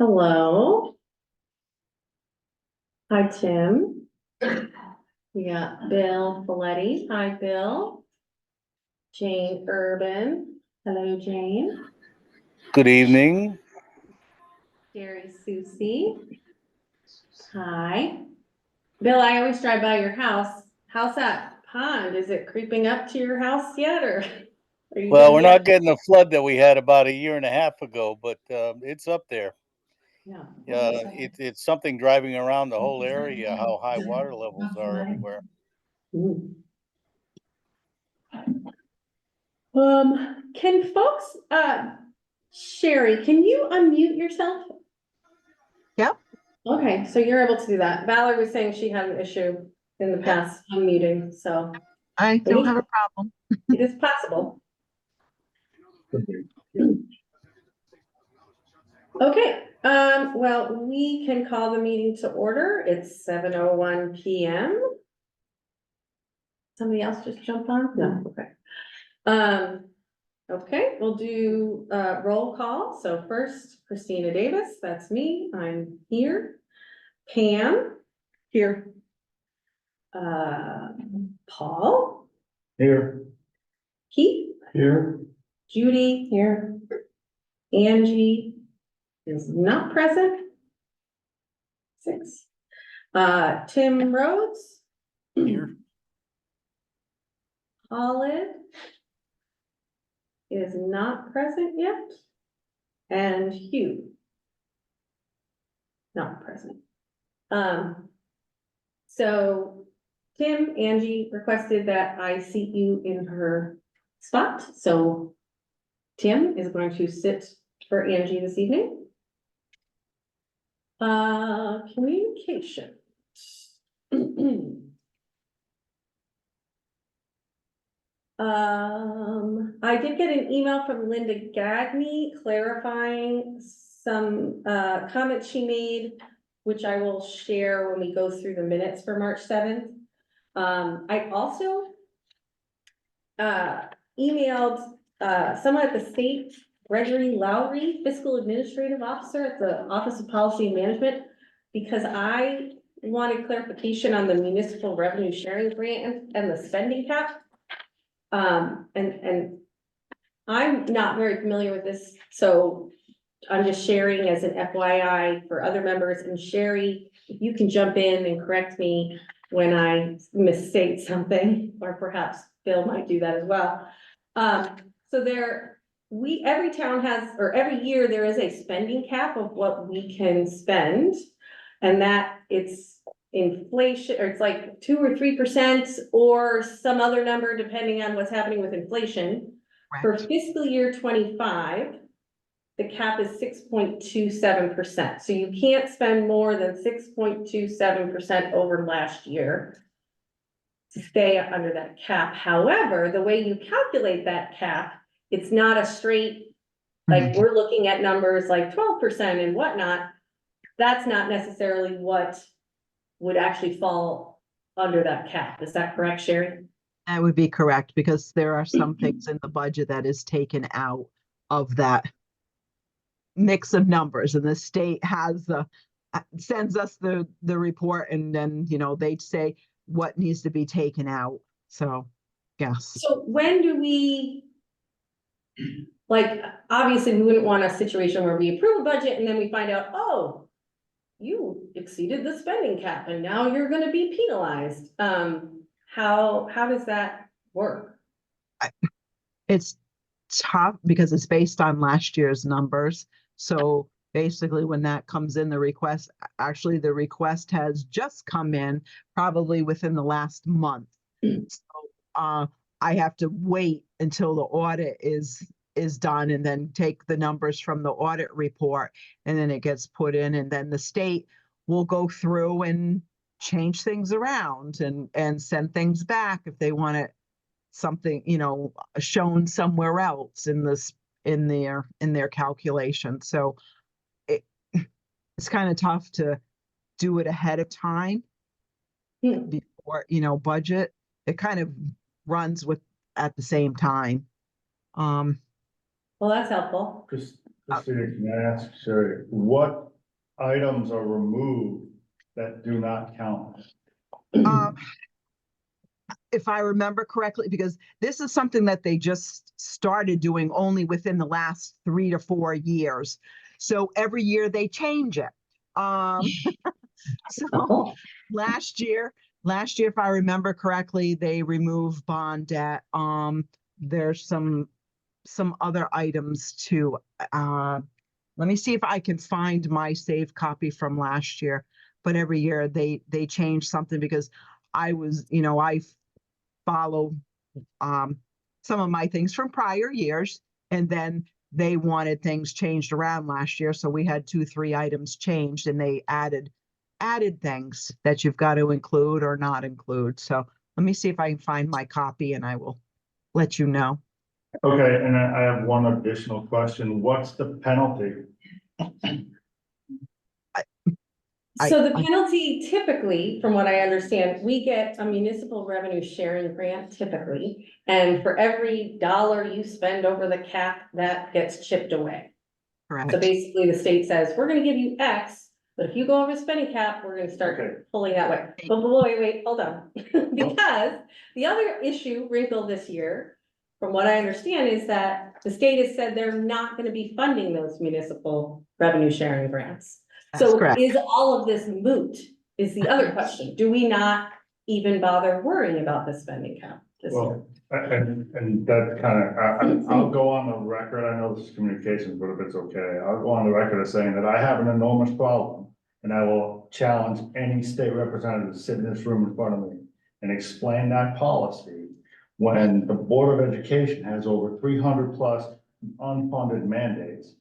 Hello. Hi, Tim. We got Bill Folletti. Hi, Bill. Jane Urban. Hello, Jane. Good evening. Gary Susie. Hi. Bill, I always drive by your house. How's that pond? Is it creeping up to your house yet, or? Are you Well, gonna we're not getting the flood that we had about 1.5 years ago, but it's up there. Yeah. It's something driving around the whole area, how high water levels are everywhere. Can folks, Sherry, can you unmute yourself? Yep. Okay, so you're able to do that. Valerie was saying she had an issue in the past unmuting, so I don't have a problem. it is possible. Okay, well, we can call the meeting to order. It's 7:01 PM. Somebody else just jump on? No, okay. Okay, we'll do roll call. So first, Christina Davis, that's me, I'm here. Pam. Here. Paul. Here. Keith. Here. Judy. Here. Angie is not present. 6. Tim Rhodes. Here. Holland is not present yet. And Hugh. Not present. So Tim, Angie requested that I seat you in her spot. So Tim is going to sit for Angie this evening. Communication. I did get an email from Linda Gagney clarifying some comments she made, which I will share when we go through the minutes for March 7th. I also emailed someone at the state, Gregory Lowry, Fiscal Administrative Officer at the Office of Policy and Management, because I wanted clarification on the municipal revenue sharing grant and the spending cap. And I'm not very familiar with this, so I'm just sharing as an FYI for other members. And Sherry, if you can jump in and correct me when I misstate something, or perhaps Bill might do that as well. So every town has, or every year there is a spending cap of what we can spend, and that it's inflation, or it's like 2 or 3% or some other number depending on what's happening with inflation. For fiscal year 25, the cap is 6.27%. So you can't spend more than 6.27% over last year to stay under that cap. However, the way you calculate that cap, it's not a straight, like we're looking at numbers like 12% and whatnot. That's not necessarily what would actually fall under that cap. Is that correct, Sherry? That would be correct, because there are some things in the budget that is taken out of that mix of numbers, and the state has sends us the report, and then they say what needs to be taken out. So yes. So when do we, like, obviously we wouldn't want a situation where we approve a budget and then we find out, oh, you exceeded the spending cap and now you're going to be penalized. How does that work? It's tough because it's based on last year's numbers. So basically when that comes in, the request has just come in probably within the last month. So I have to wait until the audit is done, and then take the numbers from the audit report, and then it gets put in, and then the state will go through and change things around and send things back if they want it something shown somewhere else in their calculation. So it's kind of tough to do it ahead of time before budget. It kind of runs at the same time. Well, that's helpful. Christina, can I ask, Sherry, what items are removed that do not count? Um, if I remember correctly, because this is something that they just started doing only within the last 3 to 4 years. So every year they change it. So Oh, last year, if I remember correctly, they removed bond debt. There's some other items too. Let me see if I can find my saved copy from last year. But every year they change something because I was, I follow some of my things from prior years, and then they wanted things changed around last year. So we had 2, 3 items changed, and they added things that you've got to include or not include. So let me see if I can find my copy and I will let you know. Okay, and I have one additional question. What's the penalty? so the penalty typically, from what I understand, we get a municipal revenue sharing grant typically. And for every dollar you spend over the cap, that gets chipped away. So Correct. basically the state says, we're gonna give you X, but if you go over the spending cap, we're gonna start Okay. pulling that way. But wait, hold on. Because the other issue wrinkle this year, from what I understand, is that the state has said they're not gonna be funding those municipal revenue sharing grants. That's So correct. is all of this moot, is the other question. Do we not even bother worrying about the spending cap this year? Well, and that kind of, I'll go on the record, I know this is communications, but if it's okay, I'll go on the record as saying that I have an enormous problem. And I will challenge any state representative to sit in this room in front of me and explain that policy. When the Board of Education has over 300 plus unfunded mandates.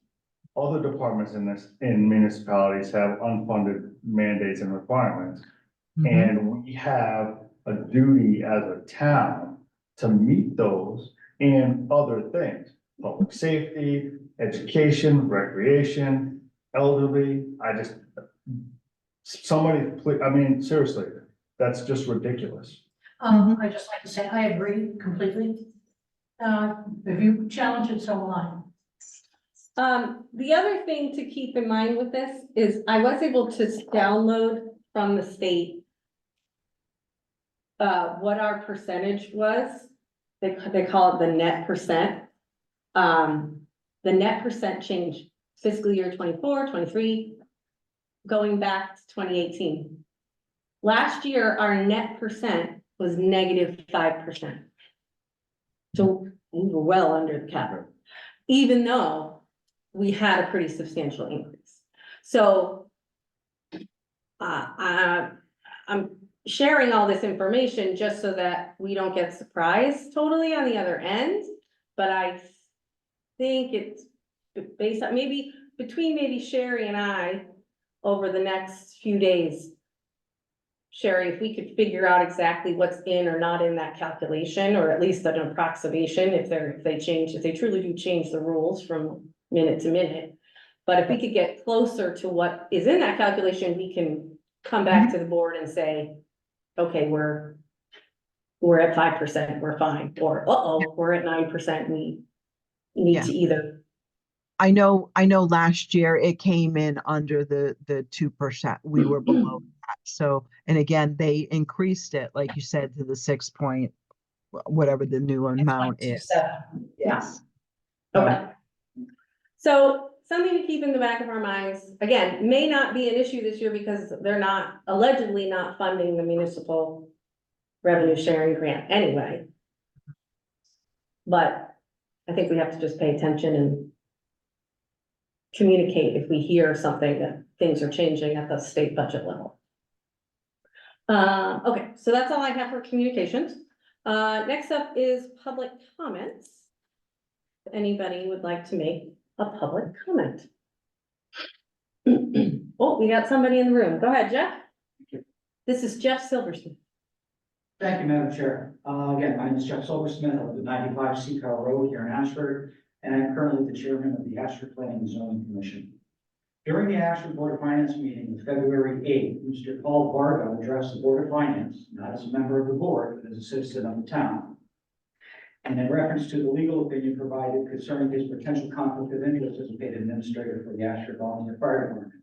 Other departments in municipalities have unfunded mandates and requirements. Mhm. And we have a duty as a town to meet those and other things, public safety, education, recreation, elderly. I mean, seriously, that's just ridiculous. I'd just like to say, I agree completely. If you challenge it, so will I. The other thing to keep in mind with this is I was able to download from the state what our percentage was. They call it the net percent. The net percent change fiscal year 24, 23, going back to 2018. Last year, our net percent was -5%. So we were well under the cap, even though we had a pretty substantial increase. So I'm sharing all this information just so that we don't get surprised totally on the other end. But I think it's based on maybe Sherry and I over the next few days. Sherry, if we could figure out exactly what's in or not in that calculation, or at least an approximation, if they truly do change the rules from minute to minute. But if we could get closer to what is in that calculation, we can come back to the board and say, okay, we're at 5%, we're fine, or we're at 9%, we need Yeah. to either. I know last year it came in under the 2%. We were below that. So, and again, they increased it, like you said, to the 6 point, whatever the new amount is. 6.27. Yes. Okay. So something to keep in the back of our minds, again, may not be an issue this year because they're allegedly not funding the municipal revenue sharing grant anyway. But I think we have to just pay attention and communicate if we hear something that things are changing at the state budget level. Okay, so that's all I have for communications. Next up is public comments. If anybody would like to make a public comment. Oh, we got somebody in the room. Go ahead, Jeff. This is Jeff Silversmith. Thank you, Madam Chair. Again, my name is Jeff Silversmith. I live at 95 Seacar Road here in Ashford, and I'm currently the chairman of the Ashford Planning and Zoning Commission. During the Ashford Board of Finance meeting of February 8th, Mr. Paul Varga addressed the Board of Finance, not as a member of the board, but as a citizen of the town. And in reference to the legal opinion provided concerning his potential conflict of interest as a paid administrator for the Ashford Volunteer Fire Department.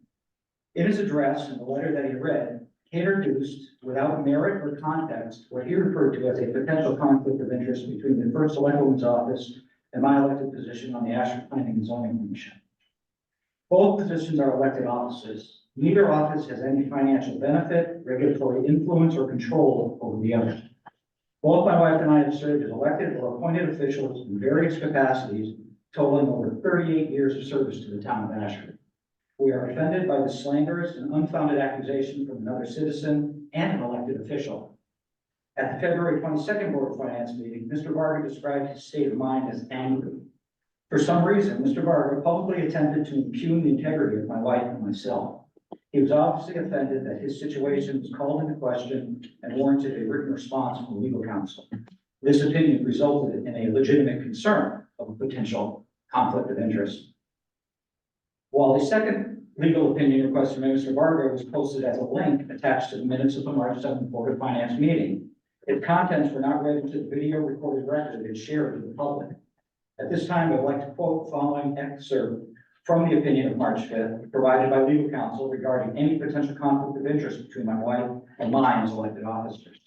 In his address and the letter that he read, he introduced, without merit or context, what he referred to as a potential conflict of interest between the first selectwoman's office and my elected position on the Ashford Planning and Zoning Commission. Both positions are elected offices. Neither office has any financial benefit, regulatory influence, or control over the other. Both my wife and I have served as elected or appointed officials in various capacities, totaling over 38 years of service to the town of Ashford. We are offended by the slanderous and unfounded accusation from another citizen and an elected official. At the February 22nd Board of Finance meeting, Mr. Varga described his state of mind as angry. For some reason, Mr. Varga publicly attempted to impugn the integrity of my wife and myself. He was obviously offended that his situation was called into question and warranted a written response from legal counsel. This opinion resulted in a legitimate concern of a potential conflict of interest. While a second legal opinion request from Mr. Varga was posted as a link attached to the minutes of the March 7th Board of Finance meeting, its contents were not read into the video recorded record and shared with the public. At this time, I'd like to quote the following excerpt from the opinion of March 5th, provided by legal counsel regarding any potential conflict of interest between my wife and mine as elected officers.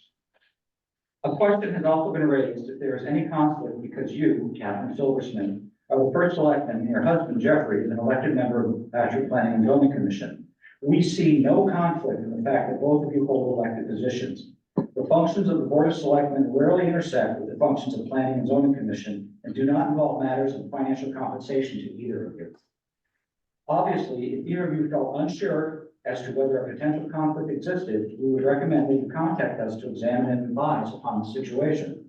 A question has also been raised if there is any conflict because you, Catherine Silversmith, are the first selectman and your husband, Jeffrey, is an elected member of the Ashford Planning and Zoning Commission. We see no conflict in the fact that both of you hold elected positions. The functions of the Board of Selectmen rarely intersect with the functions of Planning and Zoning Commission and do not involve matters of financial compensation to either of you. Obviously, if either of you felt unsure as to whether a potential conflict existed, we would recommend that you contact us to examine and advise upon the situation.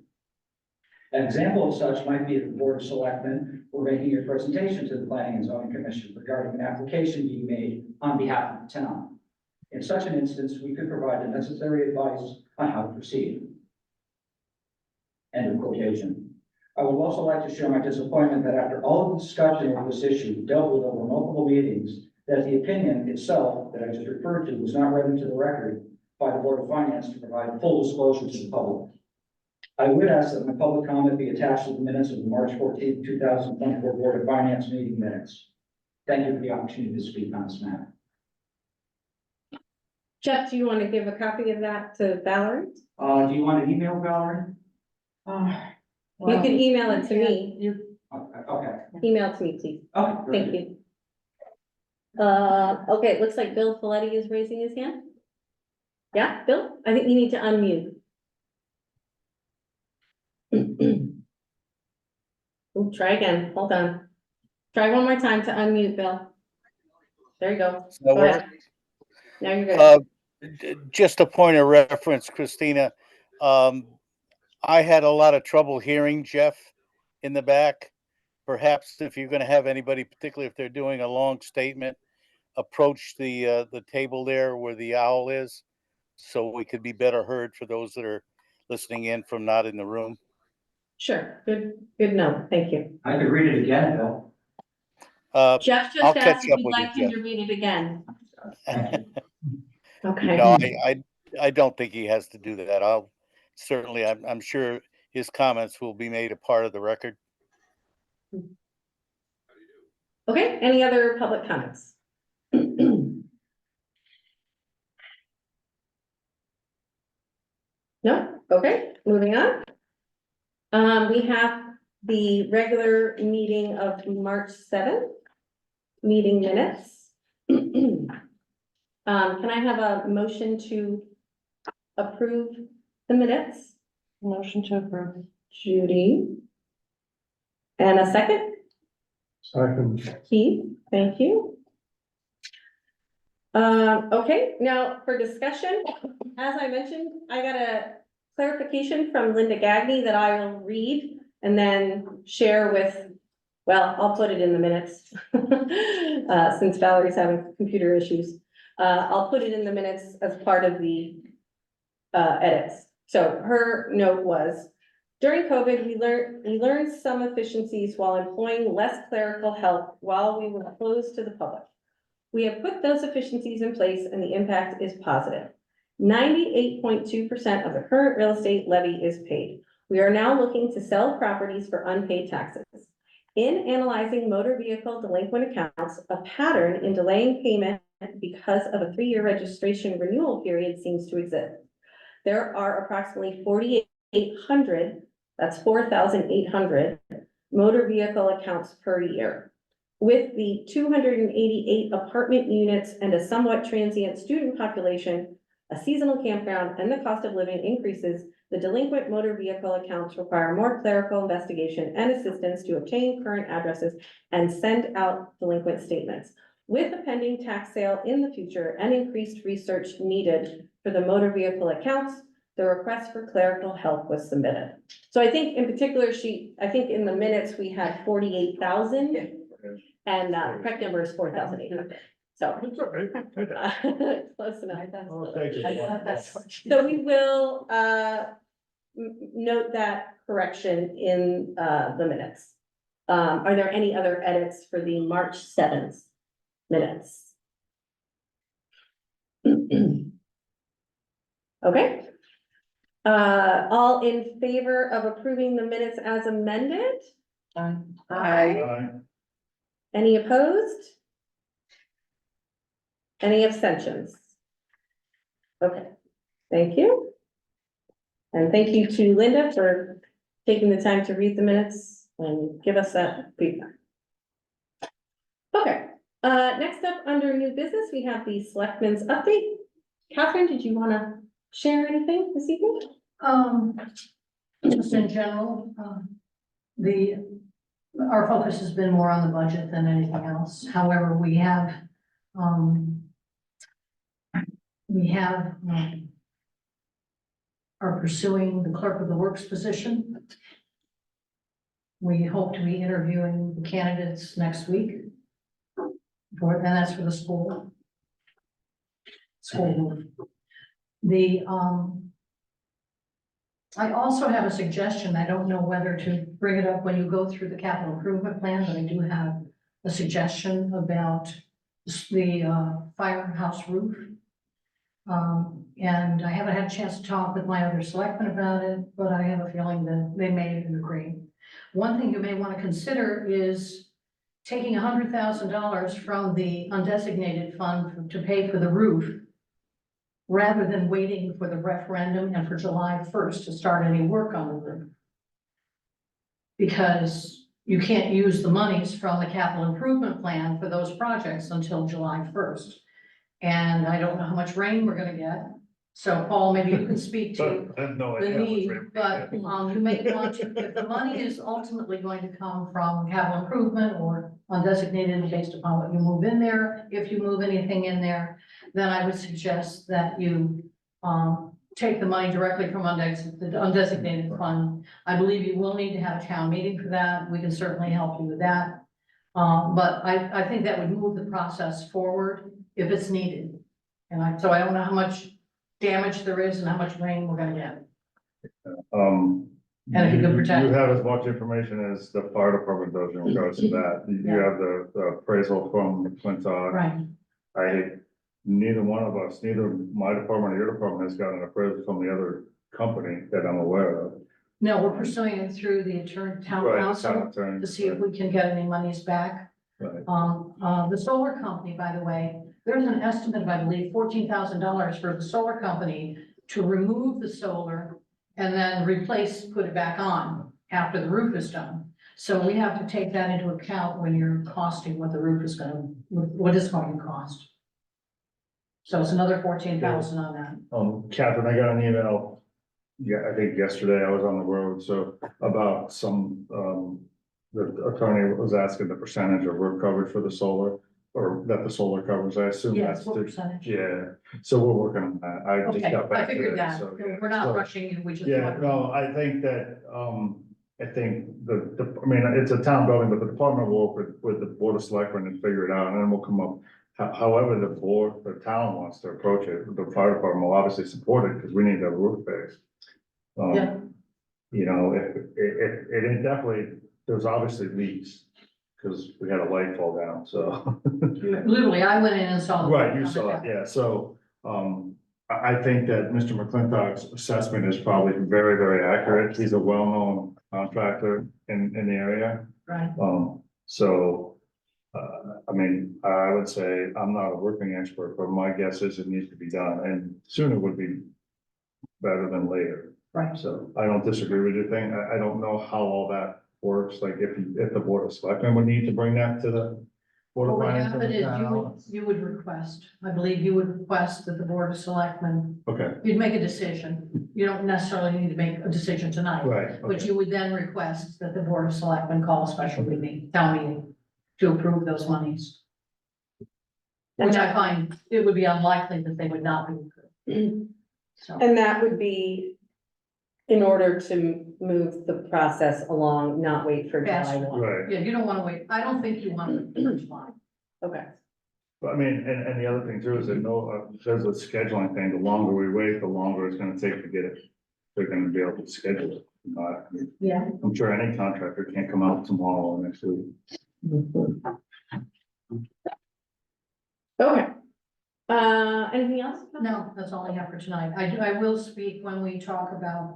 An example of such might be if the Board of Selectmen were making a presentation to the Planning and Zoning Commission regarding an application being made on behalf of the town. In such an instance, we could provide the necessary advice on how to proceed. End of quotation. I would also like to share my disappointment that after all of the discussion of this issue dealt with over multiple meetings, that the opinion itself that I just referred to was not read into the record by the Board of Finance to provide full disclosure to the public. I would ask that my public comment be attached to the minutes of the March 14th, 2024 Board of Finance meeting minutes. Thank you for the opportunity to speak on this matter. Jeff, do you want to give a copy of that to Valerie? Do you want to email Valerie? You can email it to me. Okay. Email it to me, please. Okay. Thank you. Okay, it looks like Bill Folletti is raising his hand. Yeah, Bill, I think you need to unmute. Ooh, try again, hold on. Try one more time to unmute, Bill. There you go. Does that Go work? ahead. Now you're good. Just a point of reference, Christina. I had a lot of trouble hearing Jeff in the back. Perhaps if you're going to have anybody, particularly if they're doing a long statement, approach the table there where the owl is, so we could be better heard for those that are listening in from not in the room. Sure, good note, thank you. I could read it again, Bill. Jeff I'll just catch asked if up you'd with you, like him Jeff. to read it again. Thank you. Okay. No, I don't think he has to do that. I'll certainly, I'm sure his comments will be made a part of the record. Okay, any other public comments? No? Okay, moving on. We have the regular meeting of March 7th, meeting minutes. Can I have a motion to approve the minutes? Motion to approve. Judy. And a second? Second. Keith, thank you. Okay, now for discussion, as I mentioned, I got a clarification from Linda Gagney that I will read and then share with, well, I'll put it in the minutes. Since Valerie's having computer issues. I'll put it in the minutes as part of the edits. So her note was, during COVID, we learned some efficiencies while employing less clerical help while we were closed to the public. We have put those efficiencies in place and the impact is positive. 98.2% of the current real estate levy is paid. We are now looking to sell properties for unpaid taxes. In analyzing motor vehicle delinquent accounts, a pattern in delaying payment because of a 3-year registration renewal period seems to exist. There are approximately 4,800, that's 4,800 motor vehicle accounts per year. With the 288 apartment units and a somewhat transient student population, a seasonal campground, and the cost of living increases, the delinquent motor vehicle accounts require more clerical investigation and assistance to obtain current addresses and send out delinquent statements. With a pending tax sale in the future and increased research needed for the motor vehicle accounts, the request for clerical help was submitted. So I think in particular, I think in the minutes, we had 48,000 and correct number is 4,800. So. It's all right. Close enough. Oh, thank you. So we will, note that correction in, the minutes. Are there any other edits for the March 7th minutes? Okay. All in favor of approving the minutes as amended? Aye. Aye. Any opposed? Any abstentions? Okay, thank you. And thank you to Linda for taking the time to read the minutes and give us that feedback. Okay, next up, under new business, we have the selectmen's update. Catherine, did you want to share anything this evening? Just in general, our focus has been more on the budget than anything else. However, we are pursuing the clerk of the works position. We hope to be interviewing the candidates next week. And that's for the school. I also have a suggestion. I don't know whether to bring it up when you go through the capital improvement plan, but I do have a suggestion about the firehouse roof. And I haven't had a chance to talk with my other selectmen about it, but I have a feeling that they may agree. One thing you may want to consider is taking $100,000 from the undesignated fund to pay for the roof, rather than waiting for the referendum and for July 1st to start any work on the roof. Because you can't use the monies from the capital improvement plan for those projects until July 1st. And I don't know how much rain we're gonna get. So Paul, maybe you can speak to I have no the idea. need, but you may want to, if the money is ultimately going to come from capital improvement or undesignated based upon what you move in there, if you move anything in there, then I would suggest that you take the money directly from the undesignated fund. I believe you will need to have a town meeting for that. We can certainly help you with that. But I think that would move the process forward if it's needed. So I don't know how much damage there is and how much rain we're gonna get. And if you can protect- You have as much information as the fire department does in regards to that. You Yeah. have the appraisal from McClintock. Right. Neither one of us, neither my department or your department has gotten an appraisal from the other company that I'm aware of. No, we're pursuing it through the town Right, council town attorney, to see if we can get any monies back. right. The solar company, by the way, there's an estimate of, I believe, $14,000 for the solar company to remove the solar and then put it back on after the roof is done. So we have to take that into account when you're costing what the roof is what it's going to cost. So it's another 14,000 on that. Catherine, I got an email, yeah, I think yesterday I was on the road, so about some, the attorney was asking the percentage of roof coverage for the solar, or that the solar covers, I assume Yes, that's what the, percentage? yeah, so we're working on that. I just Okay, got I back figured today, that. so, yeah. We're not So, rushing you, we just. yeah, want- no, I think that, I think I mean, it's a town building, but the department will work with the board of selectmen and figure it out, and then we'll come up. However, the town wants to approach it, the fire department will obviously support it, because we need that roof fixed. Yeah. You know, it definitely, there's obviously leaks, because we had a light fall down, so. Literally, I went in and saw. the Right, you work saw on it, yeah, so, I think that Mr. McClintock's assessment is probably very, very accurate. He's a well-known contractor in the area. Right. So, I mean, I would say, I'm not a working expert, but my guess is it needs to be done, and sooner would be better than later. Right. So I don't disagree with your thing. I don't know how all that works, like if the board of selectmen would need to bring that to the board What of would finance. happen and is town. you would request, I believe you would request that the board of selectmen, Okay, you'd make a decision. You don't necessarily need to make a decision tonight. right, But okay, you would then request that the board of selectmen call a special meeting, town meeting, to approve those monies. Which I find it would be unlikely that they would not be approved. So, And that would be in order to move the process along, not wait for July Faster. 1. right. yeah, you don't want to wait. I don't think you want to wait for July. Okay, But I mean, and the other thing too is that there's a scheduling thing, the longer we wait, the longer it's gonna take to get it. They're gonna be able to schedule it. You know, I mean, Yeah. I'm sure any contractor can't come out tomorrow or next week. okay. Anything else? No, that's all I have for tonight. I will speak when we talk about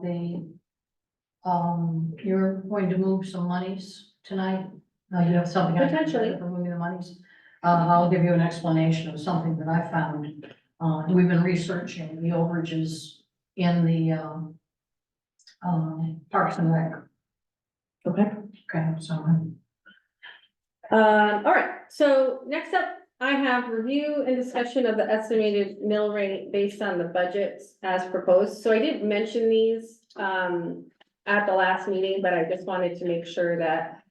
you're going to move some monies tonight. You have something. Potentially. For moving the monies. I'll give you an explanation of something that I found. We've been researching the overages in the, Parks and Rec. Okay. Okay, so. All right, so next up, I have review and discussion of the estimated mill rate based on the budgets as proposed. So I didn't mention these at the last meeting, but I just wanted to make sure that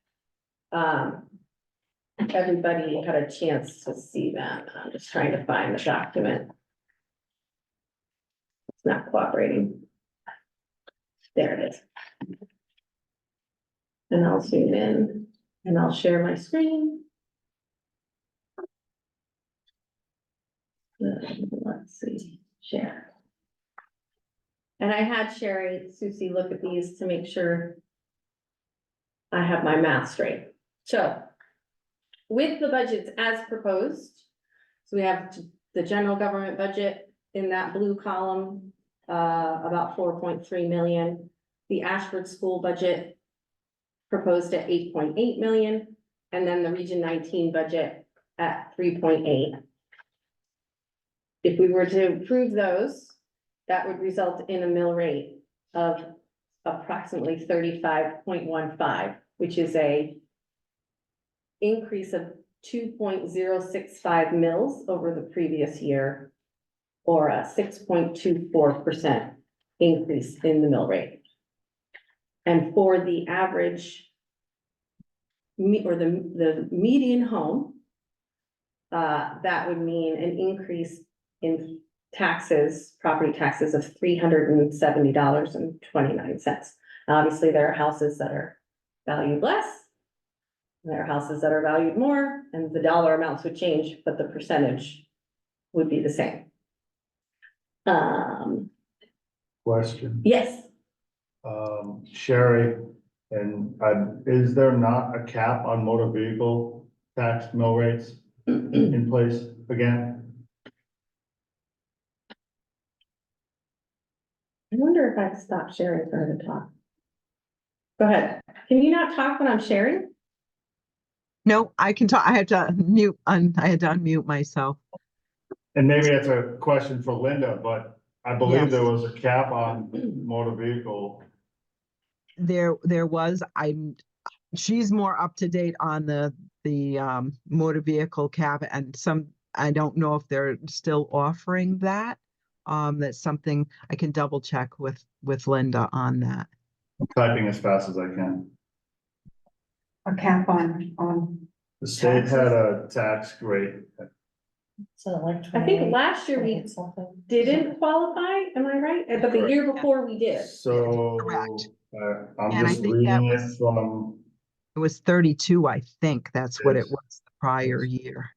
everybody had a chance to see them. I'm just trying to find the document. It's not cooperating. There it is. And I'll zoom in and I'll share my screen. Let's see, share. And I had Susie look at these to make sure I have my math straight. So with the budgets as proposed, so we have the general government budget in that blue column, about 4.3 million. The Ashford school budget proposed at 8.8 million, and then the Region 19 budget at 3.8. If we were to approve those, that would result in a mill rate of approximately 35.15, which is a increase of 2.065 mils over the previous year, or a 6.24% increase in the mill rate. And for the average the median home, that would mean an increase in taxes, property taxes of $370.29. Obviously, there are houses that are valued less. There are houses that are valued more, and the dollar amounts would change, but the percentage would be the same. Question, Yes, Sherry, and is there not a cap on motor vehicle tax mill rates in place again? I wonder if I can stop sharing for her to talk. Go ahead. Can you not talk when I'm sharing? No, I can talk. I had to unmute myself. And maybe that's a question for Linda, but I believe Yes. there was a cap on motor vehicle. There was, she's more up to date on the motor vehicle cap, and I don't know if they're still offering that. That's something I can double check with Linda on that. I'm typing as fast as I can. A cap on. The state had a tax rate. So like. I think last year we didn't qualify, am I right? But the year before we did. So Correct. I'm And I just think reading that it was- from, It was 32, I think. That's what it Yes. was the prior year.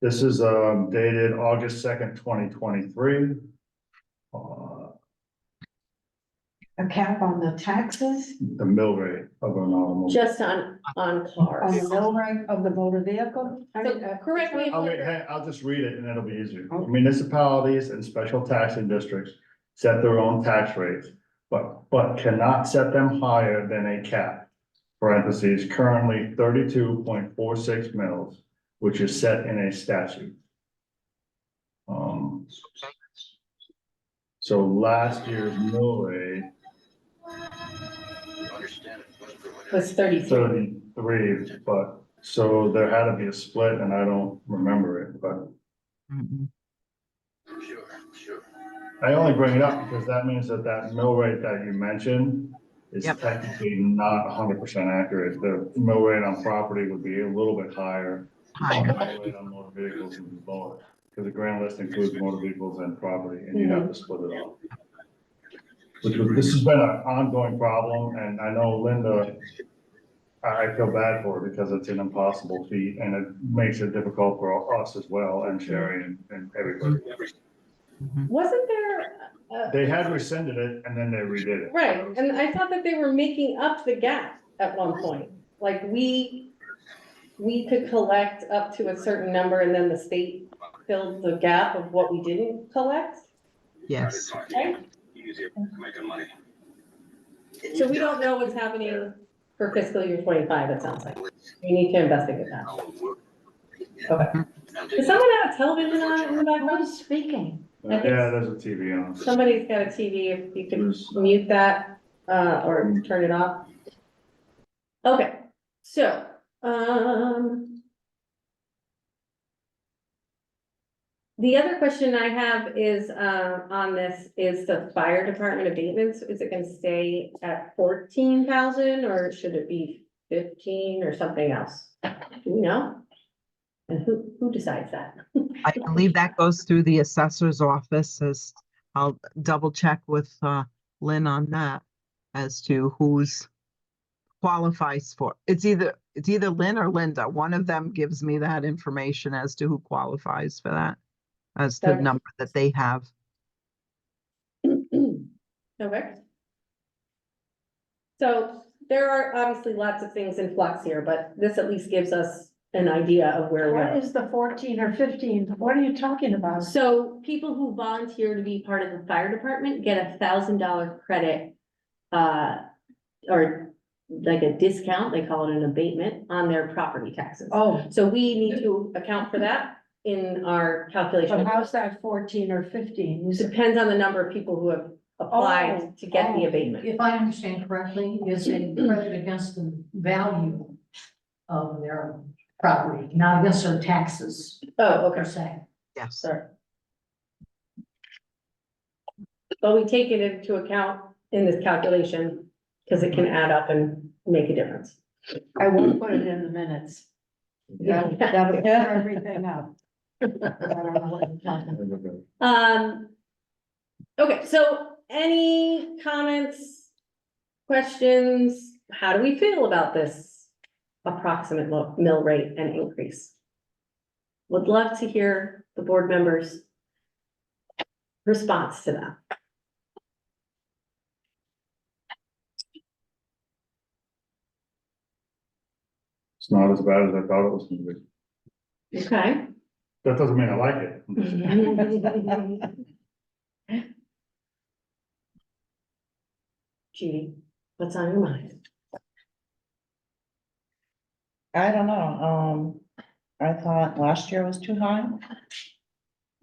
this is dated August 2nd, 2023. A cap on the taxes, The mill rate of an automobile. Just on on cars. the mill rate of the motor vehicle? So, correct me if I'll, I'm I'll just read it and it'll be easier. Okay. Municipalities and special taxing districts set their own tax rates, but cannot set them higher than a cap. parentheses, currently 32.46 mils, which is set in a statute. So last year's mill rate, Was 33. 33, but, so there had to be a split, and I don't remember it, but Mm-mm. I only bring it up because that means that that mill rate that you mentioned is Yep. technically not 100% accurate. The mill rate on property would be a little bit higher. Higher. The mill rate on motor vehicles would be lower, because the grand list includes motor vehicles and property, and you have to split it off. This has been an ongoing problem, and I know Linda, I feel bad for her because it's an impossible feat, and it makes it difficult for us as well, and Sherry and everybody. Wasn't there, They had rescinded it, and then they redid it. right, and I thought that they were making up the gap at one point. Like, we could collect up to a certain number and then the state filled the gap of what we didn't collect, Yes. right? So we don't know what's happening for fiscal year 25, it sounds like. We need to investigate that. Okay. Does someone have a television on in the background? Who's speaking? I think Yeah, there's a TV on. somebody's got a TV, if you can mute that, or turn it off. Okay, so, the other question I have is, on this, is the fire department abatements, is it gonna stay at 14,000 or should it be 15 or something else? Do you know? And who decides that? I believe that goes through the assessor's office as I'll double check with Lynn on that as to who's qualifies for. It's either Lynn or Linda. One of them gives me that information as to who qualifies for that, as to the Okay. number that they have. Okay. So there are obviously lots of things in flux here, but this at least gives us an idea of where we What are. is the 14 or 15? What are you talking about? So people who volunteer to be part of the fire department get $1,000 credit, or like a discount, they call it an abatement on their property taxes. Oh, So we need to account for that in our calculation. but how's that 14 or 15? You It said- depends on the number of people who have applied to get the oh. abatement. If I understand correctly, it's a credit against the value of their property, not against their taxes Oh, per okay, se. Yes. sorry. But we take it into account in this calculation, because it can add up and make a difference. I will put it in the minutes. That'll clear everything up. I don't know what you're talking about. Okay, so any comments, questions? How do we feel about this approximate mill rate and increase? Would love to hear the board members' response to that. It's not as bad as I thought it was gonna be. Okay. That doesn't mean I like it. I'm just- Judy, what's on your mind? I don't know, I thought last year was too high.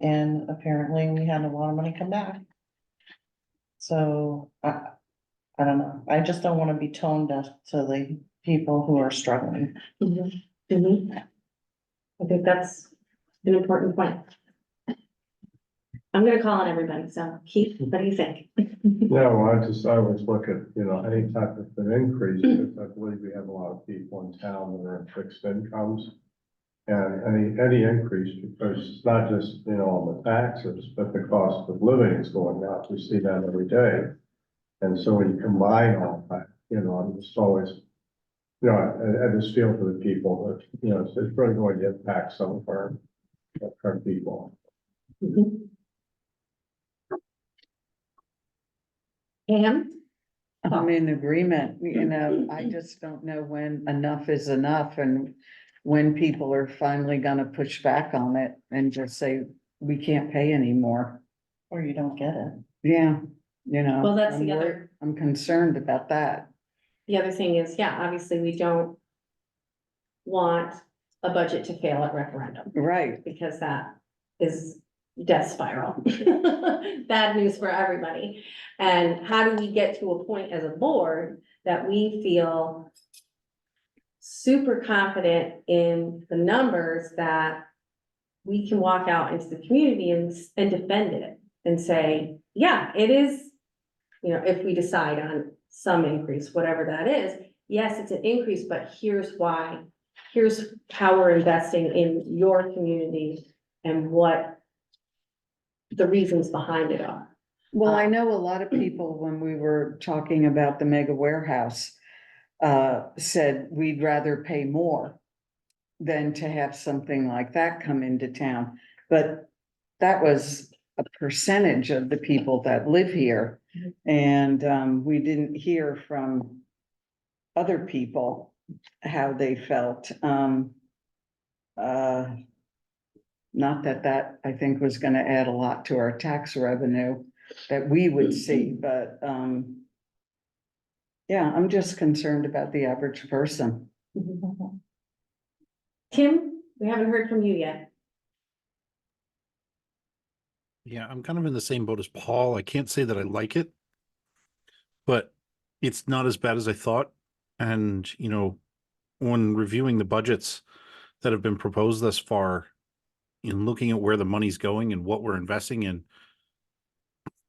And apparently we had a lot of money come back. So, I don't know, I just don't wanna be tone deaf to the people who are struggling. I think that's an important point. I'm gonna call on everybody, so Keith, what do you think? Yeah, well, I always look at, any type of an increase, because I believe we have a lot of people in town that are in fixed incomes. And any increase, because it's not just, on the taxes, but the cost of living is going up. We see that every day. And so when you combine all that, I'm just always, I just feel for the people that, it's really going to impact some of our people. Pam? I'm in agreement, I just don't know when enough is enough and when people are finally gonna push back on it and just say, we can't pay anymore. Or you don't get it. Yeah, Well, that's I'm the other, I'm concerned about that. the other thing is, yeah, obviously, we don't want a budget to fail at referendum, Right. because that is death spiral. Bad news for everybody. And how do we get to a point as a board that we feel super confident in the numbers that we can walk out into the community and defend it and say, yeah, it is, you know, if we decide on some increase, whatever that is, yes, it's an increase, but here's why. Here's how we're investing in your community and what the reasons behind it are. Well, I know a lot of people, when we were talking about the mega warehouse, said we'd rather pay more than to have something like that come into town. But that was a percentage of the people that live here. And we didn't hear from other people how they felt. Not that I think was gonna add a lot to our tax revenue that we would see, but yeah, I'm just concerned about the average person. Tim, we haven't heard from you yet. Yeah, I'm kind of in the same boat as Paul. I can't say that I like it, but it's not as bad as I thought. And, you know, when reviewing the budgets that have been proposed thus far, in looking at where the money's going and what we're investing in,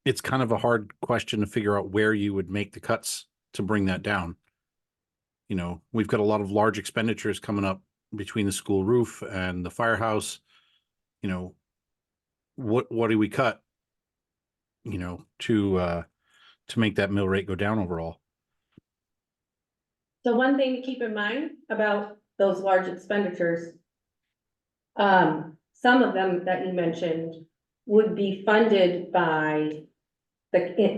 it's kind of a hard question to figure out where you would make the cuts to bring that down. You know, we've got a lot of large expenditures coming up between the school roof and the firehouse. You know, what do we cut, you know, to make that mill rate go down overall? So one thing to keep in mind about those large expenditures, some of them that you mentioned would be funded by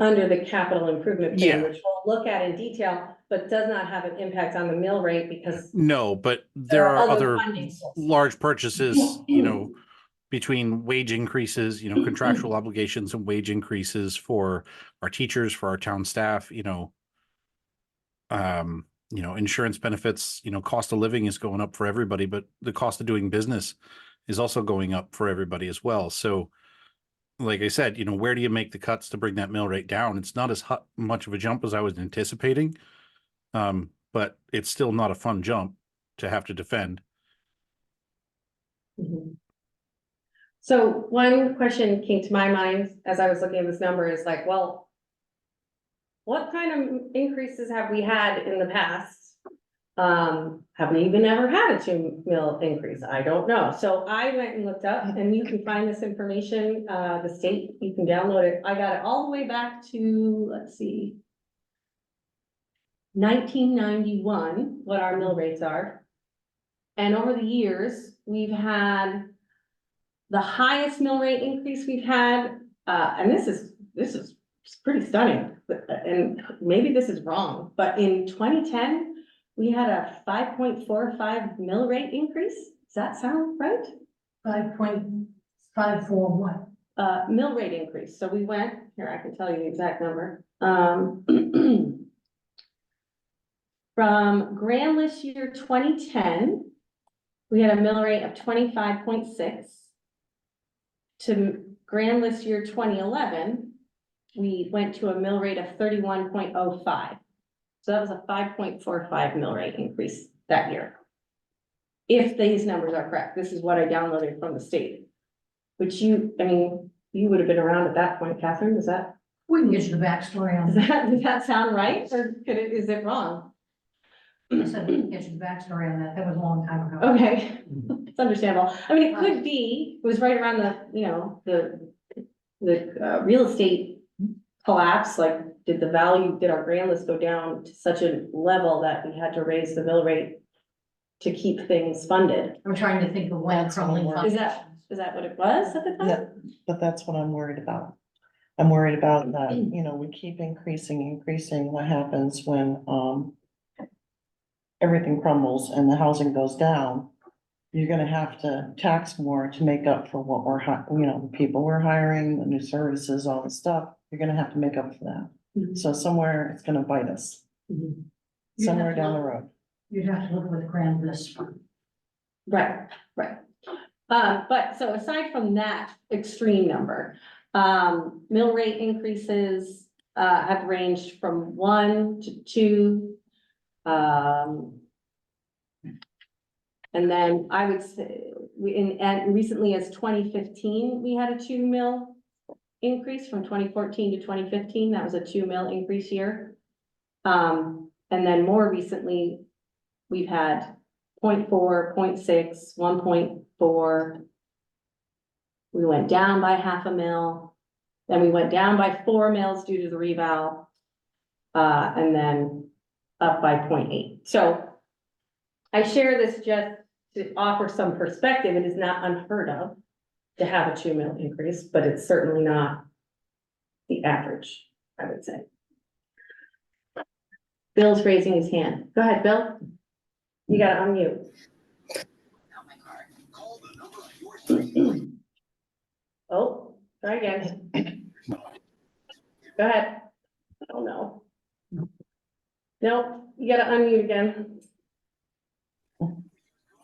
under the capital improvement plan, Yeah. which we'll look at in detail, but does not have an impact on the mill rate because No, but there are other funding sources. large purchases, you know, between wage increases, you know, contractual obligations and wage increases for our teachers, for our town staff, you know, insurance benefits, you know, cost of living is going up for everybody, but the cost of doing business is also going up for everybody as well. So, like I said, you know, where do you make the cuts to bring that mill rate down? It's not as much of a jump as I was anticipating, but it's still not a fun jump to have to defend. Mhm. So one question came to my mind as I was looking at this number is like, well, what kind of increases have we had in the past? Have we even ever had a 2 mil increase? I don't know. So I went and looked up and you can find this information, the state, you can download it. I got it all the way back to, let's see, 1991, what our mill rates are. And over the years, we've had the highest mill rate increase we've had, and this is pretty stunning, and maybe this is wrong, but in 2010, we had a 5.45 mill rate increase. Does that sound right? 5.54 what? Mill rate increase. So we went, here, I can tell you the exact number. From grand list year 2010, we had a mill rate of 25.6. To grand list year 2011, we went to a mill rate of 31.05. So that was a 5.45 mill rate increase that year. If these numbers are correct, this is what I downloaded from the state. Which you would have been around at that point, Catherine, does that? We can get you the backstory on that. Does that sound right, or is it wrong? I said we can get you the backstory on that. That was a long time ago. Okay, it's understandable. I mean, it could be, it was right around the, you know, the real estate collapse, like did our grand list go down to such a level that we had to raise the mill rate to keep things funded? I'm trying to think of when That's what I'm crumbling worried. Is that what it was at the time? Yeah, but that's what I'm worried about. I'm worried about that, you know, we keep increasing. What happens when, everything crumbles and the housing goes down? You're gonna have to tax more to make up for what the people we're hiring, the new services, all the stuff. You're gonna have to make up for that. Mhm. So somewhere it's gonna bite us. Mhm. somewhere down the road. You'd have to look with grand list. Right, right. But so aside from that extreme number, mill rate increases, have ranged from 1 to 2. And then I would say, and recently as 2015, we had a 2 mil increase from 2014 to 2015. That was a 2 mil increase year. And then more recently, we've had 0.4, 0.6, 1.4. We went down by 0.5 mil. Then we went down by 4 mils due to the reval. And then up by 0.8. So I share this just to offer some perspective. It is not unheard of to have a 2 mil increase, but it's certainly not the average, I would say. Bill's raising his hand. Go ahead, Bill. You gotta unmute. Oh, try again. Go ahead. Oh, no. No, you gotta unmute again.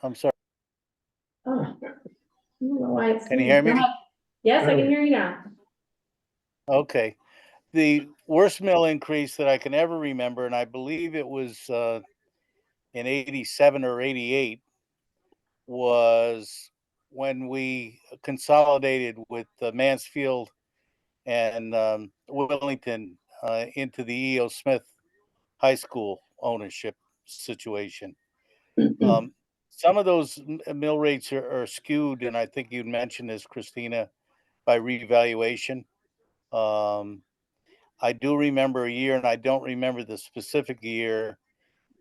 I'm sorry. Oh. I don't know why it's. Can you hear me? Yes, I can hear you now. Okay. The worst mill increase that I can ever remember, and I believe it was in 87 or 88, was when we consolidated with Mansfield and Wellington into the E.O. Smith High School ownership situation. Some of those mill rates are skewed, and I think you'd mentioned this, Christina, by revaluation. I do remember a year, and I don't remember the specific year.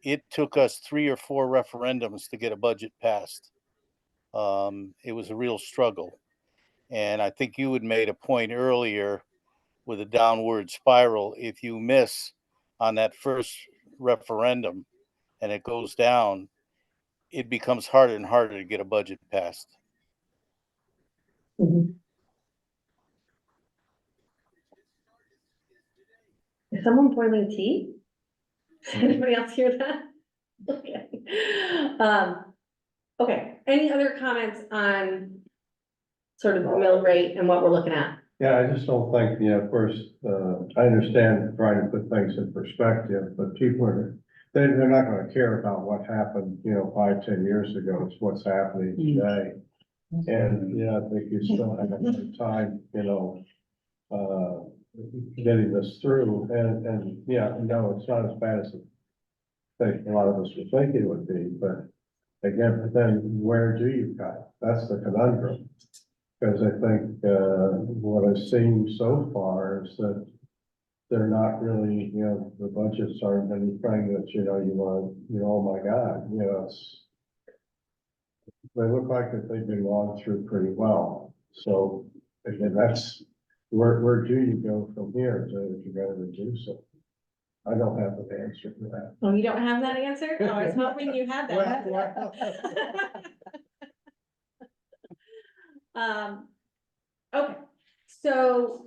It took us 3 or 4 referendums to get a budget passed. It was a real struggle. And I think you had made a point earlier with a downward spiral. If you miss on that first referendum and it goes down, it becomes harder and harder to get a budget passed. Mhm. Is someone boiling tea? Does anybody else hear that? Okay. Okay, any other comments on sort of the mill rate and what we're looking at? Yeah, I just don't think, of course, I understand trying to put things in perspective, but people they're not gonna care about what happened, 5, 10 years ago. It's what's happening today. And, I think you still have a time, getting this through and, no, it's not as bad as I think a lot of us were thinking it would be, but again, but then where do you cut? That's the conundrum. Because I think, what I've seen so far is that they're not really, the budgets aren't anything that, you want, oh my God, they look like that they've been gone through pretty well. So again, that's, where do you go from here if you're gonna reduce it? I don't have an answer for that. Oh, you don't have that answer? Oh, I was hoping you had that. Okay, so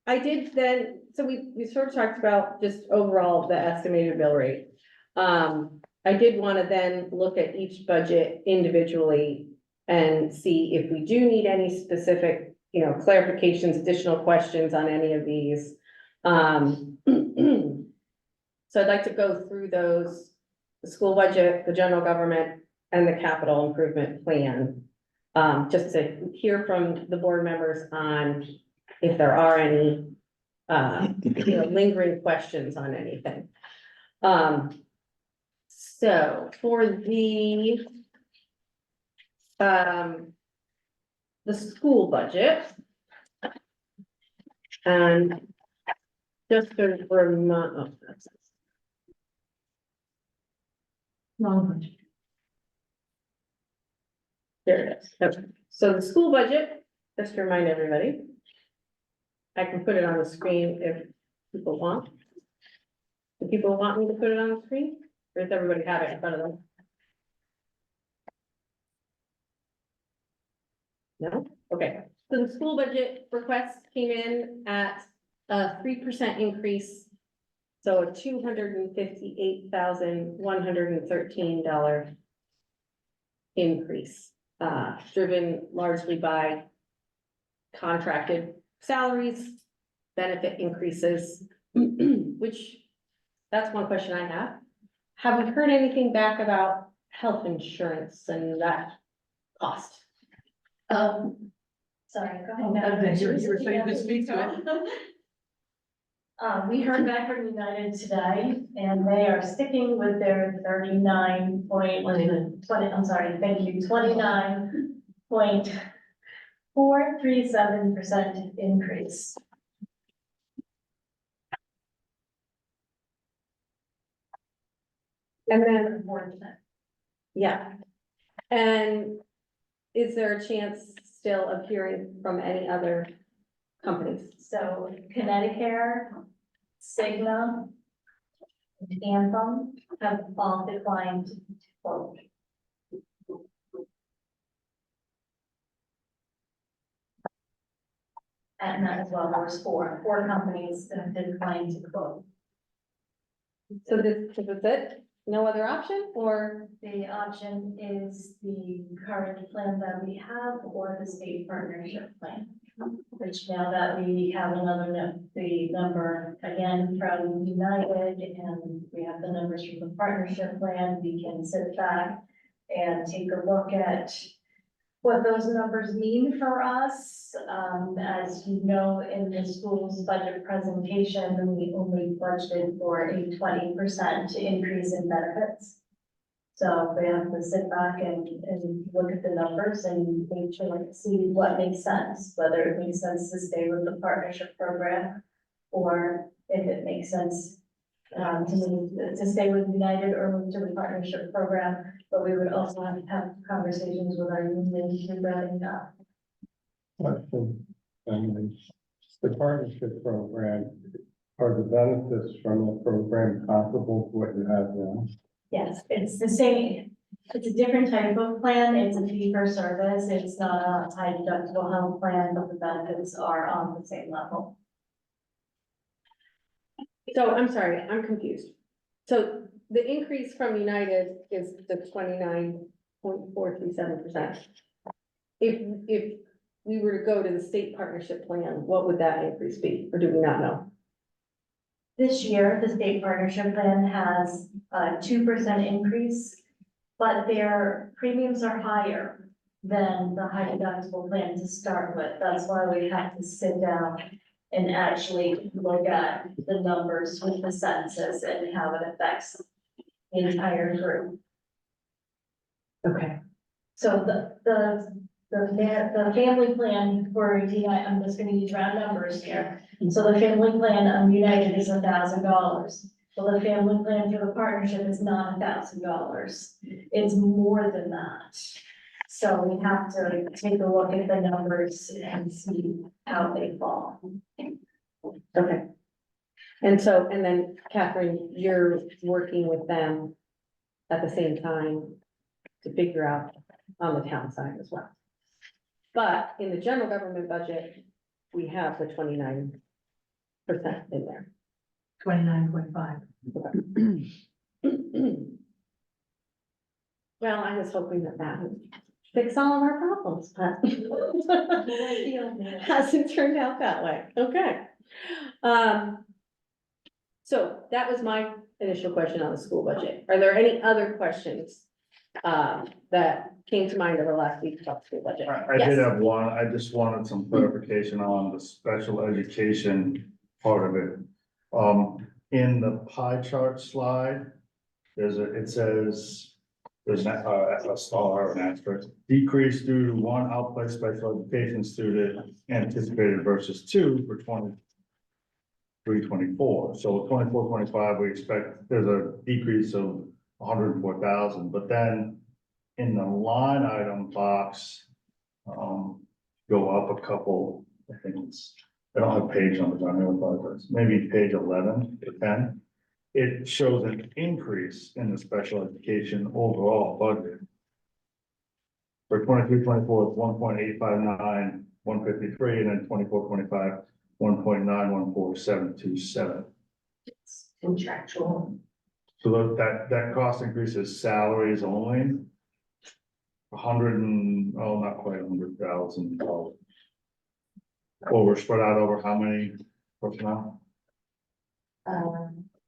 I did then, so we sort of talked about just overall the estimated bill rate. I did want to then look at each budget individually and see if we do need any specific, clarifications, additional questions on any of these. So I'd like to go through those, the school budget, the general government, and the capital improvement plan. Just to hear from the board members on if there are any, lingering questions on anything. So for the school budget, and just to remind, Wrong budget. there it is. Okay. So the school budget, just to remind everybody, I can put it on the screen if people want. Do people want me to put it on the screen? Or does everybody have it in front of them? No? Okay. So the school budget request came in at a 3% increase So a $258,113 increase, driven largely by contracted salaries, benefit increases, which, that's one question I have. Have we heard anything back about health insurance and that cost? Sorry, go ahead. You were saying you could speak to it. We heard back from United today, and they are sticking with their 29.437% increase. And then, yeah. And is there a chance still of hearing from any other companies? So Connecticut, Cigna, Anthem have all declined to quote. And that as well, there was four companies that have declined to quote. So this is it? No other option, or? The option is the current plan that we have or the state partnership plan. Which now that we have the number again from United and we have the numbers from the partnership plan, we can sit back and take a look at what those numbers mean for us. As you know, in the school's budget presentation, we only budgeted for a 20% increase in benefits. So we have to sit back and look at the numbers and make sure to see what makes sense, whether it makes sense to stay with the partnership program or if it makes sense to stay with United or move to the partnership program. But we would also have to have conversations with our union regarding that. Question, the partnership program, are the benefits from the program comparable to what you have now? Yes, it's the same. It's a different type of plan. It's a fee for service. It's not a high deductible health plan, but the benefits are on the same level. So I'm sorry, I'm confused. So the increase from United is the 29.437%. If we were to go to the state partnership plan, what would that increase be, or do we not know? This year, the state partnership plan has a 2% increase, but their premiums are higher than the high deductible plan to start with. That's why we have to sit down and actually look at the numbers with the census and how it affects the entire group. Okay. So the family plan for DI, I'm just gonna use round numbers here. So the family plan on United is $1,000. Well, the family plan for the partnership is not $1,000. It's more than that. So we have to take a look at the numbers and see how they fall. Okay. And so, and then Catherine, you're working with them at the same time to figure out on the town side as well. But in the general government budget, we have the 29% in there. 29.5. Well, I was hoping that would fix all of our problems, but hasn't turned out that way. Okay. So that was my initial question on the school budget. Are there any other questions that came to mind over last week about the school budget? I did have one. I just wanted some clarification on the special education part of it. In the pie chart slide, it says there's a star or an asterisk, decrease due to one outplaced special education student anticipated versus two for 23-24. So 24-25, we expect there's a decrease of 104,000, but then in the line item box, go up a couple, I think I don't have page numbers on here, but maybe page 11 to 10. It shows an increase in the special education overall budget. For 23-24, it's 1.859, 153, and then 24-25, 1.914727. contractual. So that cost increase is salaries only? Not quite 100,000 dollars. Over spread out over how many personnel?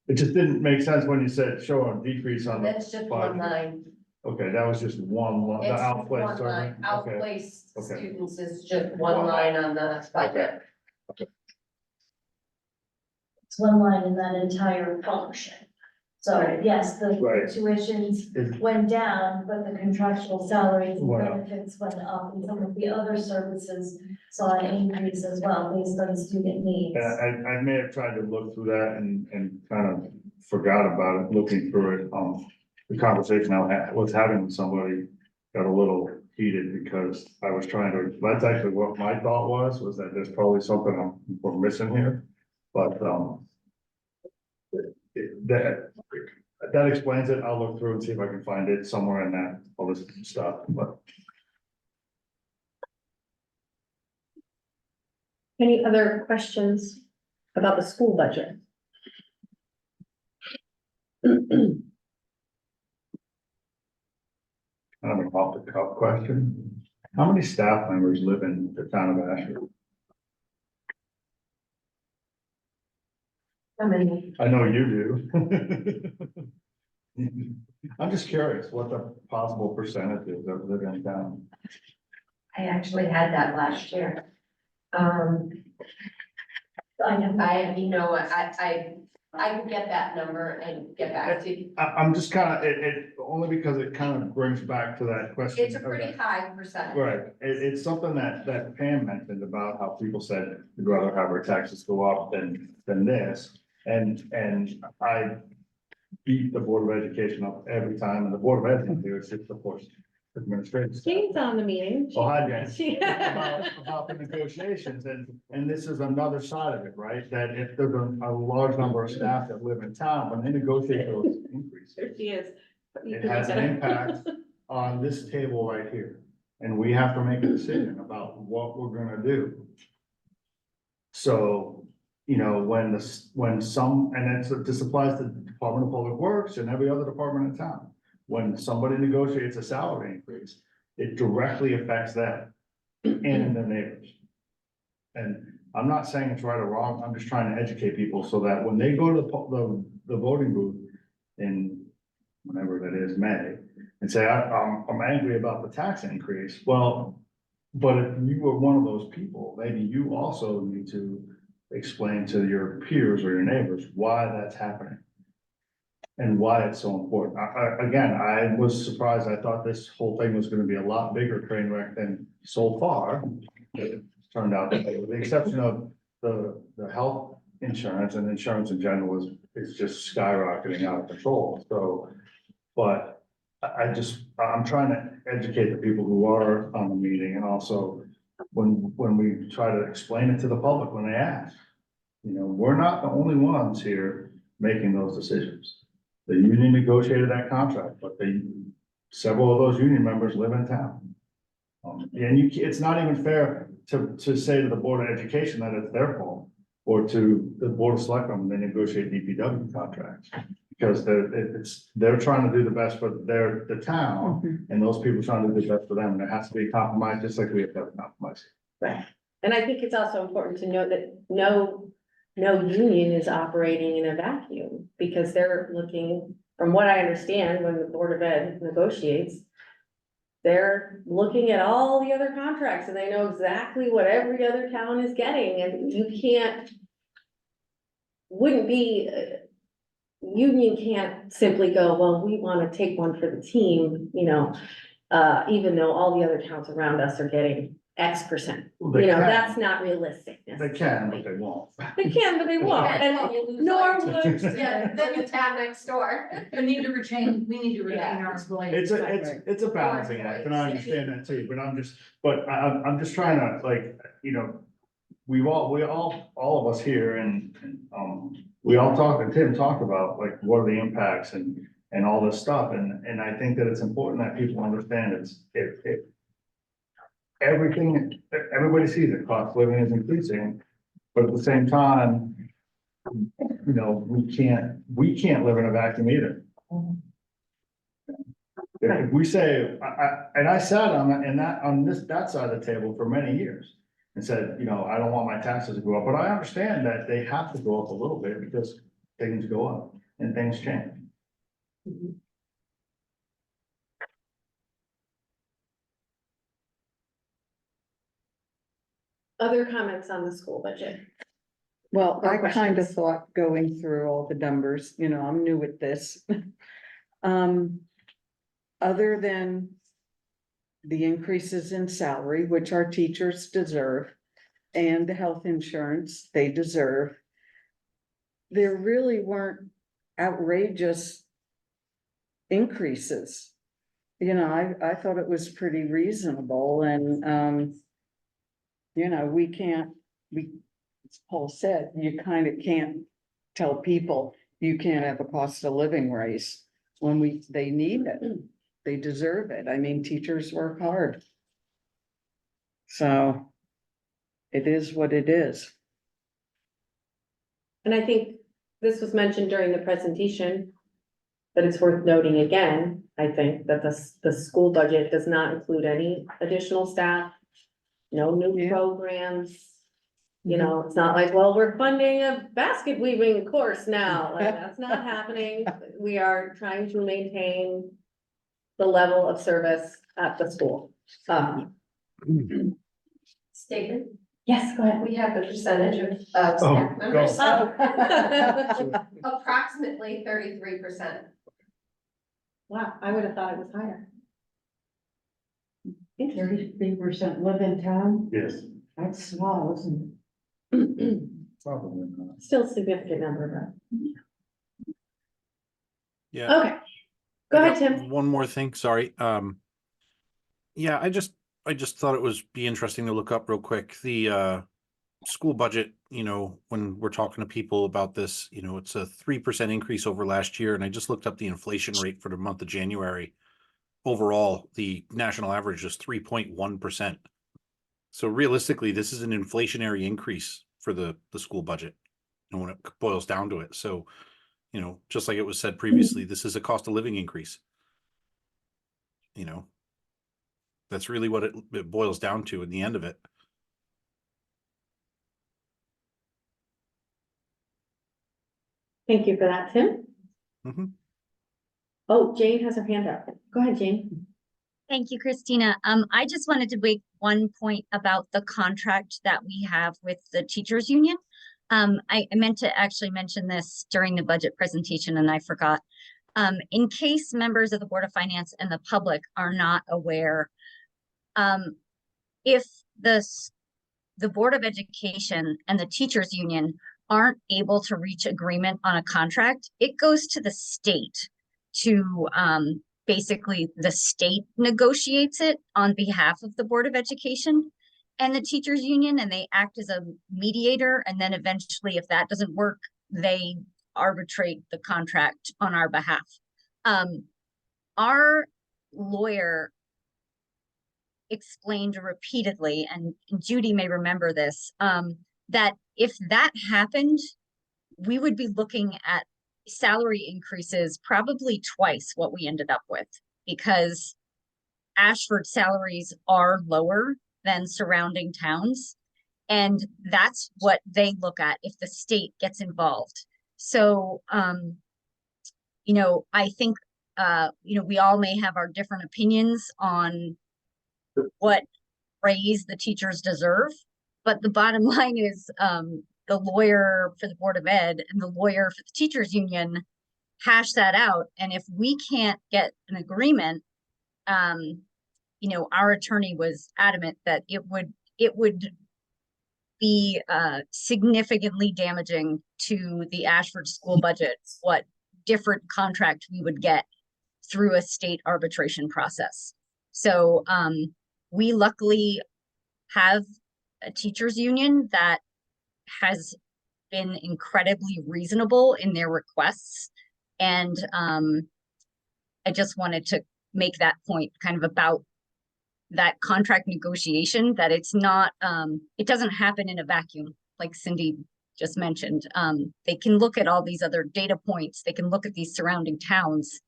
It just didn't make sense when you said show a decrease on the. That's just budget. one line. Okay, that was just one, the It's just outplay one line. server, okay, Outplaced okay. students is just one line on the budget. Okay. It's one line in that entire function. So yes, the Right. tuitions Is- went down, but the contractual salaries and Went up. benefits went up, and some of the other services saw an increase as well based on student needs. And I may have tried to look through that and kind of forgot about it, looking through it, the conversation I was having with somebody got a little heated because I was trying to, that's actually what my thought was that there's probably something we're missing here, but, that explains it. I'll look through and see if I can find it somewhere in that, all this stuff, but. Any other questions about the school budget? Kind of an off the cuff question. How many staff members live in the town of Ashford? I mean, I know you do. I'm just curious what the possible percentage is that live in town. I actually had that last year. I can get that number and get back to you. I'm just kind of, only because it kind of brings back to that question. It's a pretty high percentage. Right, it's something that Pam mentioned about how people said we'd rather have our taxes go up than this. And I beat the Board of Education up every time, and the Board of Ed's not here, it's just, of course, administrative staff. Jane's on the meeting. Oh, hi, Jen. She- About the negotiations, and this is another side of it, right? That if there's a large number of staff that live in town, when they negotiate those increases, There she is. You it can has look an at her. impact on this table right here. And we have to make a decision about what we're gonna do. So, you know, when this applies to the Department of Public Works and every other department in town. When somebody negotiates a salary increase, it directly affects them and their neighbors. And I'm not saying it's right or wrong, I'm just trying to educate people so that when they go to the voting booth in whenever that is, May, and say, I'm angry about the tax increase, well, but if you were one of those people, maybe you also need to explain to your peers or your neighbors why that's happening. And why it's so important. I was surprised. I thought this whole thing was gonna be a lot bigger train wreck than so far. It turned out, that with the exception of the health insurance and insurance in general is just skyrocketing out of control, so. But I'm trying to educate the people who are on the meeting, and also when we try to explain it to the public when they ask. You know, we're not the only ones here making those decisions. The union negotiated that contract, but several of those union members live in town. And it's not even fair to say to the Board of Education that it's their fault, or to the Board of Selectmen when they negotiate DPW contracts. Because they're trying to do the best for the town, and those people trying to do the best for them, and there has to be a compromise, just like we have to have a compromise. Right. And I think it's also important to note that no union is operating in a vacuum, because they're looking, from what I understand, when the Board of Ed negotiates, they're looking at all the other contracts and they know exactly what every other town is getting, and union can't simply go, well, we want to take one for the team, even though all the other towns around us are getting X percent. They can. That's not realistic. They can, but they won't. They can, but they won't, and nor would. Yeah, then the town next door. We need to retain our employees. It's a balancing act, and I understand that too, but I'm just trying to, all of us here and we all talked, and Tim talked about, what are the impacts and all this stuff, and I think that it's important that people understand everybody sees it, cost of living is increasing, but at the same time, you know, we can't live in a vacuum either. If we say, and I sat that side of the table for many years and said, you know, I don't want my taxes to go up, but I understand that they have to go up a little bit because things go up and things change. Other comments on the school budget? Well, Or I kind of questions? thought going through all the numbers, you know, I'm new at this. Other than the increases in salary, which our teachers deserve, and the health insurance they deserve, there really weren't outrageous increases. You know, I thought it was pretty reasonable and, you know, as Paul said, you kind of can't tell people you can't have a cost of living raise when they need it. They deserve it. I mean, teachers work hard. So it is what it is. And I think this was mentioned during the presentation, but it's worth noting again, I think, that the school budget does not include any additional staff, no new Yeah. programs. You know, it's not like, well, we're funding a basket weaving course now, like, that's not happening. We are trying to maintain the level of service at the school. Statement, Yes, go ahead. we have the percentage of Oh, staff members. Oh. Approximately 33%. Wow, I would have thought it was higher. 33% live in town, Yes. that's small, isn't it? Probably not. Still a significant number, Yeah. but, okay. Go I ahead, got Tim. One more thing, sorry. Yeah, I just thought it was be interesting to look up real quick. The school budget, you know, when we're talking to people about this, you know, it's a 3% increase over last year. And I just looked up the inflation rate for the month of January. Overall, the national average is 3.1%. So realistically, this is an inflationary increase for the school budget. And when it boils down to it. So, you know, just like it was said previously, this is a cost of living increase. You know, that's really what it boils down to in the end of it. Thank you for that, Tim. Mhm. Oh, Jane has her hand up. Go ahead, Jane. Thank you, Christina. I just wanted to make one point about the contract that we have with the teachers union. I meant to actually mention this during the budget presentation and I forgot. In case members of the Board of Finance and the public are not aware, if the Board of Education and the teachers union aren't able to reach agreement on a contract, it goes to the state to, basically the state negotiates it on behalf of the Board of Education and the teachers union, and they act as a mediator. And then eventually, if that doesn't work, they arbitrate the contract on our behalf. Our lawyer explained repeatedly, and Judy may remember this, that if that happened, we would be looking at salary increases probably twice what we ended up with, because Ashford salaries are lower than surrounding towns. And that's what they look at if the state gets involved. So, you know, I think, you know, we all may have our different opinions on what raise the teachers deserve, but the bottom line is, the lawyer for the Board of Ed and the lawyer for the teachers union hash that out. And if we can't get an agreement, you know, our attorney was adamant that it would be significantly damaging to the Ashford school budget, what different contract we would get through a state arbitration process. So we luckily have a teachers union that has been incredibly reasonable in their requests. And I just wanted to make that point kind of about that contract negotiation, that it's not, it doesn't happen in a vacuum, like Cindy just mentioned. They can look at all these other data points, they can look at these surrounding towns,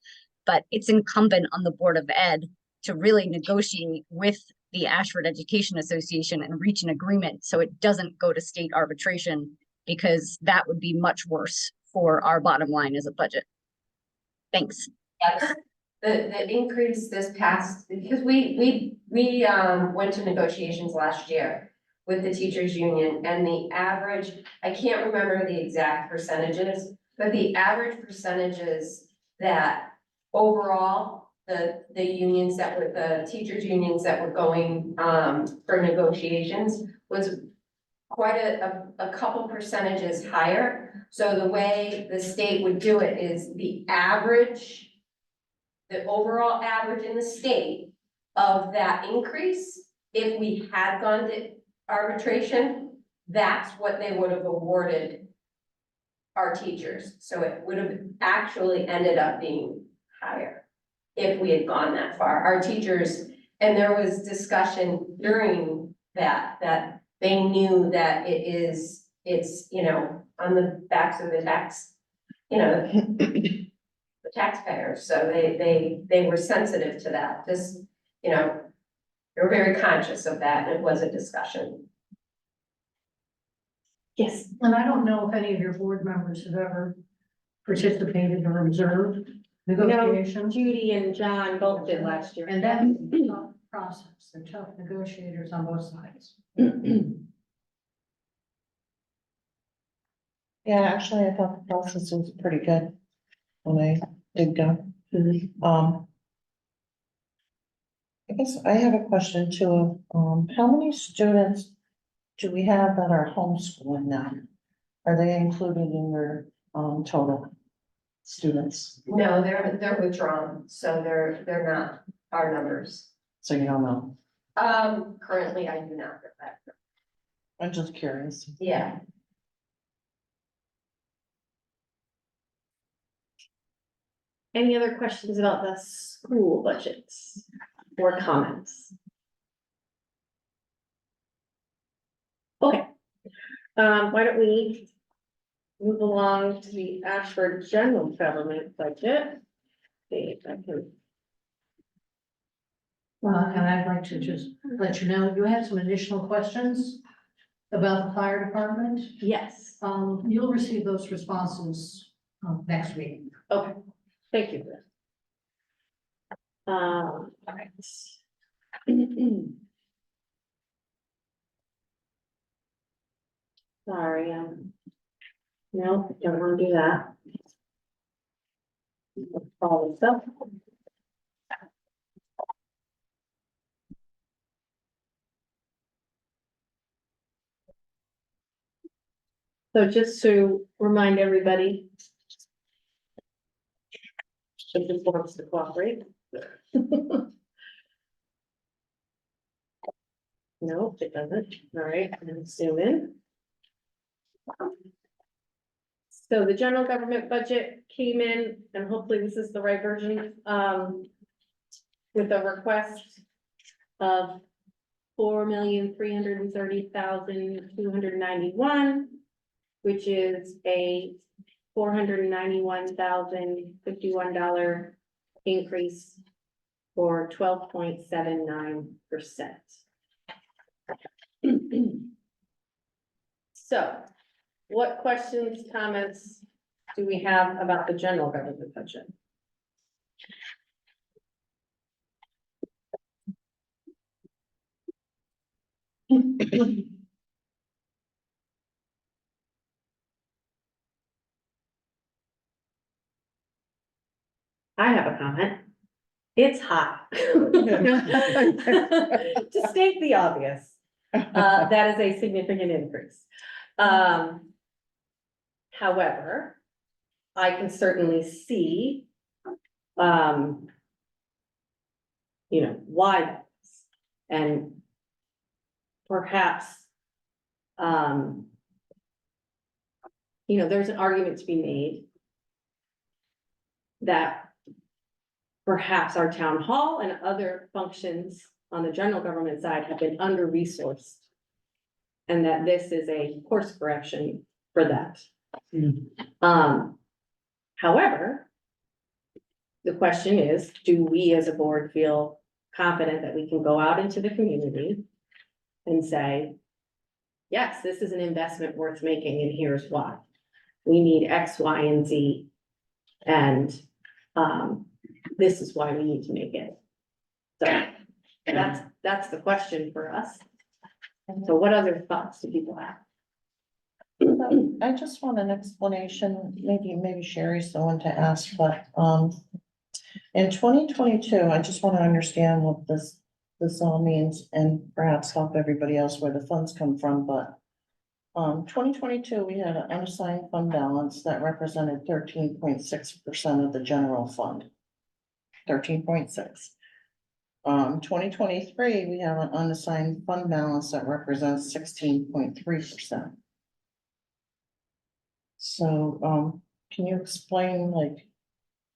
but it's incumbent on the Board of Ed to really negotiate with the Ashford Education Association and reach an agreement so it doesn't go to state arbitration, because that would be much worse for our bottom line as a budget. Thanks. Yes, the increase this past, because we went to negotiations last year with the teachers union, and the average, I can't remember the exact percentages, but the average percentages that overall, the unions that were, the teachers unions that were going for negotiations was quite a couple percentages higher. So the way the state would do it is the average, the overall average in the state of that increase, if we had gone to arbitration, that's what they would have awarded our teachers. So it would have actually ended up being higher if we had gone that far. Our teachers, and there was discussion during that they knew that it's, you know, on the backs of the the taxpayers. So they were sensitive to that. This, you know, they were very conscious of that, and it was a discussion. Yes. And I don't know if any of your board members have ever participated or observed negotiations. Judy and John both did last year. And that's a tough process. They're tough negotiators on both sides. Yeah, actually, I thought the process was pretty good when I did go. I guess I have a question too. How many students do we have that are homeschooling now? Are they included in your total students? No, they're withdrawn, so they're not our numbers. So you don't know. Currently, I do not know that. I'm just curious. Yeah. Any other questions about the school budgets or comments? Okay, why don't we move along to the Ashford general government budget? See if I can. And I'd like to just let you know, you had some additional questions about the fire department. Yes, You'll receive those responses next week. okay, thank you. All right. Sorry, no, don't want to do that. All this stuff. So just to remind everybody. If this wants to cooperate. No, it doesn't. All right, I'm gonna zoom in. So the general government budget came in, and hopefully this is the right version, with a request of $4,330,291, which is a $491,051 increase for 12.79%. So, what questions, comments do we have about the general government budget? I have a comment. It's hot. To state the obvious, that is a significant increase. However, I can certainly see, you know, why that is. And perhaps, you know, there's an argument to be made that perhaps our town hall and other functions on the general government side have been under-resourced. And that this is a course correction for that. Mm. However, the question is, do we as a board feel confident that we can go out into the community and say, yes, this is an investment worth making, and here's why. We need X, Y, and Z, and this is why we need to make it. So that's the question for us. So what other thoughts do people have? I just want an explanation, maybe Sherry's the one to ask, but, in 2022, I just want to understand what this all means and perhaps help everybody else where the funds come from, but 2022, we had an unassigned fund balance that represented 13.6% of the general fund. 13.6. 2023, we have an unassigned fund balance that represents 16.3%. So, can you explain like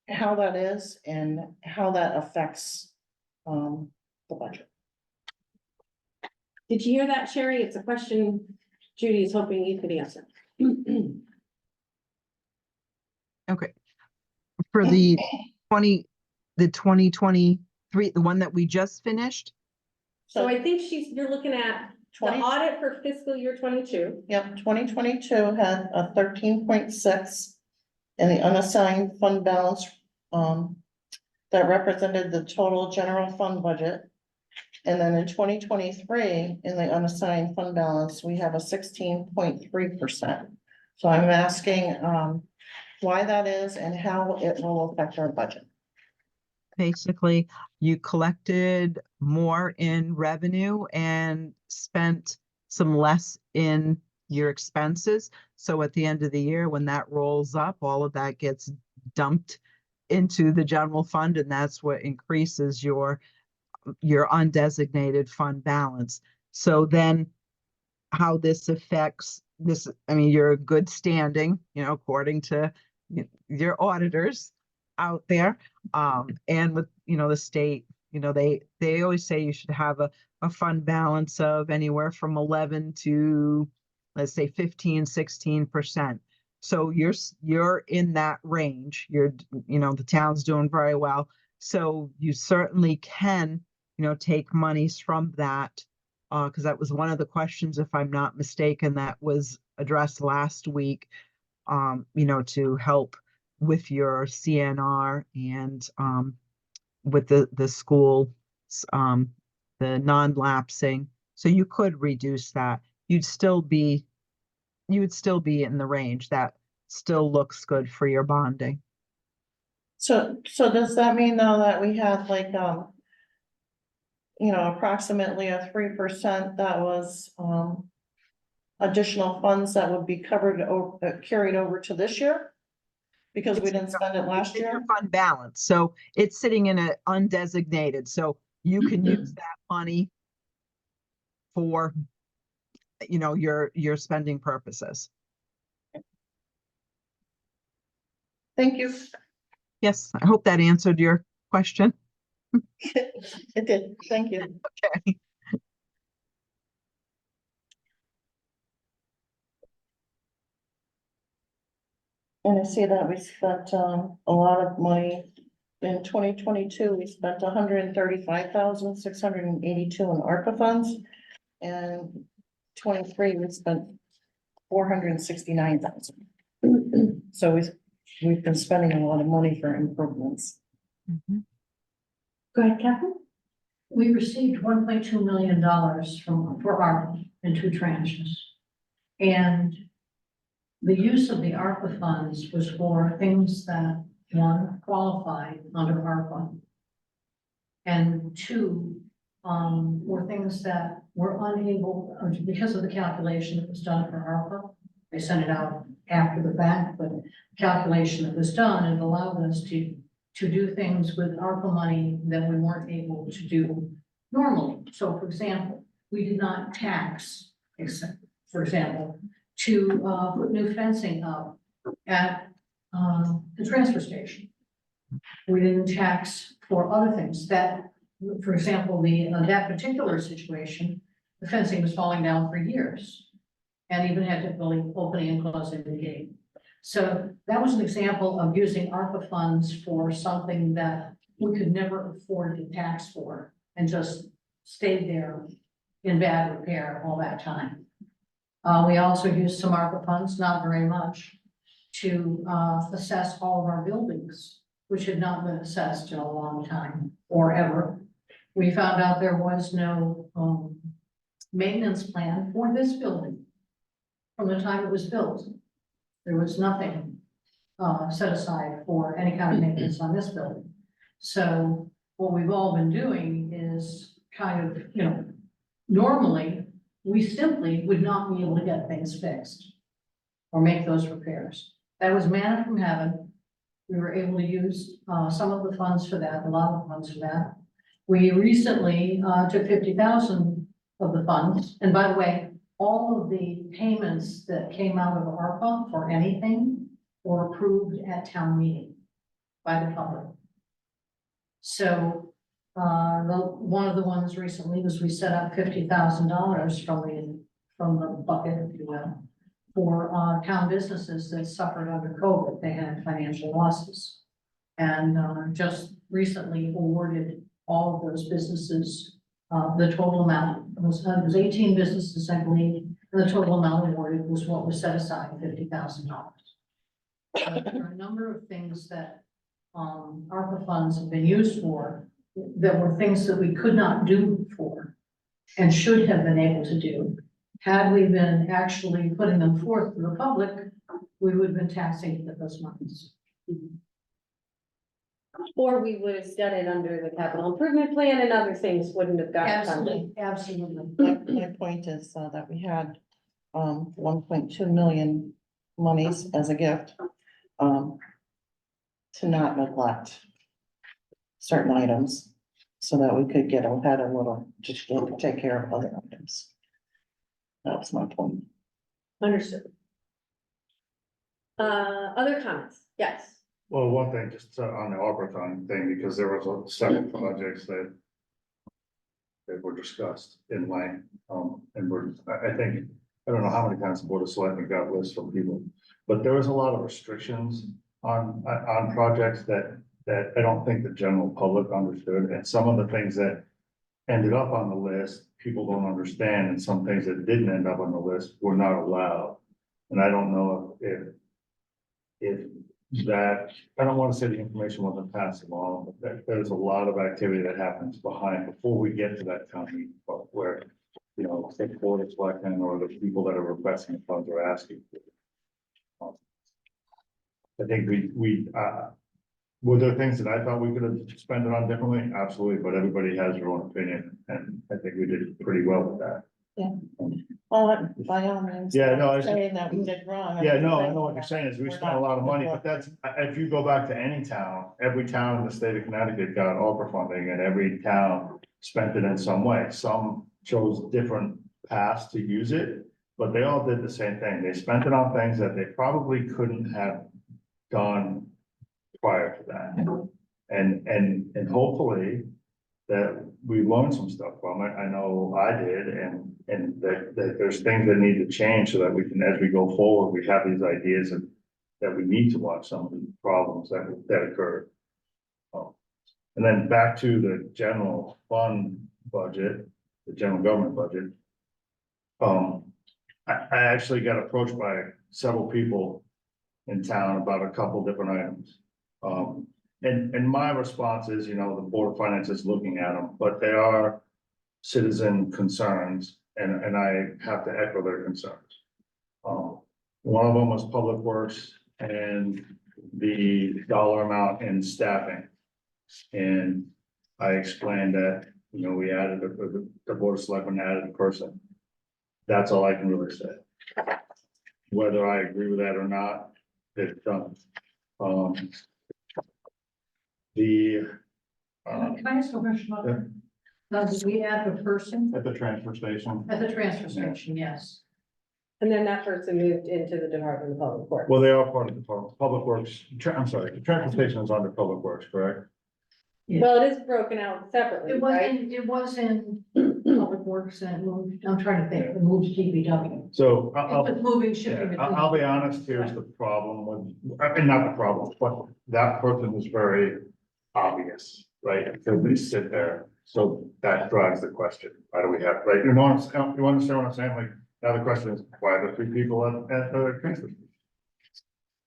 how that is and how that affects, the budget? Did you hear that, Sherry? It's a question Judy is hoping you could answer. Okay. For the 2023, the one that we just finished, So I think you're looking at the 20 audit for fiscal year 22. Yep, 2022 had a 13.6 in the unassigned fund balance, that represented the total general fund budget. And then in 2023, in the unassigned fund balance, we have a 16.3%. So I'm asking, why that is and how it will affect our budget. basically, you collected more in revenue and spent some less in your expenses. So at the end of the year, when that rolls up, all of that gets dumped into the general fund, and that's what increases your undesignated fund balance. So then how this affects this, I mean, you're good standing, according to your auditors out there. And with, the state, they always say you should have a fund balance of anywhere from 11 to, let's say 15, 16%. So you're in that range. The town's doing very well. So you certainly can, take monies from that. Because that was one of the questions, if I'm not mistaken, that was addressed last week, to help with your CNR and with the school, the non-lapsing. So you could reduce that. You would still be in the range. That still looks good for your bonding. So does that mean though that we had like, approximately a 3% that was, additional funds that would be covered or carried over to this year? Because we didn't spend it last It's year? your fund balance. So it's sitting in an undesignated, so you can use that money for, your spending purposes. Thank you. Yes, I hope that answered your question. It did. Thank you. Okay. And I see that we spent, a lot of money. In 2022, we spent 135,682 in ARPA funds. And 23, we spent 469,000. So we've been spending a lot of money for improvements. Mhm. Go ahead, Catherine. We received $1.2 million for ARPA in 2 tranches. And the use of the ARPA funds was for things that, 1, qualified under ARPA. And 2, were things that were unable, because of the calculation that was done for ARPA. They sent it out after the fact, but the calculation that was done, it allowed us to do things with ARPA money that we weren't able to do normally. So for example, we did not tax, except, for example, to put new fencing up at the transfer station. We didn't tax for other things that, for example, that particular situation, the fencing was falling down for years. and even had difficulty opening and closing the gate. So that was an example of using ARPA funds for something that we could never afford to tax for and just stayed there in bad repair all that time. We also used some ARPA funds, not very much, to assess all of our buildings, which had not been assessed in a long time or ever. We found out there was no maintenance plan for this building from the time it was built. There was nothing set aside for any kind of maintenance on this building. So what we've all been doing is kind of, you know, normally we simply would not be able to get things fixed or make those repairs. That was manna from heaven. We were able to use some of the funds for that, a lot of the funds for that. We recently took 50,000 of the funds. And by the way, all of the payments that came out of ARPA for anything were approved at town meeting by the public. So one of the ones recently was we set up $50,000 from the bucket, if you will, for town businesses that suffered under COVID. They had financial losses. And just recently awarded all of those businesses the total amount. It was 18 businesses, I believe, and the total amount awarded was what was set aside, $50,000. There are a number of things that ARPA funds have been used for that were things that we could not do before and should have been able to do. Had we been actually putting them forth to the public, we would have been taxing to get those monies. Or we would have done it under the capital improvement plan and other things wouldn't have gotten funded. Absolutely, absolutely. My point is that we had 1.2 million monies as a gift to not neglect certain items so that we could get ahead a little, just to take care of other items. That was my point. Understood. Other comments? Yes. Well, one thing, just on the ARPA thing, because there was several projects that were discussed in length, and I think, I don't know how many times the Board of Selectmen got lists from people, but there was a lot of restrictions on projects that I don't think the general public understood, and some of the things that ended up on the list, people don't understand, and some things that didn't end up on the list were not allowed. And I don't know if that, I don't want to say the information wasn't passed along, but there's a lot of activity that happens before we get to that town meeting, where, you know, say Board of Selectmen or the people that are requesting the funds are asking. I think were there things that I thought we could have spent it on differently? Absolutely, but everybody has their own opinion, and I think we did pretty well with that. Yeah. Well, by all means. Yeah, no, I'm saying that we did wrong. Yeah, no, I know what you're saying is we spent a lot of money, but that's, if you go back to any town, every town in the state of Connecticut got ARPA funding and every town spent it in some way. Some chose different paths to use it, but they all did the same thing. They spent it on things that they probably couldn't have done prior to that. And hopefully that we learned some stuff from it. I know I did, and that there's things that need to change so that we can, as we go forward, we have these ideas and that we need to watch some of the problems that occurred. And then back to the general fund budget, the general government budget. I actually got approached by several people in town about a couple different items. And my response is, you know, the Board of Finance is looking at them, but they are citizen concerns, and I have to echo their concerns. One of them was Public Works and the dollar amount in staffing. And I explained that, you know, we added, the Board of Selectmen added a person. That's all I can really say. Whether I agree with that or not, it's done. Can I ask a question about that? Now, did we add a person At the transfer station. at the transfer station? Yes. And then that person moved into the Department of Public Works. Well, they are part of the Public Works, I'm sorry, the transfer station is under Public Works, correct? Well, it is broken out separately, It was right? in, it was in Public Works and moved, I'm trying to think, it moved to DPW. So It was moving, shifting. yeah, I'll be honest, here's the problem with, I mean, not the problem, but that person is very obvious, right? Because they sit there, so that drives the question, why do we have, right, you know, you understand what I'm saying? Like, now the question is, why are the three people at the transfer station?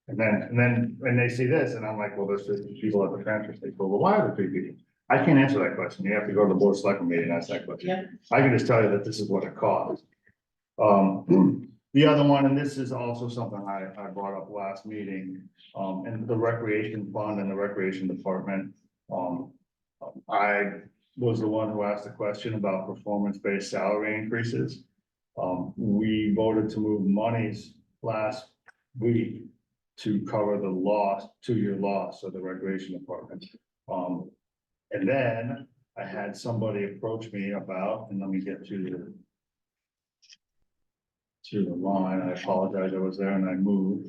And then, when they see this, and I'm like, well, there's 50 people at the transfer station, well, why are there three people? I can't answer that question, you have to go to the board of selectmen meeting and ask that question. Yep. I can just tell you that this is what it costs. The other one, and this is also something I brought up last meeting, and the recreation fund and the recreation department. I was the one who asked the question about performance-based salary increases. We voted to move monies last week to cover the loss, 2-year loss of the recreation department. And then I had somebody approach me about, and let me get to the line, I apologize, I was there and I moved.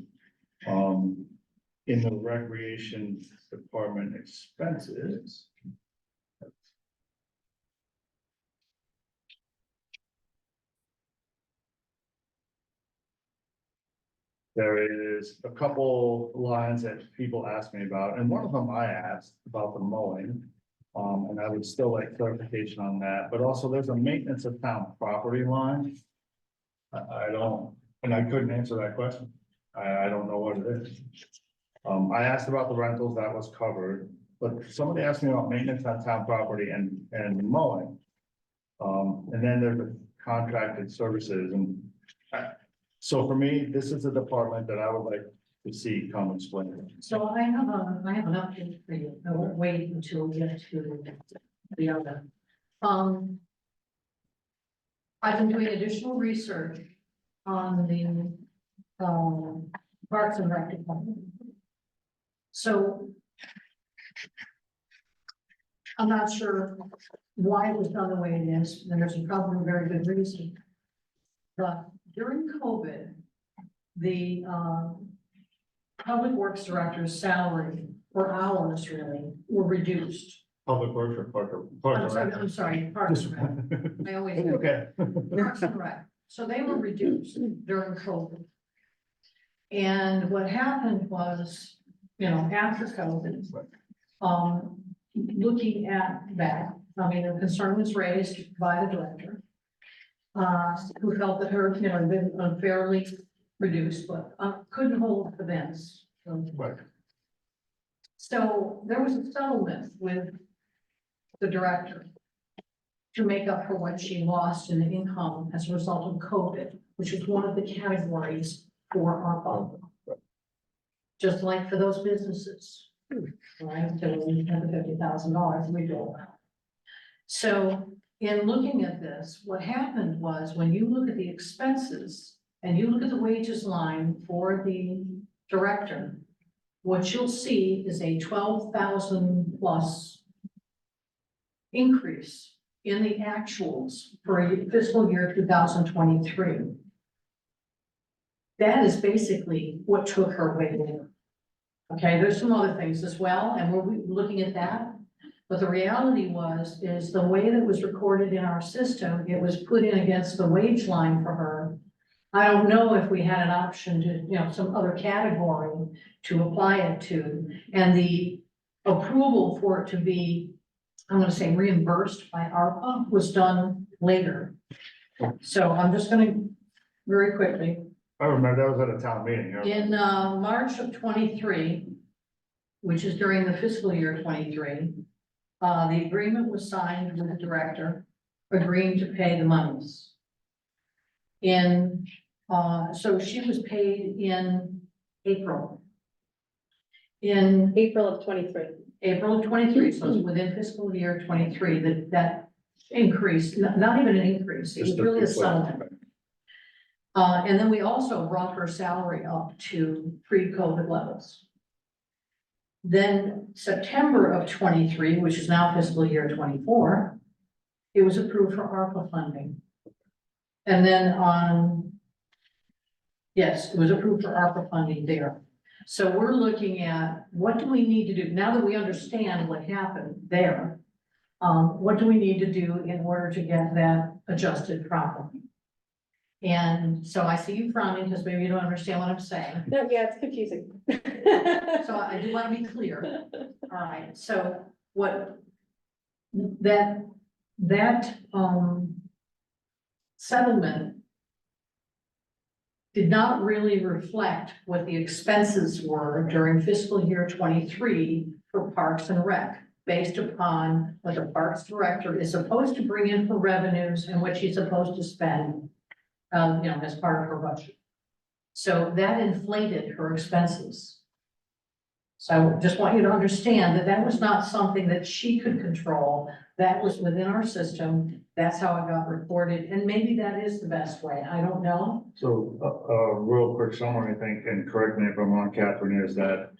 In the recreation department expenses. There is a couple lines that people ask me about, and one of them I asked about the mowing. And I would still like clarification on that, but also there's a maintenance of town property line. I don't, and I couldn't answer that question. I don't know what it is. I asked about the rentals, that was covered, but somebody asked me about maintenance on town property and mowing. And then there's the contracted services and. So for me, this is a department that I would like to see come explain it. So I have an update for you. I won't wait until we get to the other. I've been doing additional research on the Parks and Rec department. So I'm not sure why it was done the way it is, and there's probably a very good reason. But during COVID, the Public Works Director's salary or hours really were reduced. Public Works or Parks and Rec? I'm sorry, Parks and Rec. I always. Okay. Parks and Rec. So they were reduced during COVID. And what happened was, you know, after COVID, looking at that, I mean, a concern was raised by the director. Who felt that her, you know, had been unfairly reduced, but couldn't hold events. Right. So there was a settlement with the director to make up for what she lost in income as a result of COVID, which was one of the categories for ARPA. Just like for those businesses, right? So we had the $50,000 we do. So in looking at this, what happened was when you look at the expenses and you look at the wages line for the director, what you'll see is a 12,000 plus increase in the actuals for fiscal year 2023. That is basically what took her way down. Okay, there's some other things as well, and we're looking at that. But the reality is the way that was recorded in our system, it was put in against the wage line for her. I don't know if we had an option to, you know, some other category to apply it to. And the approval for it to be, I'm gonna say reimbursed by ARPA was done later. So I'm just gonna very quickly. I remember that was at a town meeting. Yeah. In March of 23, which is during the fiscal year 23, the agreement was signed with the director agreeing to pay the monies. So she was paid in April. In April of 23. April of 23, so it's within fiscal year 23, that increase, not even an increase, it was really a settlement. And then we also brought her salary up to pre-COVID levels. Then September of 23, which is now fiscal year 24, it was approved for ARPA funding. And then yes, it was approved for ARPA funding there. So we're looking at what do we need to do now that we understand what happened there. What do we need to do in order to get that adjusted properly? And so I see you frowning because maybe you don't understand what I'm saying. No, yeah, it's confusing. So I do want to be clear. All right, so what that settlement did not really reflect what the expenses were during fiscal year 23 for Parks and Rec, based upon what the Parks Director is supposed to bring in for revenues and what she's supposed to spend, as part of her budget. So that inflated her expenses. So I just want you to understand that that was not something that she could control. That was within our system. That's how it got reported. And maybe that is the best way. I don't know. So, real quick summary, I think, and correct me if I'm wrong, Catherine, is that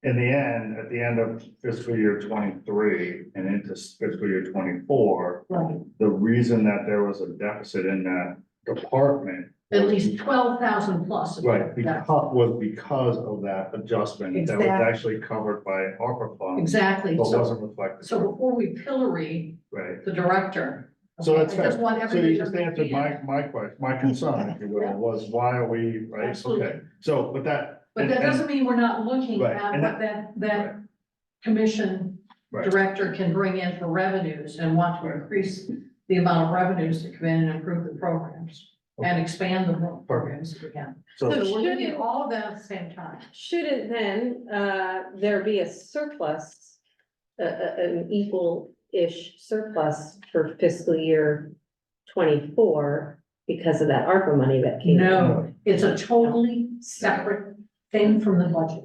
in the end, at the end of fiscal year 23 and into fiscal year 24, Right. the reason that there was a deficit in that department. At least 12,000 plus. Right, because of that adjustment that was Exactly. actually covered by ARPA funds. Exactly. But So, wasn't reflected. so before we pillory Right, the director. so that's I fair. just want So everybody you to just answered understand. my question, my concern, if you will, was why are we, right? Absolutely. Okay, so, but that. But that doesn't mean we're not looking Right, at and what that commission Right. director can bring in for revenues and want to increase the amount of revenues to come in and improve the programs and expand the programs if we can. So, So we're looking shouldn't- at all of that at the same time. Shouldn't then, there be a surplus, an equal-ish surplus for fiscal year 24 because of that ARPA money that came in? No, it's a totally separate thing from the budget.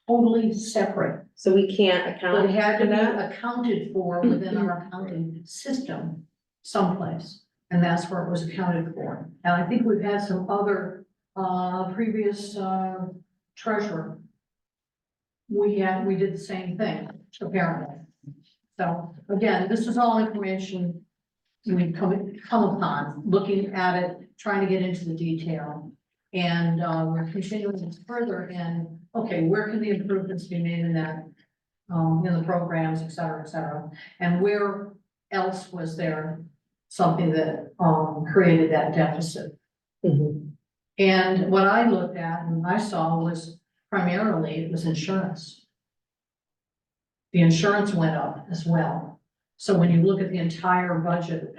Totally separate. So we can't But account it had to for be that? accounted for within our accounting system someplace. And that's where it was accounted for. And I think we've had some other, previous, treasurer. We did the same thing, apparently. So again, this is all information we come upon, looking at it, trying to get into the detail. And, we're continuing further in, okay, where can the improvements be made in that, in the programs, et cetera, et cetera. And where else was there something that, created that deficit? Mhm. And what I looked at and I saw was primarily it was insurance. The insurance went up as well. So when you look at the entire budget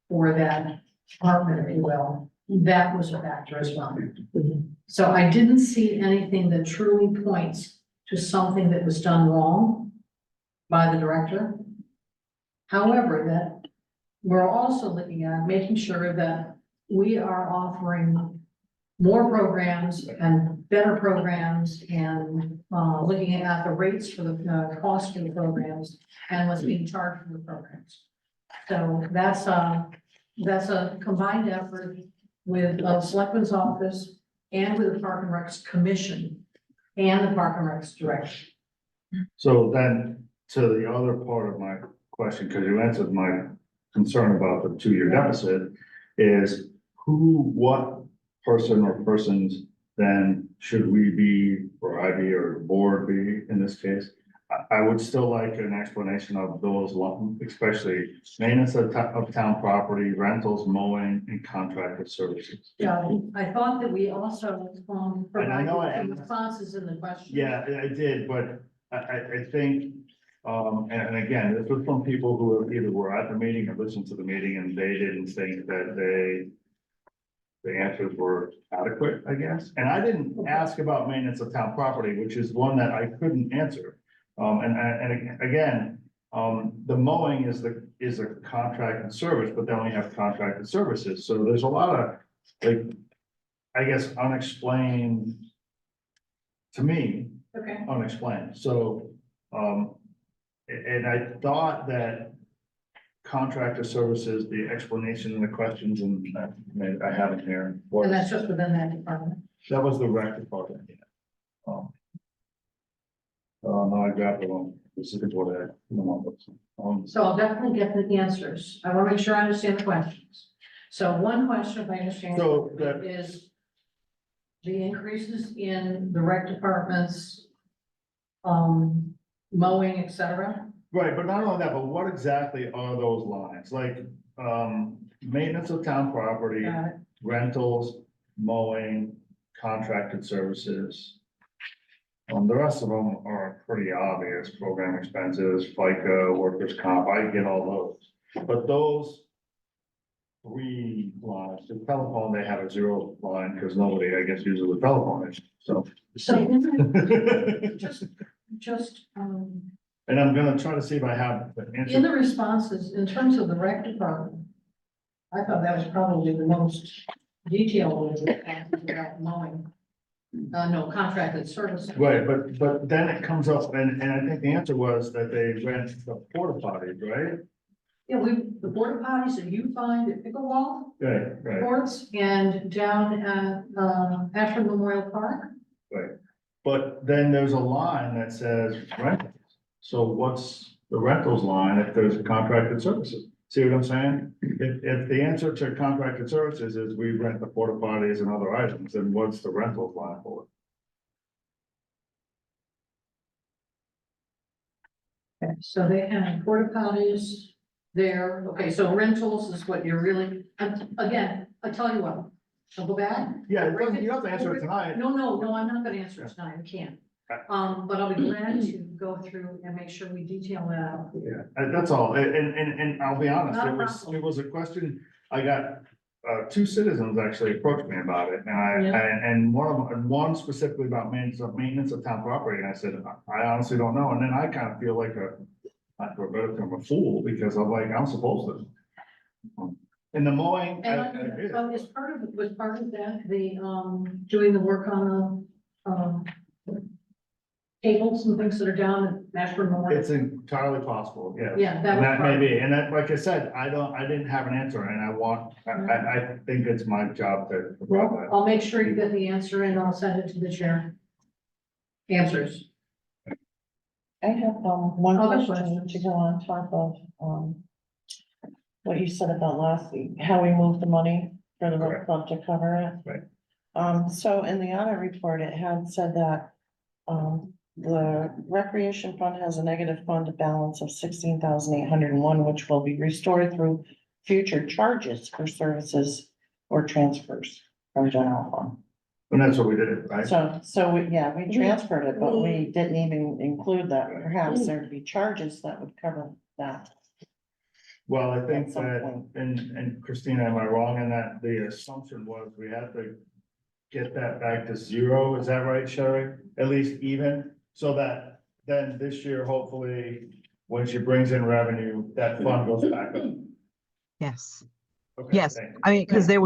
for that department, if you will, that was a factor as well. Mhm. So I didn't see anything that truly points to something that was done wrong by the director. However, that we're also looking at making sure that we are offering more programs and better programs and, looking at the rates for the, cost of the programs and what's being charged for the programs. So that's a combined effort with, Selectman's office and with the Park and Recs Commission and the Park and Recs Director. so then to the other part of my question, because you answered my concern about the 2-year deficit, is what person or persons then should we be, or I be, or the board be in this case? I would still like an explanation of those, especially maintenance of town property, rentals, mowing, and contracted services. Yeah, I thought that we also, And I know I provided some am- responses in the question. Yeah, I did, but I think, and again, this was from people who either were at the meeting or listened to the meeting, and they didn't think that the answers were adequate, I guess. And I didn't ask about maintenance of town property, which is one that I couldn't answer. And again, the mowing is a contracted service, but they only have contracted services. So there's a lot of, like, I guess, unexplained, to me, Okay. unexplained. So, and I thought that contractor services, the explanation and the questions, and I have it here. And that's just within that department. That was the rec department. Yeah. No, I grabbed the wrong. This is what I. So I'll definitely get the answers. I want to make sure I understand the questions. So one question, if I understand, So that- is the increases in the rec departments, mowing, et cetera, Right, but not only that, but what exactly are those lines? Like, maintenance of town property, Got it. rentals, mowing, contracted services. The rest of them are pretty obvious, program expenses, FICA, workers' comp, I get all those. But those three lines, the telephone, they have a zero line because nobody, I guess, uses the telephone, so. So just, And I'm gonna try to see if I have the in answer. the responses, in terms of the rec department, I thought that was probably the most detailed about mowing. No, contracted services. Right, but then it comes up, and I think the answer was that they rent the porta potties, right? Yeah, the porta potties that you find at pickleball Right. courts and down at, Ashford Memorial Park. Right, but then there's a line that says rentals. So what's the rentals line if there's contracted services? See what I'm saying? If the answer to contracted services is we rent the porta potties and other items, then what's the rentals line for? Okay, so they have porta potties there. Okay, so rentals is what you're really, again, I tell you what, I'll go back. Yeah, it doesn't- you don't have to answer it tonight. No, I'm not gonna answer it tonight, I can't. But I'll be glad to go through and make sure we detail that out. Yeah, that's all, and I'll be honest, Not a it was a question, I got, two citizens actually approached me about it, and and one specifically about maintenance of town property, and I said, I honestly don't know, and then I kind of feel like for a better term, a fool, because I'm like, I'm supposed to. In the mowing. And was part of that, doing the work on the, tables and things that are down at Ashford Memorial? It's entirely possible, yes. Yeah, that And was that part may of be, and that, like I said, I didn't have an answer, and I think it's my job to provide Well, that. I'll make sure you get the answer and I'll send it to the chair. Answers. I have, one Other question questions? to go on top of, what you said about last week, how we moved the money for the rec Correct. club to cover it. Right. So in the audit report, it had said that, the recreation fund has a negative fund balance of 16,801, which will be restored through future charges for services or transfers from general fund. And that's what we did, right? So we transferred it, but we didn't even include that perhaps there'd be charges that would cover that. Well, I think At some that, point. and Christina, am I wrong in that the assumption was we had to get that back to zero, is that right, Sherry? At least even, so that then this year, hopefully, when she brings in revenue, that fund goes back up. Yes. Okay, Yes, thank you. I mean, because there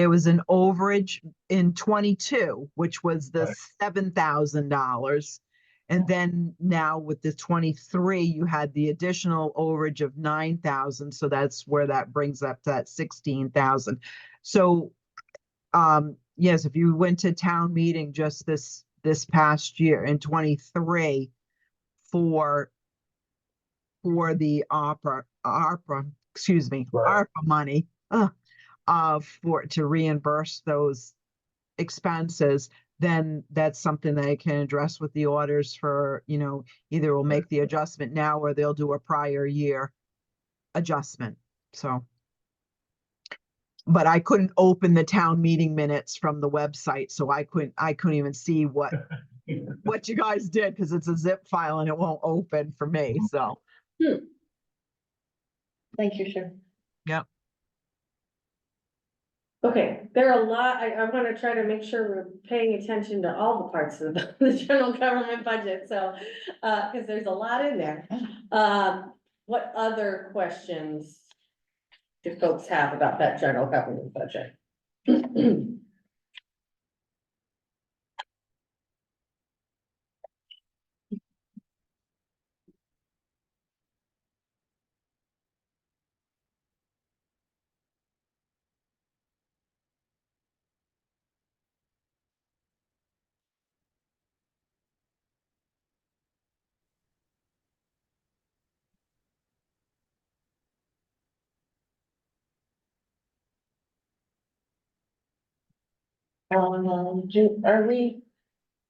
was an overage in 22, which was the Right. $7,000. And then now with the 23, you had the additional overage of 9,000. So that's where that brings up to that 16,000. So, yes, if you went to town meeting just this past year in 23 for the ARPA, excuse me, Right. ARPA money, to reimburse those expenses, then that's something they can address with the auditors for, either we'll make the adjustment now or they'll do a prior year adjustment, so. But I couldn't open the town meeting minutes from the website, so I couldn't even see what you guys did, because it's a zip file and it won't open for me, so. Thank you, Sharon. Yep. Okay, there are a lot, I want to try to make sure we're paying attention to all the parts of the general government budget, so, because there's a lot in there. What other questions do folks have about that general government budget?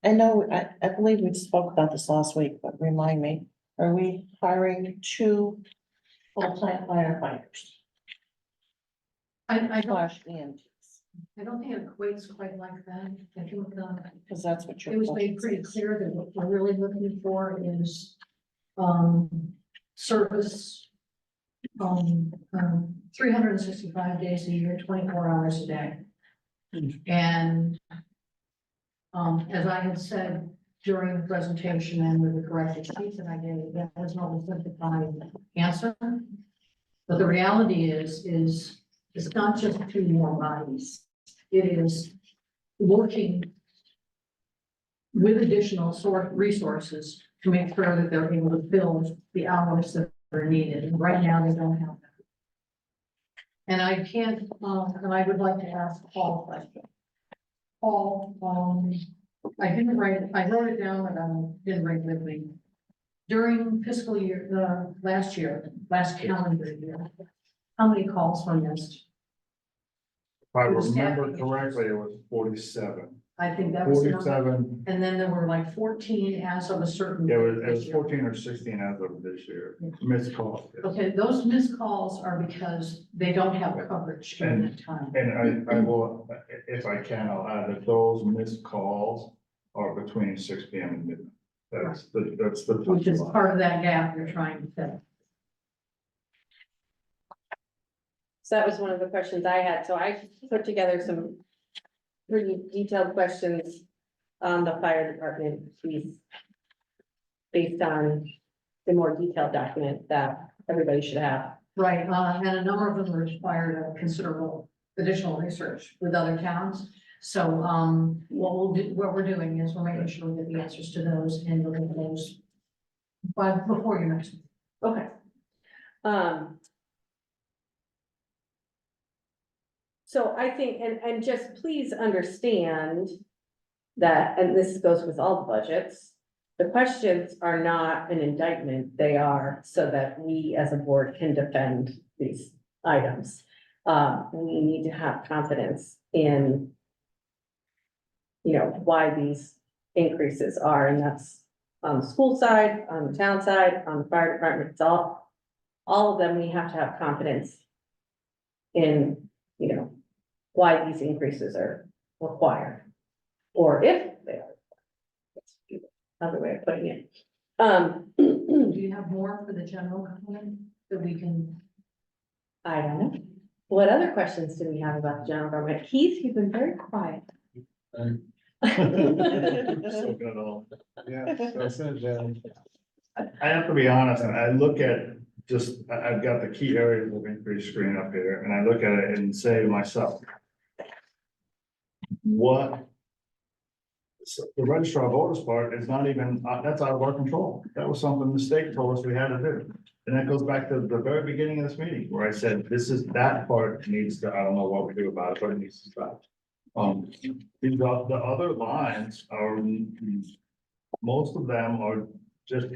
I know, I believe we spoke about this last week, but remind me, are we hiring 2 full-time firefighters? I don't, Slash EMTs, I don't think it equates quite like that. I think, because that's what your. it was made budget pretty says. clear that what we're really looking for is, service, 365 days a year, 24 hours a day. And, as I had said during the presentation and with the corrected sheet that I gave, that was not a simplified answer. But the reality is it's not just 2 more bodies. It is working with additional resources to make sure that they're able to fill the hours that are needed. And right now, they don't have that. And I can't, and I would like to ask Paul a question. Paul, I didn't write it, I wrote it down, but I didn't write it with me. During fiscal year, last calendar year, how many calls were missed? If I remember correctly, it was 47. I think that was the number. 47, And then there were like 14 as of a certain. it was, date it this was year. 14 or 16 as of this year, missed calls. Okay, those missed calls are because they don't have coverage during that time. And I will, if I can, I'll add that those missed calls are between 6 PM and midnight. That's the. Which is part of that gap you're trying to fill. So that was one of the questions I had. So I put together some pretty detailed questions on the fire department piece based on the more detailed document that everybody should have. Right, and a number of them required a considerable additional research with other towns. So, what we're doing is we're making sure we get the answers to those and look at those before your next meeting. Okay. So I think, and just please understand that, and this goes with all the budgets, the questions are not an indictment, they are so that we as a board can defend these items. We need to have confidence in, you know, why these increases are, and that's on the school side, on the town side, on the fire department, it's all of them, we have to have confidence in, you know, why these increases are required, or if they are. That's another way of putting it. Do you have more for the general government that we can? I don't know. What other questions do we have about the general government? Keith, you've been very quiet. So good all. Yeah, that's it, Jen. I have to be honest, I look at just, I've got the key areas of increased screen up here, and I look at it and say to myself, what? So the registrar of voters part is not even, that's out of our control. That was something the state told us we had to do. And that goes back to the very beginning of this meeting where I said, that part needs to, I don't know what we do about it, but it needs to stop. The other lines are, most of them are just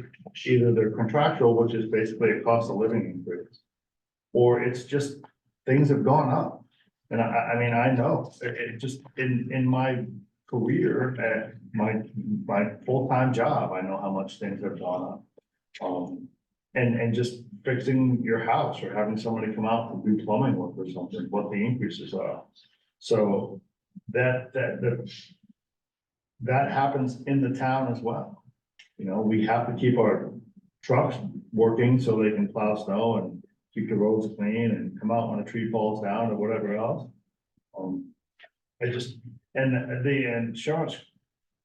either they're contractual, which is basically a cost of living increase. Or it's just, things have gone up. And I mean, I know, it just, in my career, at my full-time job, I know how much things have gone up. And just fixing your house or having somebody come out to do plumbing work or something, what the increases are. So that happens in the town as well. You know, we have to keep our trucks working so they can plow snow and keep the roads clean and come out when a tree falls down or whatever else. I just, and the insurance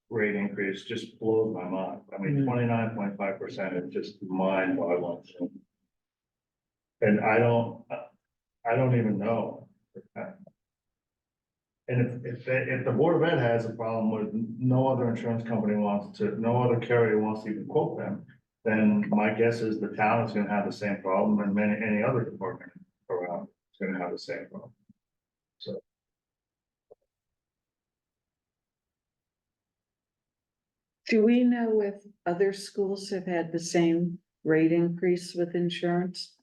rate increase just blows my mind. I mean, 29.5% is just mind boggling. And I don't even know. And if the Board of Ed has a problem with no other insurance company no other carrier wants to even quote them, then my guess is the town is gonna have the same problem and any other department around is gonna have the same problem. So. Do we know if other schools have had the same rate increase with insurance?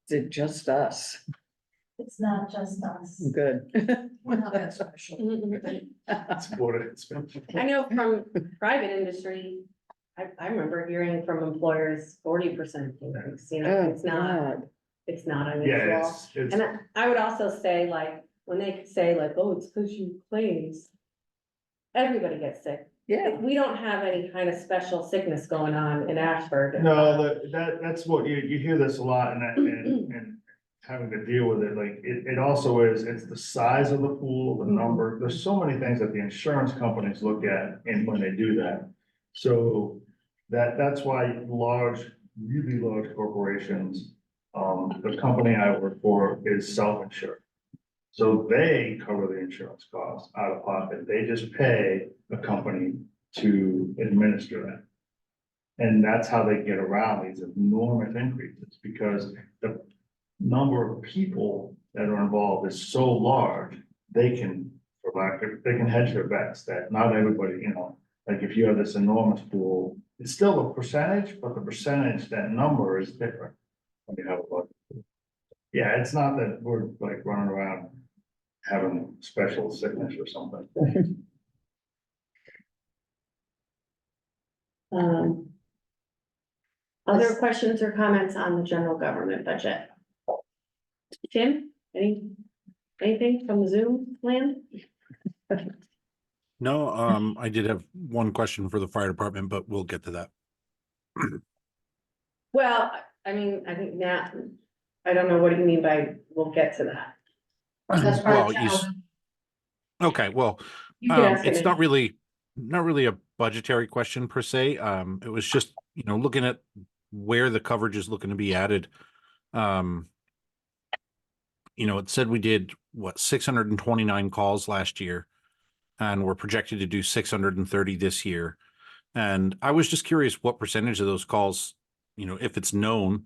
Is it just us? It's not just us. Good. We're not that special. It's what it's been. I know from private industry, I remember hearing from employers 40% increase, you know, Oh, it's not, God. it's not Yeah, unusual. it's, And I would also say, like, when they could say like, oh, it's because you claims. Everybody gets sick. Yeah. We don't have any kind of special sickness going on in Ashford. no, that's what you hear this a lot and having to deal with it, like, it also is, it's the size of the pool, the number, there's so many things that the insurance companies look at and when they do that. So that's why really large corporations, the company I work for is self-insured. So they cover the insurance costs out of pocket, they just pay a company to administer that. And that's how they get around these enormous increases, because the number of people that are involved is so large, they can, they can hedge their bets that not everybody, you know, like if you have this enormous pool, it's still a percentage, but the percentage, that number is different. When you have a lot. Yeah, it's not that we're like running around having special sickness or something. Other questions or comments on the general government budget? Tim, anything from the Zoom land? No, I did have one question for the fire department, but we'll get to that. Well, I mean, I think Nat, I don't know what do you mean by we'll get to that. That's part Well, of you, okay, well, You can ask it's it. not really a budgetary question per se. It was just, you know, looking at where the coverage is looking to be added. You know, it said we did what 629 calls last year, and we're projected to do 630 this year. And I was just curious what percentage of those calls, you know, if it's known,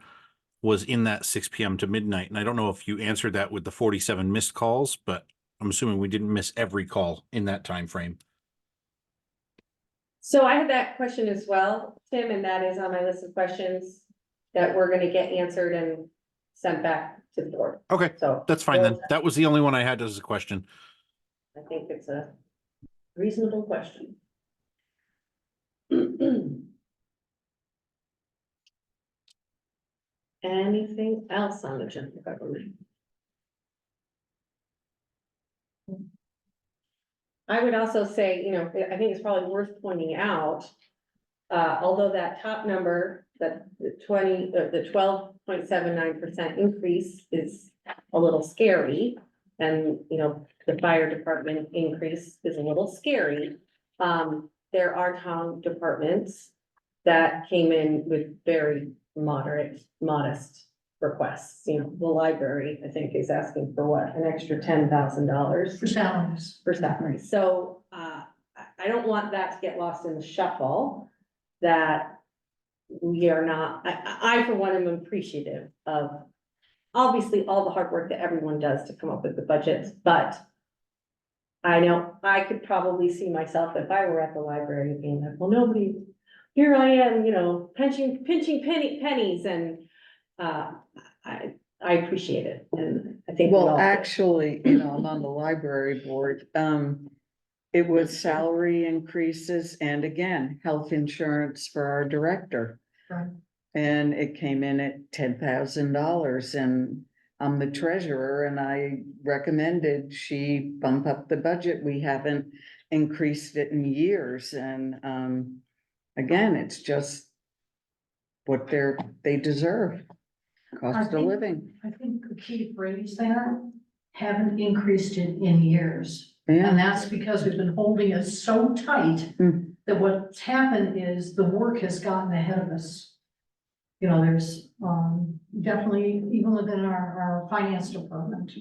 was in that 6 p.m. to midnight. And I don't know if you answered that with the 47 missed calls, but I'm assuming we didn't miss every call in that time frame. So I had that question as well, Tim, and that is on my list of questions that we're gonna get answered and sent back to the board. Okay, So that's fine then. That was the only one I had as a question. I think it's a reasonable question. Anything else on the general government? I would also say, you know, I think it's probably worth pointing out, although that top number, that the 12.79% increase is a little scary. And, you know, the fire department increase is a little scary. There are town departments that came in with very modest requests. You know, the library, I think, is asking for what, an extra $10,000 For salaries. for salaries. So, I don't want that to get lost in the shuffle, that we are not, I for one am appreciative of obviously all the hard work that everyone does to come up with the budgets, but I know I could probably see myself if I were at the library being like, well, nobody, here I am, you know, pinching pennies, and I appreciate it, and I think we all Well, do. actually, you know, I'm on the library board. It was salary increases and again, health insurance for our director. Right. And it came in at $10,000, and I'm the treasurer and I recommended she bump up the budget. We haven't increased it in years, and again, it's just what they deserve. Cost of living. I think the key phrase there, haven't increased it in years. Yeah. And that's because we've been holding it so tight that what's happened is the work has gotten ahead of us. You know, there's definitely, even within our finance department,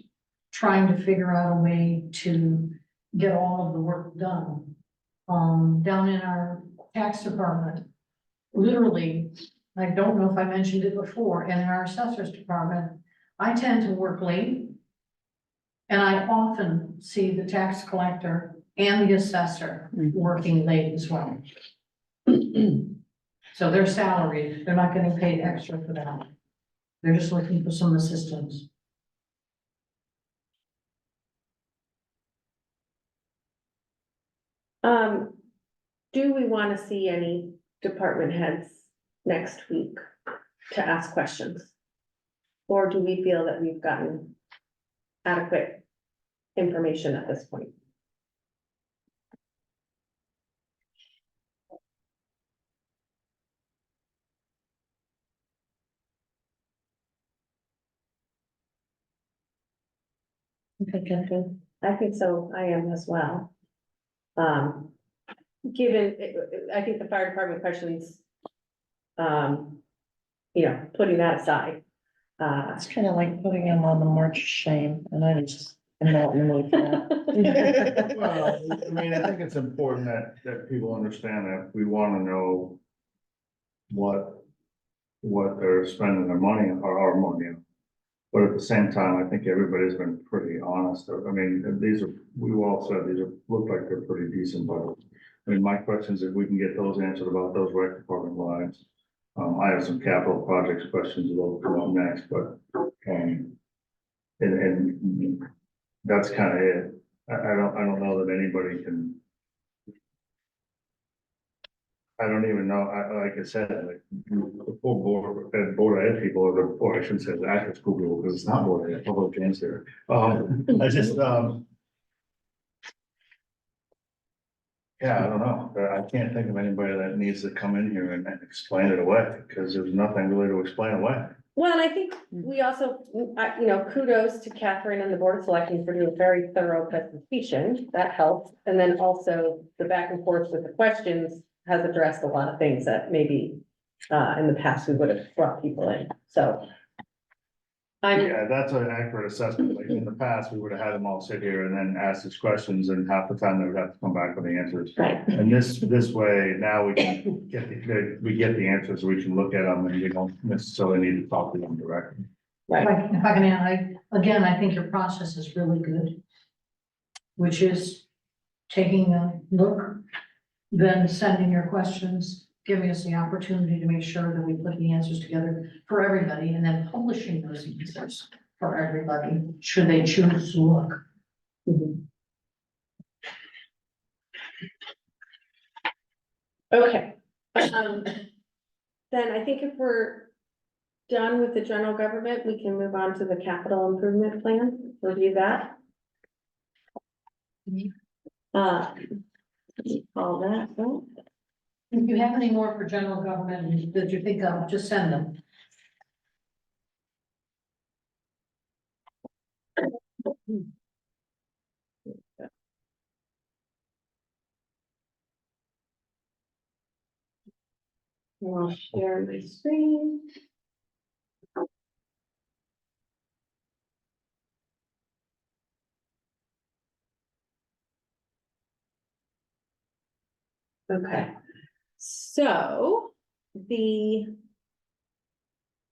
trying to figure out a way to get all of the work done. Down in our tax department, literally, I don't know if I mentioned it before, and in our assessors department, I tend to work late. And I often see the tax collector and the assessor working late as well. So they're salaried, they're not getting paid extra for that. They're just looking for some assistance. Do we want to see any department heads next week to ask questions? Or do we feel that we've gotten adequate information at this point? I think so, I am as well. Given, I think the fire department questions, putting that aside. It's kind of like putting them on the march of shame, and I just am not in the mood for that. Well, I mean, I think it's important that people understand that we want to know what they're spending their money or our money on. But at the same time, I think everybody's been pretty honest. I mean, we've all said look like they're pretty decent, but I mean, my question is if we can get those answered about those rec department lines. I have some capital projects questions that'll come up next, but, and that's kind of it. I don't know that anybody can. I don't even know, like I said, like, the full board of ed people, or I shouldn't say the actual school people, because it's not board of ed, although James there. I just, yeah, I don't know, I can't think of anybody that needs to come in here and explain it away, because there's nothing really to explain away. Well, and I think we also, kudos to Catherine and the Board of Selectmen for doing a very thorough presentation, that helped. And then also the back and forth with the questions has addressed a lot of things that maybe in the past we would have brought people in, so. Yeah, that's an accurate assessment. Like in the past, we would have had them all sit here and then ask these questions, and half the time they would have to come back with the answers. Right. And this way, now we can get the answers, we can look at them, and we don't necessarily need to talk to them directly. Right. If I can add, I think your process is really good. Which is taking a look, then sending your questions, giving us the opportunity to make sure that we put the answers together for everybody, and then publishing those answers for everybody, should they choose to look. Okay. Then I think if we're done with the general government, we can move on to the capital improvement plan, review that. All that, oh. If you have any more for general government that you think of, just send them. I'll share my screen. Okay, so the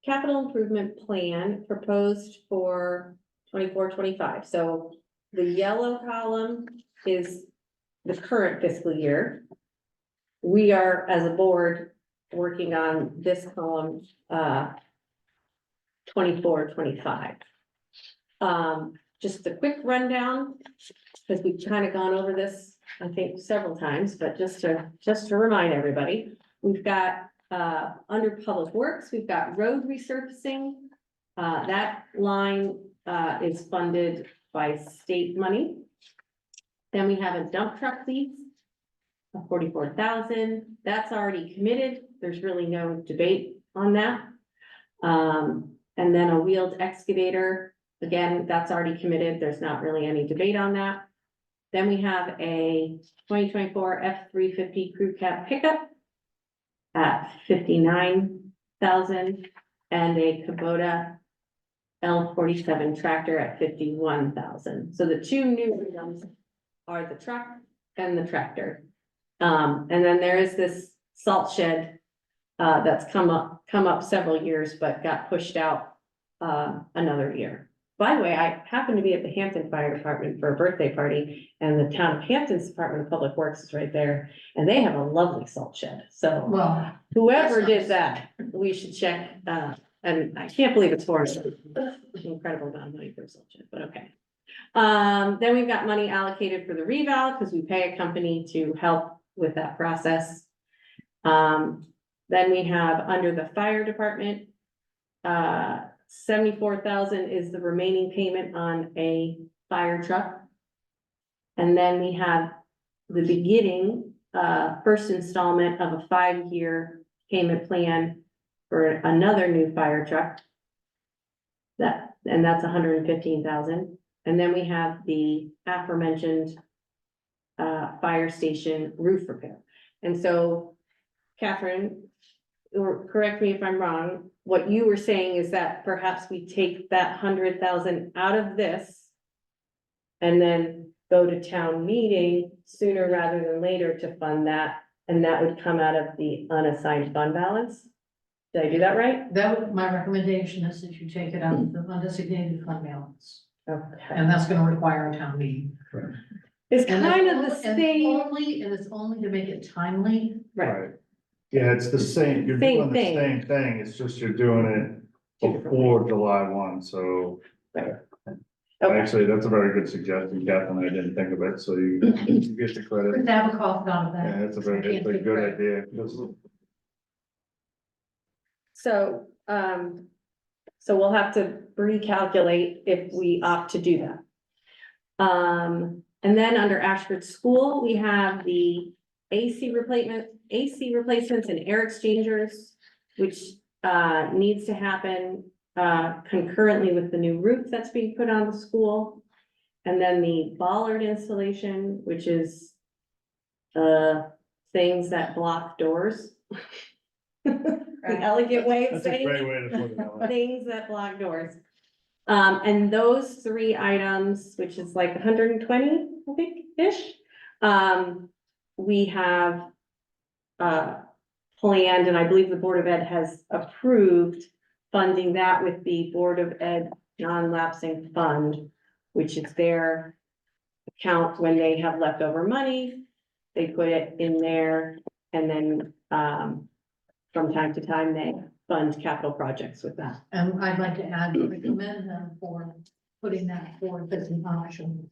capital improvement plan proposed for 24-25. So the yellow column is the current fiscal year. We are, as a board, working on this column, 24-25. Just a quick rundown, because we've kind of gone over this, I think, several times, but just to remind everybody, we've got under public works, we've got road resurfacing. That line is funded by state money. Then we have a dump truck lease of 44,000. That's already committed. There's really no debate on that. And then a wheeled excavator, again, that's already committed. There's not really any debate on that. Then we have a 2024 F-350 crew cab pickup at 59,000 and a Kubota L47 tractor at 51,000. So the two new items are the truck and the tractor. And then there is this salt shed that's come up several years, but got pushed out another year. By the way, I happened to be at the Hampton Fire Department for a birthday party, and the town of Hampton's Department of Public Works is right there, and they have a lovely salt shed. So Well, whoever did that, we should check, and I can't believe it's for incredible amount of money for a salt shed, but okay. Then we've got money allocated for the reval, because we pay a company to help with that process. Then we have under the fire department, 74,000 is the remaining payment on a fire truck. And then we have the beginning, first installment of a 5-year payment plan for another new fire truck. And that's 115,000. And then we have the aforementioned fire station roof repair. And so, Catherine, or correct me if I'm wrong, what you were saying is that perhaps we take that 100,000 out of this and then go to town meeting sooner rather than later to fund that, and that would come out of the unassigned fund balance? Did I do that right? My recommendation is that you take it out of the undesignated fund balance, Okay. and that's gonna require a town meeting. It's And kind of only- the and same, it's only to make it timely. right? Yeah, it's the same, you're Same doing the thing. same thing, it's just you're doing it before July 1, so. Right. Okay. Actually, that's a very good suggestion, Catherine, I didn't think of it, so you get the credit. Have a cough out of that. Yeah, it's a good idea. So, so we'll have to recalculate if we opt to do that. And then under Ashford School, we have the AC replacements and air exchangers, which, needs to happen, concurrently with the new roof that's being put on the school. And then the bollard installation, which is, things that block doors. The elegant way of That's a saying great it. way to put it. Ellen. Things that block doors. And those 3 items, which is like 120, I think, ish. We have, planned, and I believe the Board of Ed has approved funding that with the Board of Ed non-lapsing fund, which is their account when they have leftover money. They put it in there, and then, from time to time, they fund capital projects with that. And I'd like to add, recommend them for putting that forward as an option.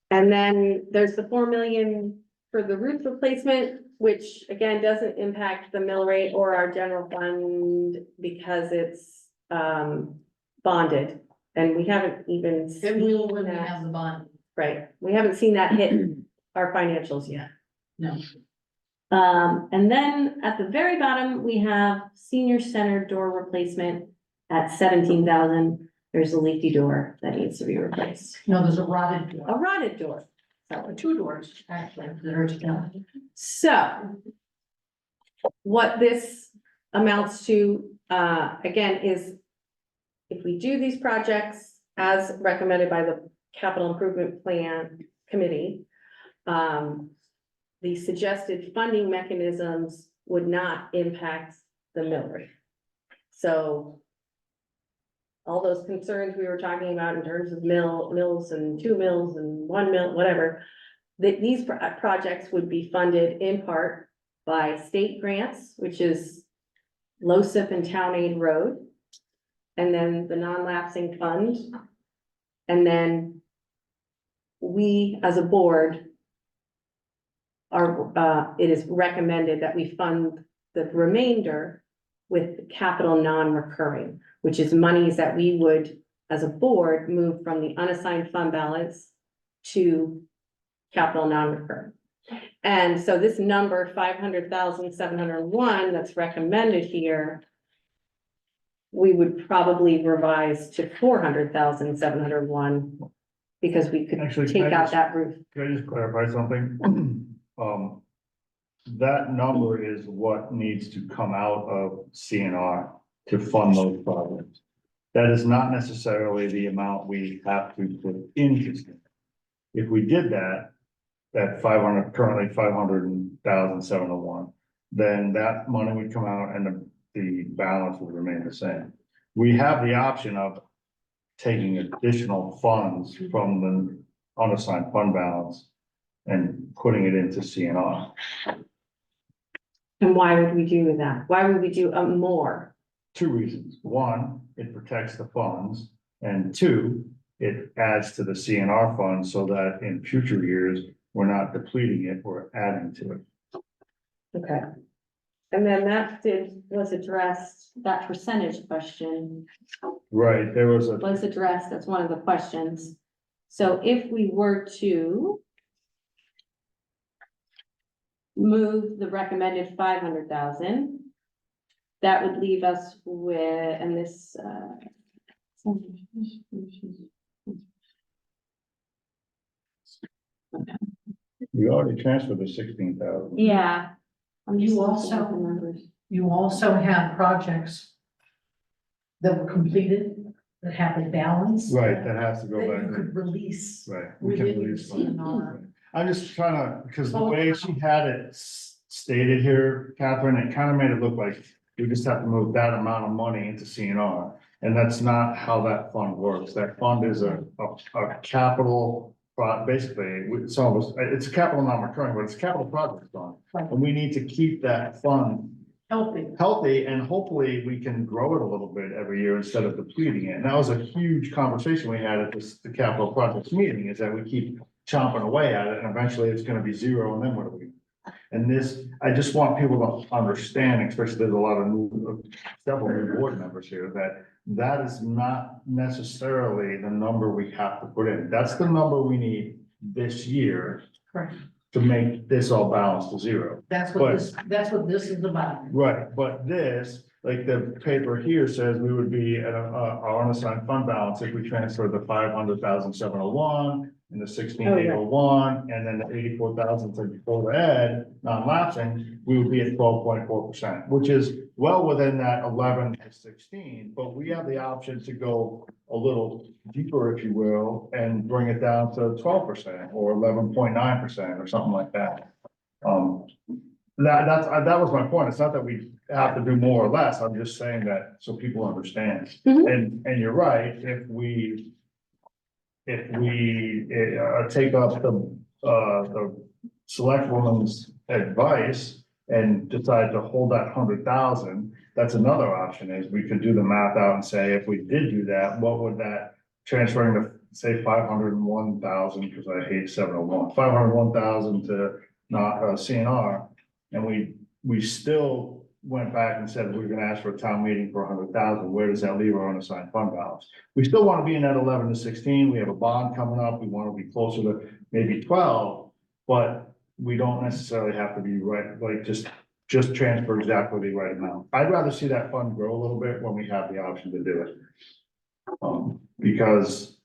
And then there's the 4 million for the roof replacement, which again, doesn't impact the mill rate or our general fund because it's, bonded. And we haven't even It will seen when we that, have the bond. right? We haven't seen that hit our financials yet. No. And then at the very bottom, we have senior center door replacement at 17,000. There's a leaky door that needs to be replaced. No, there's a rotted door. A rotted door. Or 2 doors, actually, that are together. So what this amounts to, again, is if we do these projects as recommended by the Capital Improvement Plan Committee, the suggested funding mechanisms would not impact the mill rate. So all those concerns we were talking about in terms of mills and 2 mills and 1 mill, whatever, that these projects would be funded in part by state grants, which is LoCIP and Town Aid Road, and then the non-lapsing fund. And then we, as a board, it is recommended that we fund the remainder with capital non-recurring, which is monies that we would, as a board, move from the unassigned fund balance to capital non-recurring. And so this number, 500,701, that's recommended here, we would probably revise to 400,701 because we could Actually, take can I out just- that roof. Can I just clarify something? That number is what needs to come out of CNR to fund those projects. That is not necessarily the amount we have to put into CNR. If we did that, currently 500,701, then that money would come out and the balance would remain the same. We have the option of taking additional funds from the unassigned fund balance and putting it into CNR. And why would we do that? Why would we do more? 2 reasons. 1, it protects the funds, and 2, it adds to the CNR fund so that in future years, we're not depleting it, we're adding to it. Okay. And then was addressed, that percentage question Right, there was a, was addressed, that's one of the questions. So if we were to move the recommended 500,000, that would leave us with, and this, we already transferred the 16,000. yeah. I'm just You looking at also- the numbers. You also have projects that were completed, that have a balance. Right, that has to go That you back. could release. Right. we can within your release funds. CNR. I'm just trying to, because the way she had it stated here, Catherine, it kind of made it look like we just have to move that amount of money into CNR. And that's not how that fund works. That fund is a capital, basically, it's almost, it's a capital non-recurring, but it's a capital project fund. Right. And we need to keep that fund Healthy. and hopefully we can grow it a little bit every year instead of depleting it. And that was a huge conversation we had at the capital projects meeting, is that we keep chomping away at it and eventually it's gonna be zero, and then what do we? And this, I just want people to understand, especially there's a lot of several new board members here, that is not necessarily the number we have to put in. That's the number we need this year Correct. to make this all balance to zero. That's But- what this is about. Right, but this, like the paper here says, we would be at our unassigned fund balance if we transfer the 500,701 and the 16,801, and then the 84,000 to Board of Ed, non-lapsing, we would be at 12.4%, which is well within that 11 to 16, but we have the option to go a little deeper, if you will, and bring it down to 12% or 11.9% or something like that. That was my point. It's not that we have to do more or less. I'm just saying that so people understand. Mhm. And you're right, if we take up the select woman's advice and decide to hold that 100,000, that's another option, is we could do the math out and say, if we did do that, what would that transferring to, say, 501,000, because I hate 701, 501,000 to not CNR, and we still went back and said, we're gonna ask for a town meeting for 100,000, where does that leave our unassigned fund balance? We still want to be in that 11 to 16, we have a bond coming up, we want to be closer to maybe 12, but we don't necessarily have to be right, like just transfer exactly the right amount. I'd rather see that fund grow a little bit when we have the option to do it. Because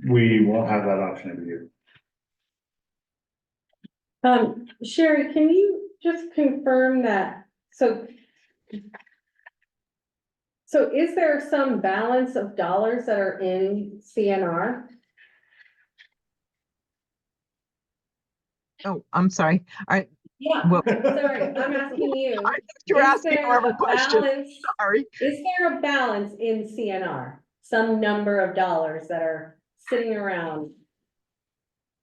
we won't have that option every year. Sherry, can you just confirm that, so is there some balance of dollars that are in CNR? Oh, I'm sorry. Yeah, Well- sorry, I'm asking you. I thought you were Is asking there more of a a question. balance- Sorry. Is there a balance in CNR? Some number of dollars that are sitting around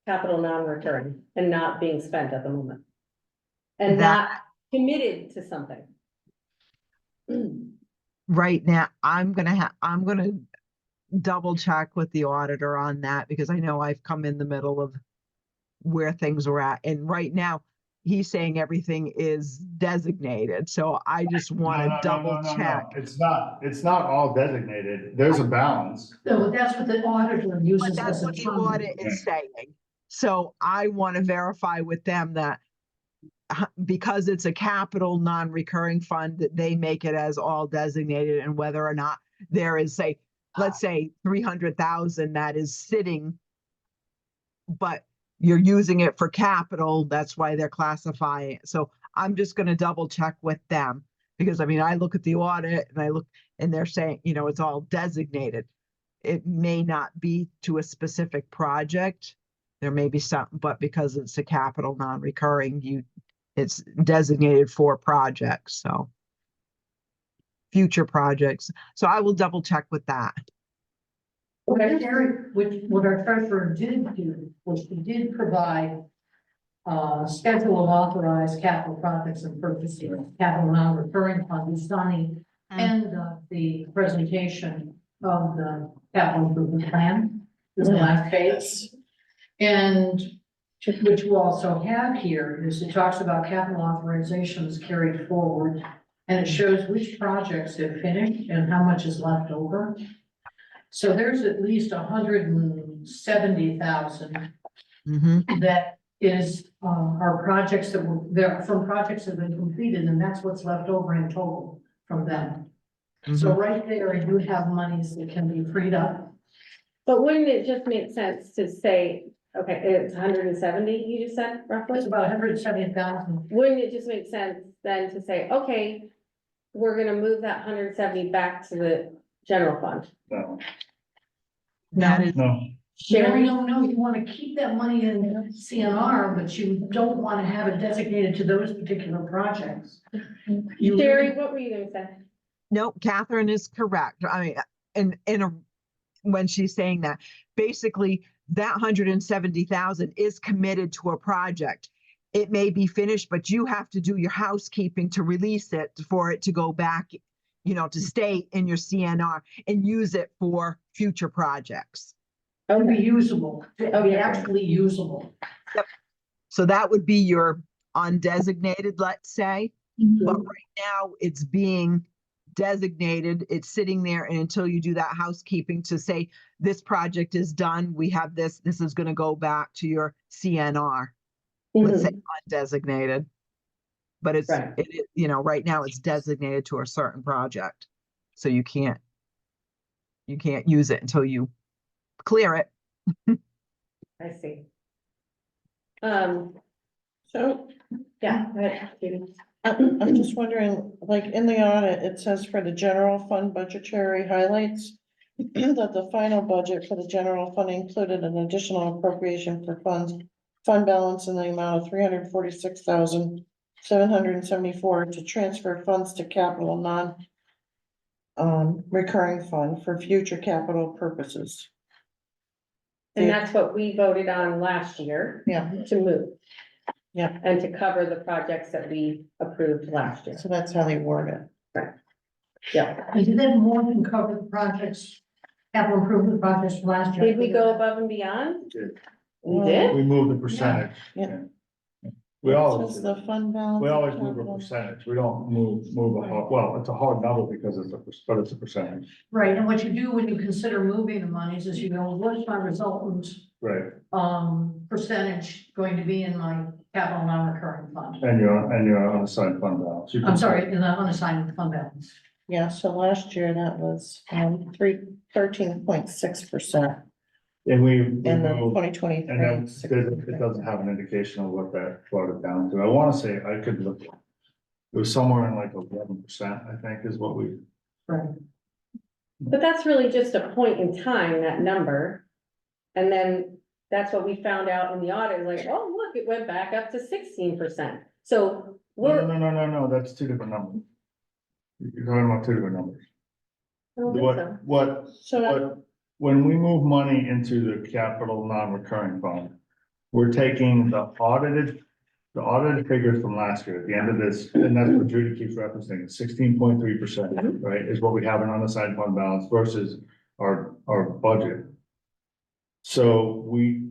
capital non-recurring and not being spent at the moment? And not committed to something? Right now, I'm gonna double check with the auditor on that, because I know I've come in the middle of where things were at, and right now he's saying everything is designated, so I just want to double check. It's not all designated, there's a balance. So that's what the auditor But uses that's as a what the term. audit is saying. So I want to verify with them that because it's a capital non-recurring fund, that they make it as all designated, and whether or not there is, say, let's say 300,000 that is sitting, but you're using it for capital, that's why they're classifying it. So I'm just gonna double check with them, because I mean, I look at the audit and I look, and they're saying, it's all designated. It may not be to a specific project. There may be some, but because it's a capital non-recurring, it's designated for projects, so future projects. So I will double check with that. What our treasurer did do was he did provide schedule of authorized capital projects and purchases, capital non-recurring funds, Sunny, end of the presentation of the capital improvement plan, this is the last page. And which you also have here, is it talks about capital authorizations carried forward. And it shows which projects have finished and how much is left over. So there's at least 170,000 Mhm. that is, are projects that were, there from projects that have been completed, and that's what's left over in total from them. So right there, you have monies that can be freed up. But wouldn't it just make sense to say, okay, it's 170, you just said It's roughly? about 170,000. Wouldn't it just make sense then to say, okay, we're gonna move that 170 back to the general fund? No, That is, no, Sherry, No, you wanna keep that money in CNR, but you don't wanna have it designated to those particular projects. You Sherry, what were you gonna say? no, Catherine is correct. I mean, when she's saying that, basically, that 170,000 is committed to a project. It may be finished, but you have to do your housekeeping to release it for it to go back, to stay in your CNR and use it for future projects. To be usable, to be actually usable. So that would be your undesignated, let's say. But right now, it's being designated, it's sitting there, and until you do that housekeeping to say, this project is done, we have this is gonna go back to your CNR. Let's say undesignated. But it's, Right. right now it's designated to a certain project. So you can't use it until you clear it. I see. So, yeah, go ahead, Judy. I'm just wondering, like, in the audit, it says for the general fund budgetary highlights that the final budget for the general fund included an additional appropriation for fund balance in the amount of 346,774 to transfer funds to capital recurring fund for future capital purposes. And that's what we voted on last year Yeah, to move. Yeah. And to cover the projects that we approved last year. so that's how they word it. Yeah. And did that more than cover the projects, capital improvement projects from last year? Did we go above and beyond? did. We did? we moved the percentage. Yeah. We It always, says the fund balance. we of always move a capital. percentage, we don't move a hard, well, it's a hard number because but it's a percentage, Right, and what you do when you consider moving the monies is you go, what's my resultant, right? percentage going to be in my capital non-recurring fund? And you're unassigned fund balance. You I'm can- sorry, in the unassigned fund balance. Yeah, so last year that was 13.6%. And we And then moved, 2023. and then it doesn't have an indication of what that brought it down to. I wanna say, I could look. It was somewhere in like 11%, I think, is what we, Right. But that's really just a point in time, that number. And then that's what we found out in the audit, like, oh, look, it went back up to 16%. So we're, no, that's two different numbers. You're talking about two different numbers. I don't think so. So When we move money into the capital non-recurring fund, we're taking the audited figures from last year at the end of this, and that's what Judy keeps referencing, 16.3%, right, is what we have in unassigned fund balance versus our budget. So we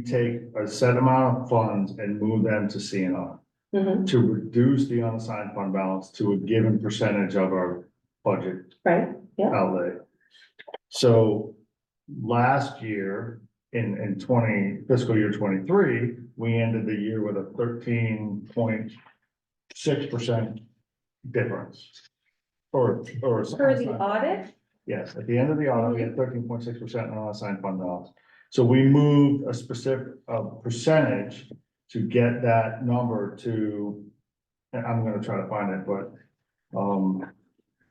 take a set amount of funds and move them to CNR Mhm. to reduce the unassigned fund balance to a given percentage of our budget Right, yeah, outlay. So last year, in fiscal year 23, we ended the year with a 13.6% difference. Or. per the audit, Yes, at the end of the audit, we had 13.6% in unassigned fund balance. So we moved a specific, percentage to get that number to, and I'm gonna try to find it, but,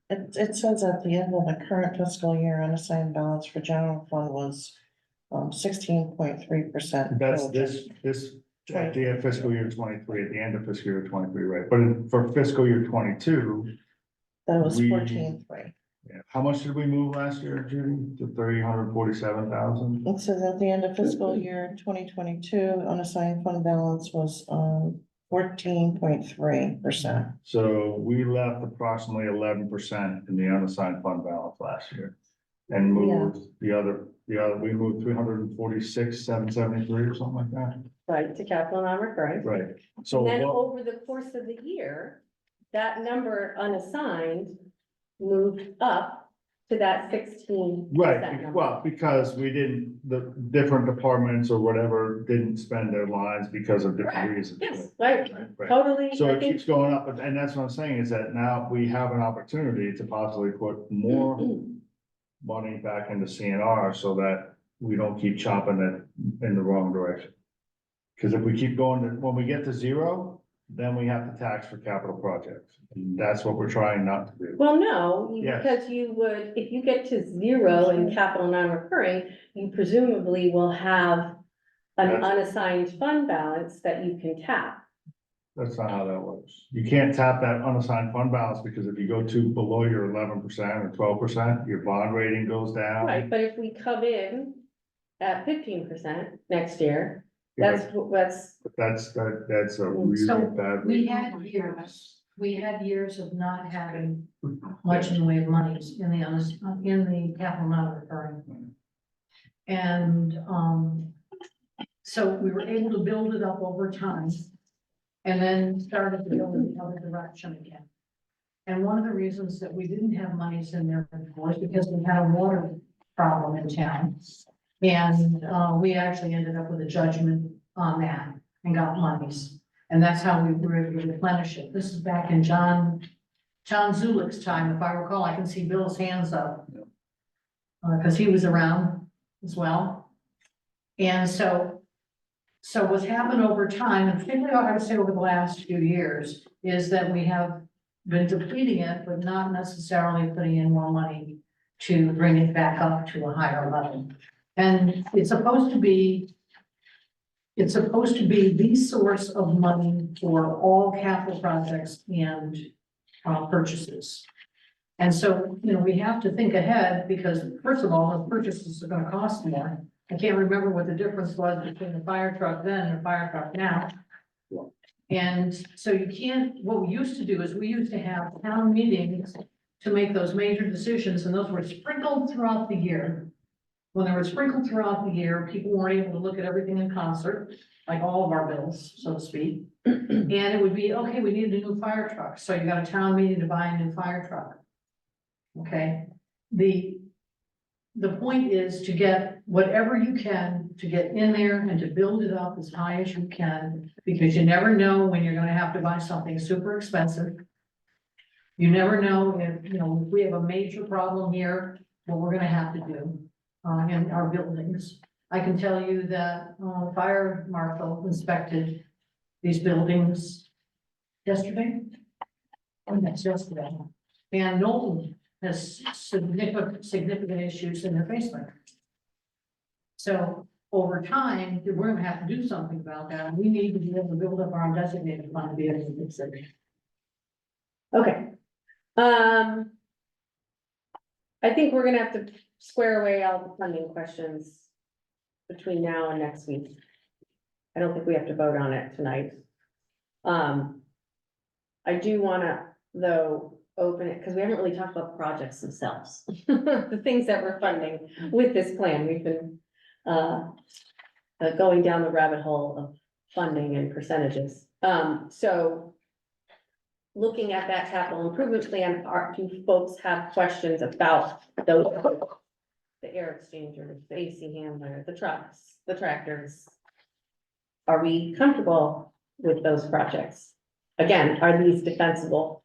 it says at the end of the current fiscal year, unassigned balance for general fund was 16.3%. that's this, at the end of fiscal year 23, at the end of fiscal year 23, right? But for fiscal year 22, That was we- 14.3. yeah, how much did we move last year, Judy? To 347,000? It says at the end of fiscal year 2022, unassigned fund balance was 14.3%. So we left approximately 11% in the unassigned fund balance last year. And moved we moved 346,773 or something like that. right, to capital non-recurring. right, so And then what, over the course of the year, that number unassigned moved up to that 16%. right, number. well, because we didn't, the different departments or whatever didn't spend their lines because of different Correct. reasons. Yes, right, Right. totally. So I it think- keeps going up, and that's what I'm saying, is that now we have an opportunity to possibly put more money back into CNR so that we don't keep chopping it in the wrong direction. Because if we keep going, when we get to zero, then we have to tax for capital projects. And that's what we're trying not to do. Well, no, Yes. because you would, if you get to zero in capital non-recurring, you presumably will have an That's- unassigned fund balance that you can tap. That's not how that works. You can't tap that unassigned fund balance because if you go below your 11% or 12%, your bond rating goes down. Right, but if we come in at 15% next year, Yeah, that's but that's a really So bad. we had years of not having much in the way of monies in the capital non-recurring. And, so we were able to build it up over time and then started to go in the other direction again. And one of the reasons that we didn't have monies in there before is because we had a water problem in town. And, we actually ended up with a judgment on that and got monies. And that's how we were able to replenish it. This is back in John Zulik's time, if I recall. I can see Bill's hands up. Because he was around as well. And so what's happened over time, and particularly I would say over the last few years, is that we have been depleting it, but not necessarily putting in more money to bring it back up to a higher level. And it's supposed to be the source of money for all capital projects and purchases. And so, we have to think ahead because first of all, the purchases are gonna cost more. I can't remember what the difference was between the fire truck then and the fire truck now. And so what we used to do is we used to have town meetings to make those major decisions, and those were sprinkled throughout the year. When they were sprinkled throughout the year, people weren't able to look at everything in concert, like all of our bills, so to speak. And it would be, okay, we need a new fire truck, so you got a town meeting to buy a new fire truck. Okay, the point is to get whatever you can to get in there and to build it up as high as you can, because you never know when you're gonna have to buy something super expensive. You never know if, if we have a major problem here, what we're gonna have to do in our buildings. I can tell you that fire marshal inspected these buildings yesterday. Oh, that's yesterday. And Knowlton has significant issues in their basement. So over time, we're gonna have to do something about that. And we need to be able to build up our designated fund to be able to fix it. Okay. I think we're gonna have to square away all the funding questions between now and next week. I don't think we have to vote on it tonight. I do wanna, though, open it, because we haven't really talked about projects themselves. The things that we're funding with this plan, we've been going down the rabbit hole of funding and percentages. So looking at that capital improvement plan, do folks have questions about those? The air exchangers, the AC handler, the trucks, the tractors? Are we comfortable with those projects? Again, are these defensible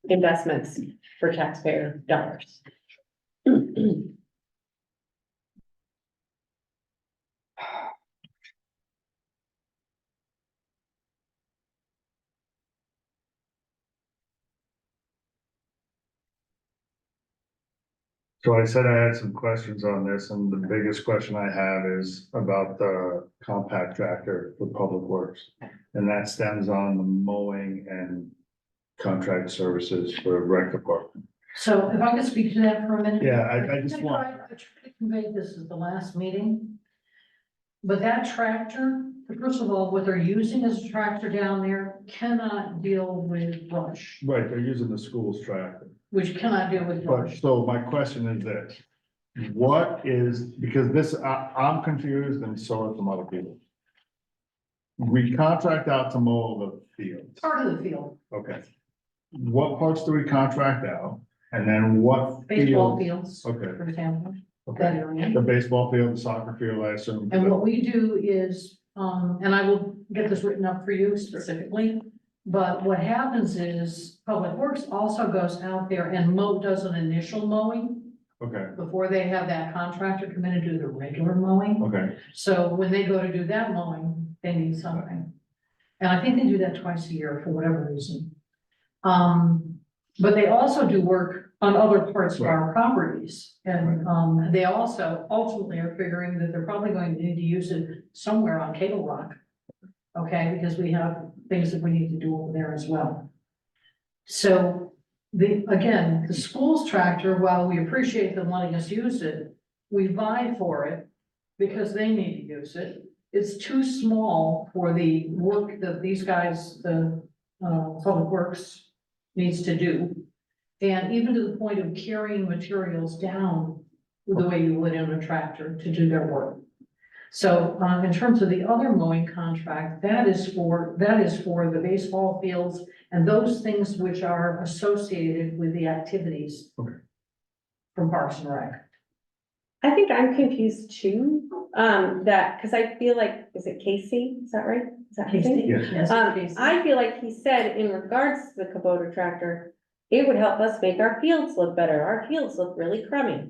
investments for taxpayer dollars? So I said I had some questions on this, and the biggest question I have is about the compact tractor for public works. And that stems on the mowing and contract services for rec department. So if I could speak to that for a minute. Yeah, I just want- I tried to convey this at the last meeting. But that tractor, first of all, what they're using as a tractor down there cannot deal with brush, Right, they're using the school's tractor. which cannot deal with But brush. so my question is this, what is, because this, I'm confused and so are some other people. we contract out to mow the fields. Part of the field, Okay. What parts do we contract out? And then what? baseball fields- fields, Okay, for example, that okay. area. The baseball field, the soccer field, I assume. And what we do is, and I will get this written up for you specifically, but what happens is Public Works also goes out there and does an initial mowing Okay, before they have that contractor come in and do the regular mowing. okay, So when they go to do that mowing, they need something. And I think they do that twice a year for whatever reason. But they also do work on other parts of our properties. And, they also ultimately are figuring that they're probably going to need to use it somewhere on Cable Rock. Okay, because we have things that we need to do over there as well. So again, the school's tractor, while we appreciate them letting us use it, we buy for it because they need to use it. It's too small for the work that these guys, the, Public Works needs to do. And even to the point of carrying materials down the way you would in a tractor to do their work. So, in terms of the other mowing contract, that is for the baseball fields and those things which are associated with the activities Okay. from Parks and Rec. I think I'm confused too, because I feel like, is it Casey? Is that right? Is that his name? yes. Yes, Casey. I feel like he said in regards to the Kubota tractor, it would help us make our fields look better. Our fields look really crummy.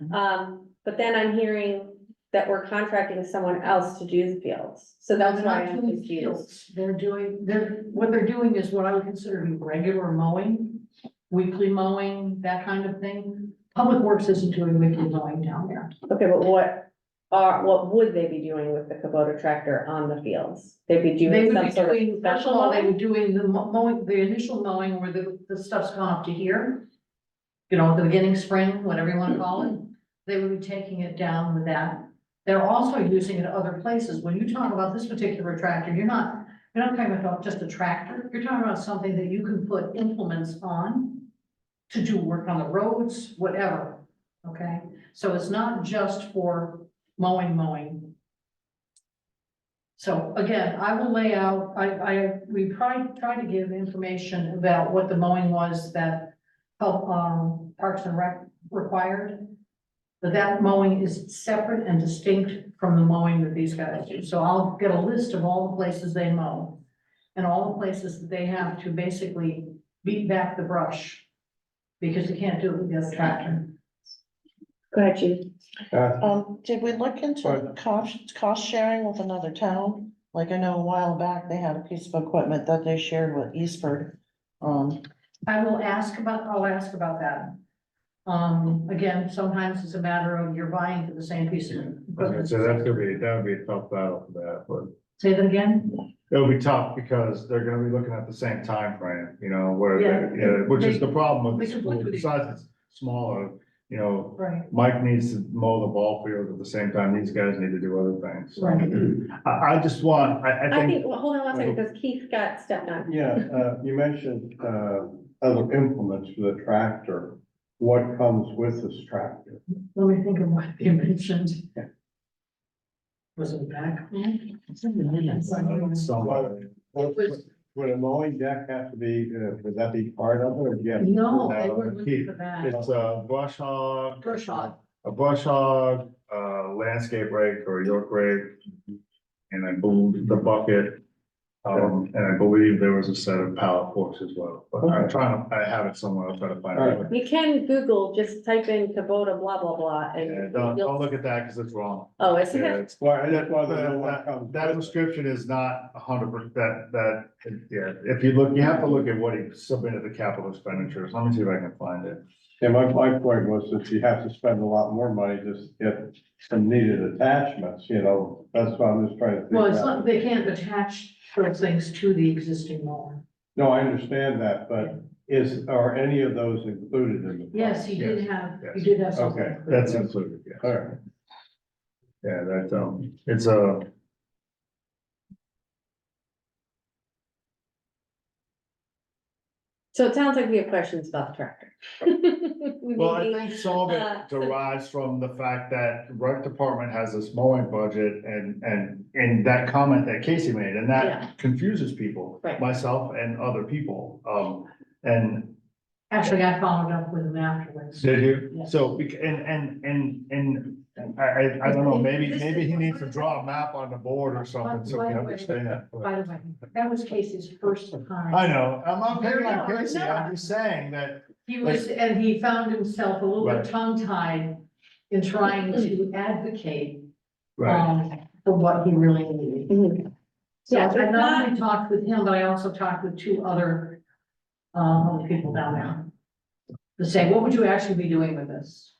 But then I'm hearing that we're contracting someone else to do the fields. So that's They're why not I'm doing confused. fields. What they're doing is what I would consider to be regular mowing, weekly mowing, that kind of thing. Public Works isn't doing weekly mowing down there. Okay, but what would they be doing with the Kubota tractor on the fields? They'd be They doing would some be sort of doing, first special of all, they mowing? were doing the mowing, the initial mowing where the stuff's gone up to here. You know, the beginning spring, whatever you wanna call it, they would be taking it down with that. They're also using it at other places. When you talk about this particular tractor, you're not talking about just a tractor, you're talking about something that you can put implements on to do work on the roads, whatever, okay? So it's not just for mowing. So again, I will lay out, we try to give information about what the mowing was that Parks and Rec required. But that mowing is separate and distinct from the mowing that these guys do. So I'll get a list of all the places they mow and all the places that they have to basically beat back the brush because they can't do it with the other tractor. Go ahead, Judy. Did we look into cost sharing with another town? Like I know a while back, they had a piece of equipment that they shared with Eastford. I'll ask about that. Again, sometimes it's a matter of you're buying for the same piece of equipment. So that would be a tough battle for that, but Say that again? it'll be tough because they're gonna be looking at the same time frame, you know, where, Yeah. which is the problem with They the could school, look at it. besides it's smaller, you know. Right. Mike needs to mow the ball field at the same time, these guys need to do other things, so. Right. I just want, I I think, think, well, hold on one second, because Keith got stepped on. Yeah, you mentioned, other implements for the tractor. What comes with this tractor? Let me think of what you mentioned. Was it back? It's in the minutes. Would a mowing deck have to be, would that be part of it, or yeah? No, they were looking for that. it's a brush hog. Brush hog. A brush hog, landscape rake or York rake, and I believe the bucket. And I believe there was a set of pallet forks as well, but I have it somewhere, I'll try to find it. You can Google, just type in Kubota blah, blah, blah, Yeah, and don't you'll, look at that because it's wrong. oh, is Yeah, it? it's, Well, that's why they don't want to come. that description is not 100%, yeah, if you look, you have to look at what he submitted the capital expenditures, let me see if I can find it. Yeah, my point was that you have to spend a lot more money just to get some needed attachments, you know, that's what I'm just trying to think. Well, it's not, they can't attach those things to the existing mower. No, I understand that, but are any of those included in the? Yes, he did Yes, have, yes. he did have something. Okay. That's included, yeah. All right. Yeah, that, it's a. So it sounds like we have questions about the tractor. Well, I Maybe, think some of uh, it derives from the fact that rec department has this mowing budget and that comment that Casey made, and Yeah. that confuses people. Right. Myself and other people, and Actually, I followed up with him afterwards. did you? Yeah. So, and I don't know, maybe he needs to draw a map on the board or something so we understand. By the way, that was Casey's first time. I know, I'm not picking No, on it's Casey, I'm not. just saying that, He was, and he found himself a little bit Right. tongue-tied in trying to advocate, right, for what he really needed. Mhm. So Yeah, I it's not not- only talked with him, but I also talked with two other, people down there. To say, what would you actually be doing with this?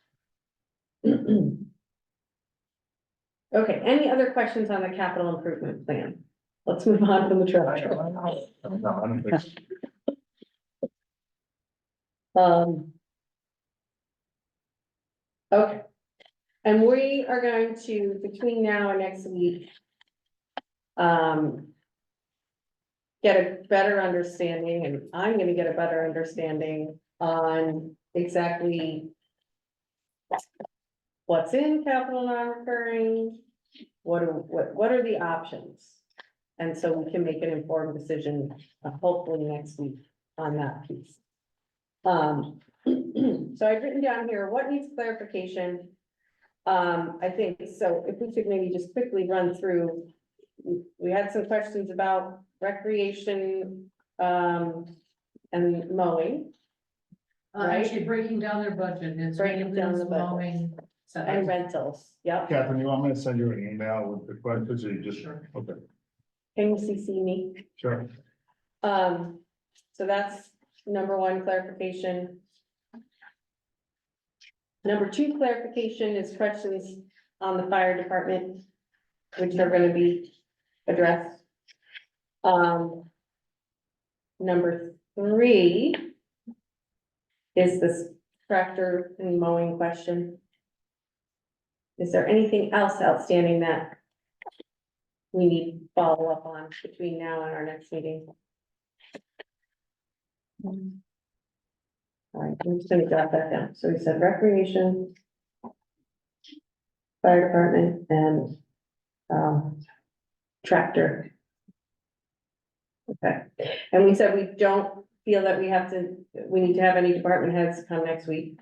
Okay, any other questions on the capital improvement plan? Let's move on from the tractor. no, I don't think so. Okay. And we are going to, between now and next week, get a better understanding, and I'm gonna get a better understanding on exactly what's in capital non-recurring, what are the options? And so we can make an informed decision, hopefully next week on that piece. So I've written down here, what needs clarification? I think, so if we could maybe just quickly run through, we had some questions about recreation, and mowing Right. Actually breaking down their budget, it's Breaking down the maintenance, budget. mowing, and rentals, yep. Catherine, I'm gonna send you an email with the questions, or you just, Sure. okay, Can you CC me? sure. So that's number one clarification. Number two clarification is questions on the fire department, which are gonna be addressed. Number three is this tractor and mowing question. Is there anything else outstanding that we need to follow up on between now and our next meeting? All right, I'm just gonna jot that down. So we said recreation, fire department, and tractor. Okay, and we said we don't feel that we need to have any department heads come next week.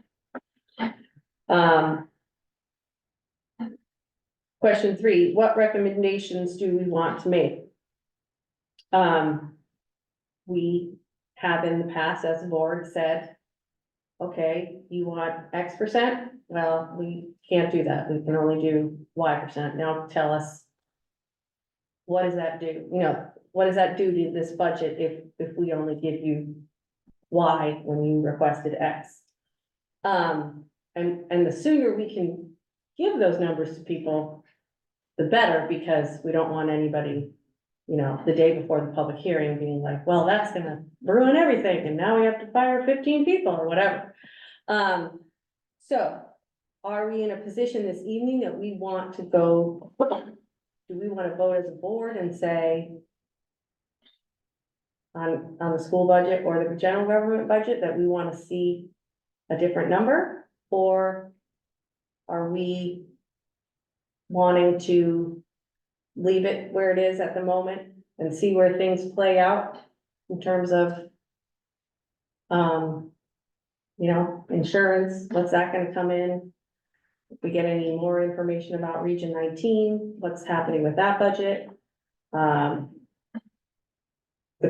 Question three, what recommendations do we want to make? We have in the past, as a board, said, okay, you want X%? Well, we can't do that. We can only do Y%. Now tell us, what does that do? You know, what does that do to this budget if we only give you Y when you requested X? And the sooner we can give those numbers to people, the better, because we don't want anybody, you know, the day before the public hearing being like, well, that's gonna ruin everything, and now we have to fire 15 people or whatever. So are we in a position this evening that we want to go, do we want to vote as a board and say on the school budget or the general government budget that we want to see a different number? Or are we wanting to leave it where it is at the moment and see where things play out in terms of, you know, insurance, what's that gonna come in? If we get any more information about Region 19, what's happening with that budget? The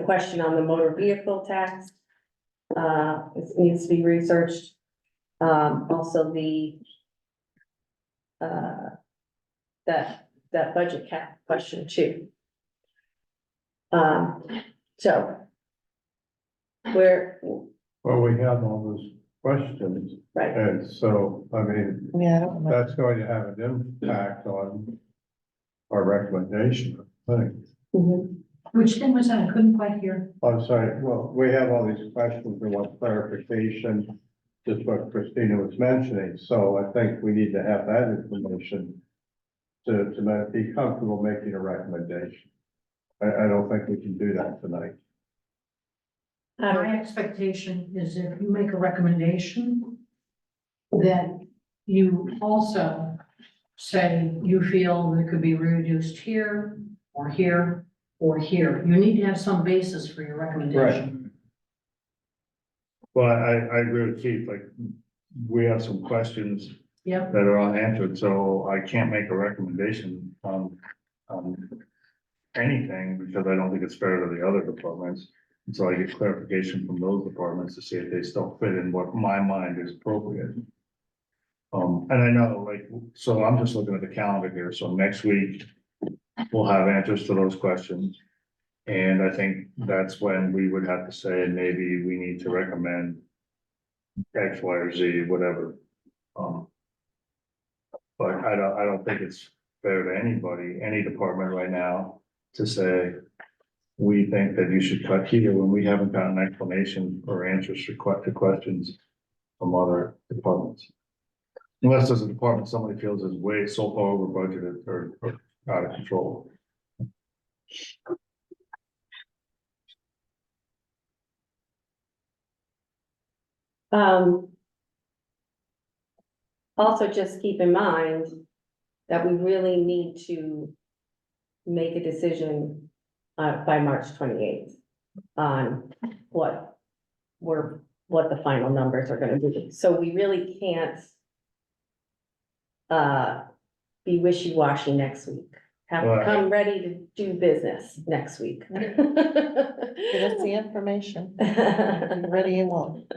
question on the motor vehicle tax, it needs to be researched. Also that budget cap question too. So Well, we have all those questions, right, and so, I mean, Yeah, I don't know. that's going to have an impact on our recommendation, I think. mhm, Which thing was that? I couldn't quite hear. I'm sorry, well, we have all these questions and want clarification, just what Christina was mentioning, so I think we need to have that information to be comfortable making a recommendation. I don't think we can do that tonight. My expectation is if you make a recommendation, that you also say you feel it could be reduced here, or here, or here. You need to have some basis for your recommendation. Well, I agree with Keith, like, we have some questions Yep. that are unanswered, so I can't make a recommendation on anything, because I don't think it's fair to the other departments. Until I get clarification from those departments to see if they still fit in what my mind is appropriate. And I know, like, so I'm just looking at the calendar here, so next week we'll have answers to those questions. And I think that's when we would have to say, maybe we need to recommend X, Y, or Z, whatever. But I don't think it's fair to anybody, any department right now, to say, we think that you should cut here when we haven't gotten an explanation or answers to questions from other departments. Unless there's a department somebody feels is way so far over budgeted or out of control. Also, just keep in mind that we really need to make a decision by March 28th on what the final numbers are gonna be. So we really can't be wishy-washy next week. Have to Right. come ready to do business next week. Give us the information. Be ready and won't.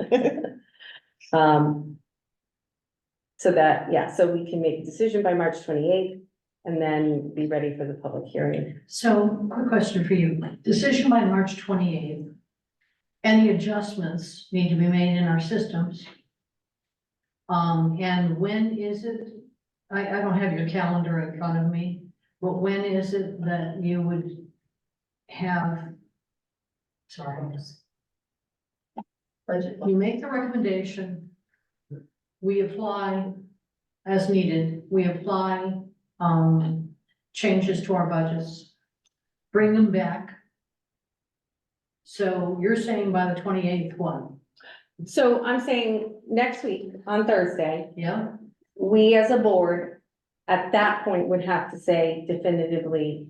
So that, yeah, so we can make a decision by March 28th and then be ready for the public hearing. So, quick question for you. Decision by March 28th. Any adjustments need to be made in our systems? And when is it? I don't have your calendar in front of me, but when is it that you would have? Sorry. You make the recommendation. We apply as needed. We apply, changes to our budgets. Bring them back. So you're saying by the 28th one? So I'm saying next week on Thursday, Yeah? we as a board at that point would have to say definitively,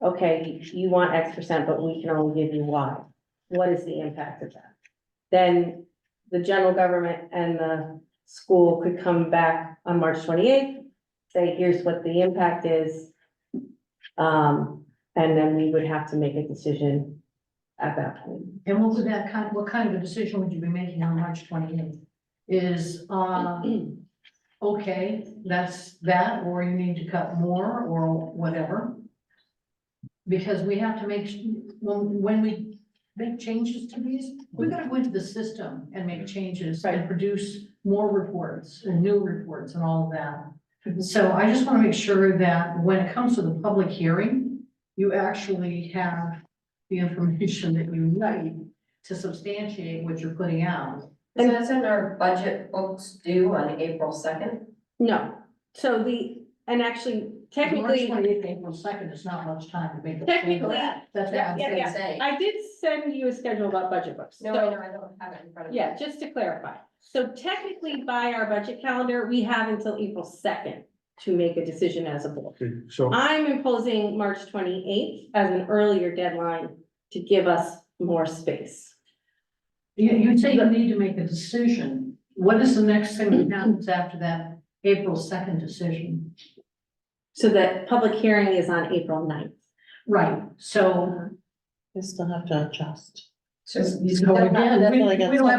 okay, you want X%, but we can only give you Y. What is the impact of that? Then the general government and the school could come back on March 28th, say, here's what the impact is. And then we would have to make a decision at that point. And what would what kind of a decision would you be making on March 28th? Is, okay, that's that, or you need to cut more, or whatever? Because we have to make, when we make changes to these, we gotta go into the system and make changes and produce more reports and new reports and all of that. So I just wanna make sure that when it comes to the public hearing, you actually have the information that you need to substantiate what you're putting out. So isn't our budget books due on April 2nd? No, so and actually technically. March 28th, April 2nd is not much time to make. Technically, That's what yeah, I'm yeah, saying. yeah. I did send you a schedule about budget books. No, So- I know, I don't have it in front of me. Yeah, just to clarify. So technically by our budget calendar, we have until April 2nd to make a decision as a board. So, I'm imposing March 28th as an earlier deadline to give us more space. You say you need to make a decision. What is the next thing that happens after that April 2nd decision? So that public hearing is on April 9th. Right, so. You still have to adjust. So again, we don't have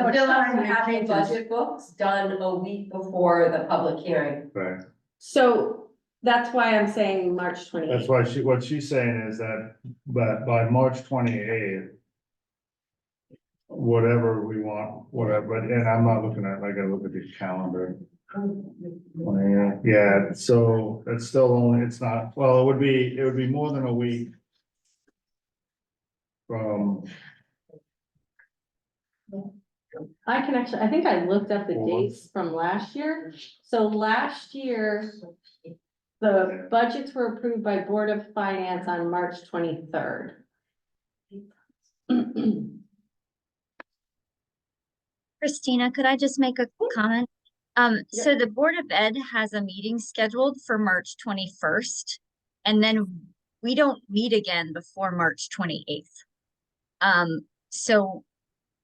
much Still have time to to have the change budget books done a week before the public hearing. right, So that's why I'm saying March that's 28th. why what she's saying is that, but by March 28th. Whatever we want, whatever, and I'm not looking at, I gotta look at the calendar. Yeah, so it's still only, it's not, well, it would be more than a week. From, I can actually, I think I looked up the Hold on. dates from last year. So last year, the budgets were approved by Board of Finance on March 23rd. Christina, could I just make a comment? So the Board of Ed has a meeting scheduled for March 21st, and then we don't meet again before March 28th. So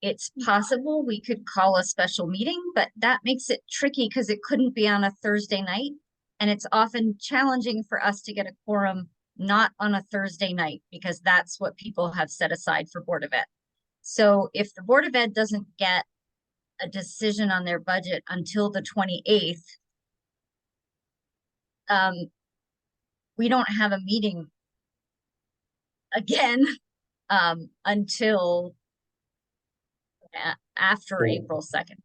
it's possible we could call a special meeting, but that makes it tricky because it couldn't be on a Thursday night. And it's often challenging for us to get a quorum not on a Thursday night because that's what people have set aside for Board of Ed. So if the Board of Ed doesn't get a decision on their budget until the 28th, we don't have a meeting again until after April 2nd.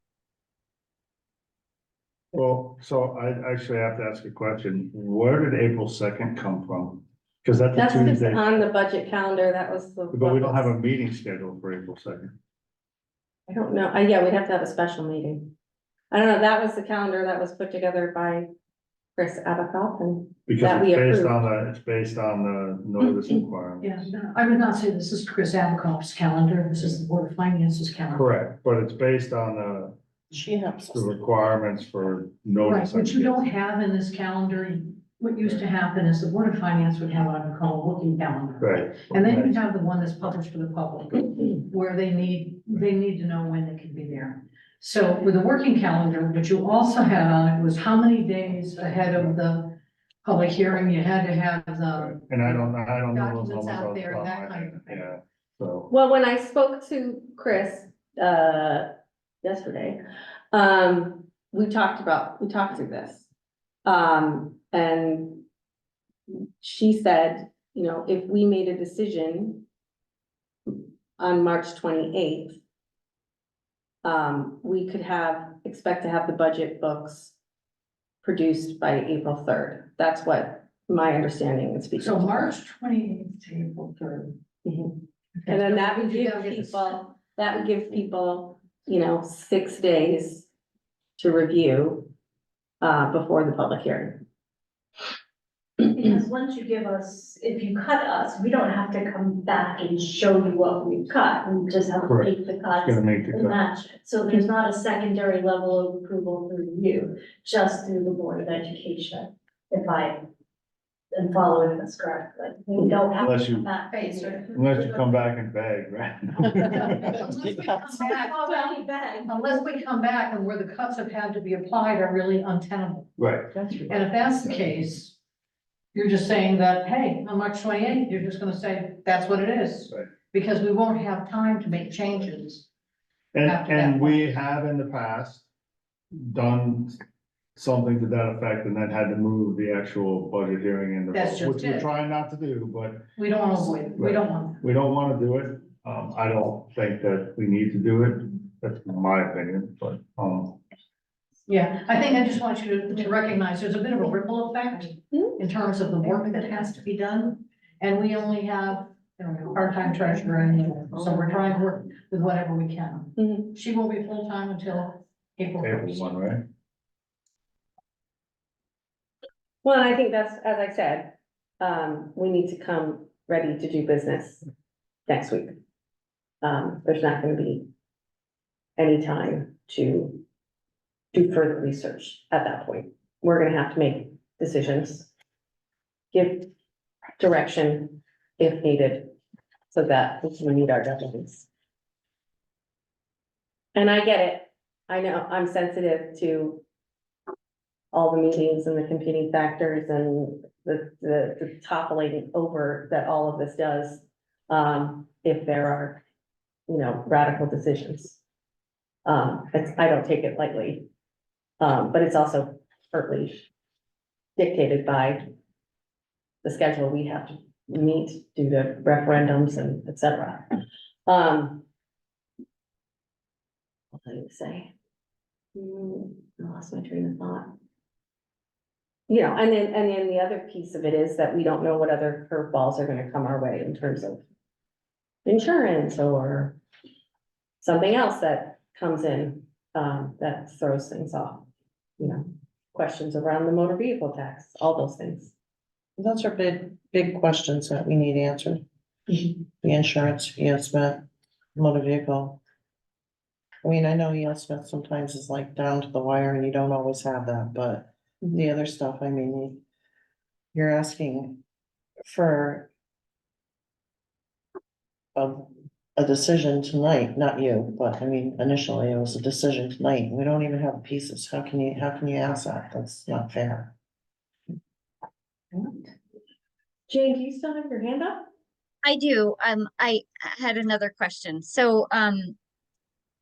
Well, so I actually have to ask a question. Where did April 2nd come from? Because that's a That's just Tuesday, on the budget calendar, that was the. but we don't have a meeting scheduled for April 2nd. I don't know, yeah, we'd have to have a special meeting. I don't know, that was the calendar that was put together by Chris Abacoff and Because that we approved. it's based on the notice requirement. Yeah, no, I would not say this is Chris Abacoff's calendar, this is the Board of Finance's calendar. Correct, but it's based on She helps the us. requirements for Right, notice. what you don't have in this calendar, what used to happen is the Board of Finance would have what I would call a working calendar. Right. And then you have the one that's published for the public, where they need to know when they can be there. So with the working calendar, what you also had on it was how many days ahead of the public hearing you had to have the. And I don't know. those Documents out numbers there, off the that top of my kind head. of thing. Yeah, so. Well, when I spoke to Chris, yesterday, we talked through this. And she said, you know, if we made a decision on March 28th, we could expect to have the budget books produced by April 3rd. That's what my understanding is. So March 28th to April 3rd. Mhm. And then that would give people, you know, 6 days to review before the public hearing. Because once you give us, if you cut us, we don't have to come back and show you what we cut, we just have to Correct. make the cuts Gonna make the and cut. match it. So there's not a secondary level of approval through you, just through the Board of Education, if I am following this correctly. We don't have Unless to you- come back face, right? Unless you come back and beg, right? Unless we come back and where the cuts have had to be applied are really untenable. Right, And if that's the case, you're just saying that, hey, on March 28th, you're just gonna say, that's what it is. Right. Because we won't have time to make changes. After that and we have in the past done something to that effect and then had to move the actual budget hearing in the, That's just which we're it. trying not to do, but We don't wanna avoid it, we don't want. we don't wanna do it. I don't think that we need to do it. That's my opinion, but, Yeah, I think I just want you to recognize there's a bit of a ripple effect in terms of the work that has to be done. And we only have, you know, a part-time treasurer, and so we're trying to work with whatever we can. Mhm. She won't be full-time until April April 1st. 1, right? Well, and I think that's, as I said, we need to come ready to do business next week. There's not gonna be any time to do further research at that point. We're gonna have to make decisions, give direction if needed, so that we can meet our deadlines. And I get it. I know I'm sensitive to all the meetings and the competing factors and the toppling over that all of this does. If there are, you know, radical decisions. I don't take it lightly. But it's also partly dictated by the schedule we have to meet due to referendums and et cetera. What was I gonna say? I lost my train of thought. You know, and then the other piece of it is that we don't know what other curveballs are gonna come our way in terms of insurance or something else that comes in, that throws things off. You know, questions around the motor vehicle tax, all those things. Those are big questions that we need answered. The insurance, ESMA, motor vehicle. I mean, I know EL Smith sometimes is like down to the wire and you don't always have that, but the other stuff, I mean, you're asking for a decision tonight, not you, but I mean, initially it was a decision tonight. We don't even have pieces. How can you ask that? That's not fair. Jane, do you still have your hand up? I do. I had another question. So,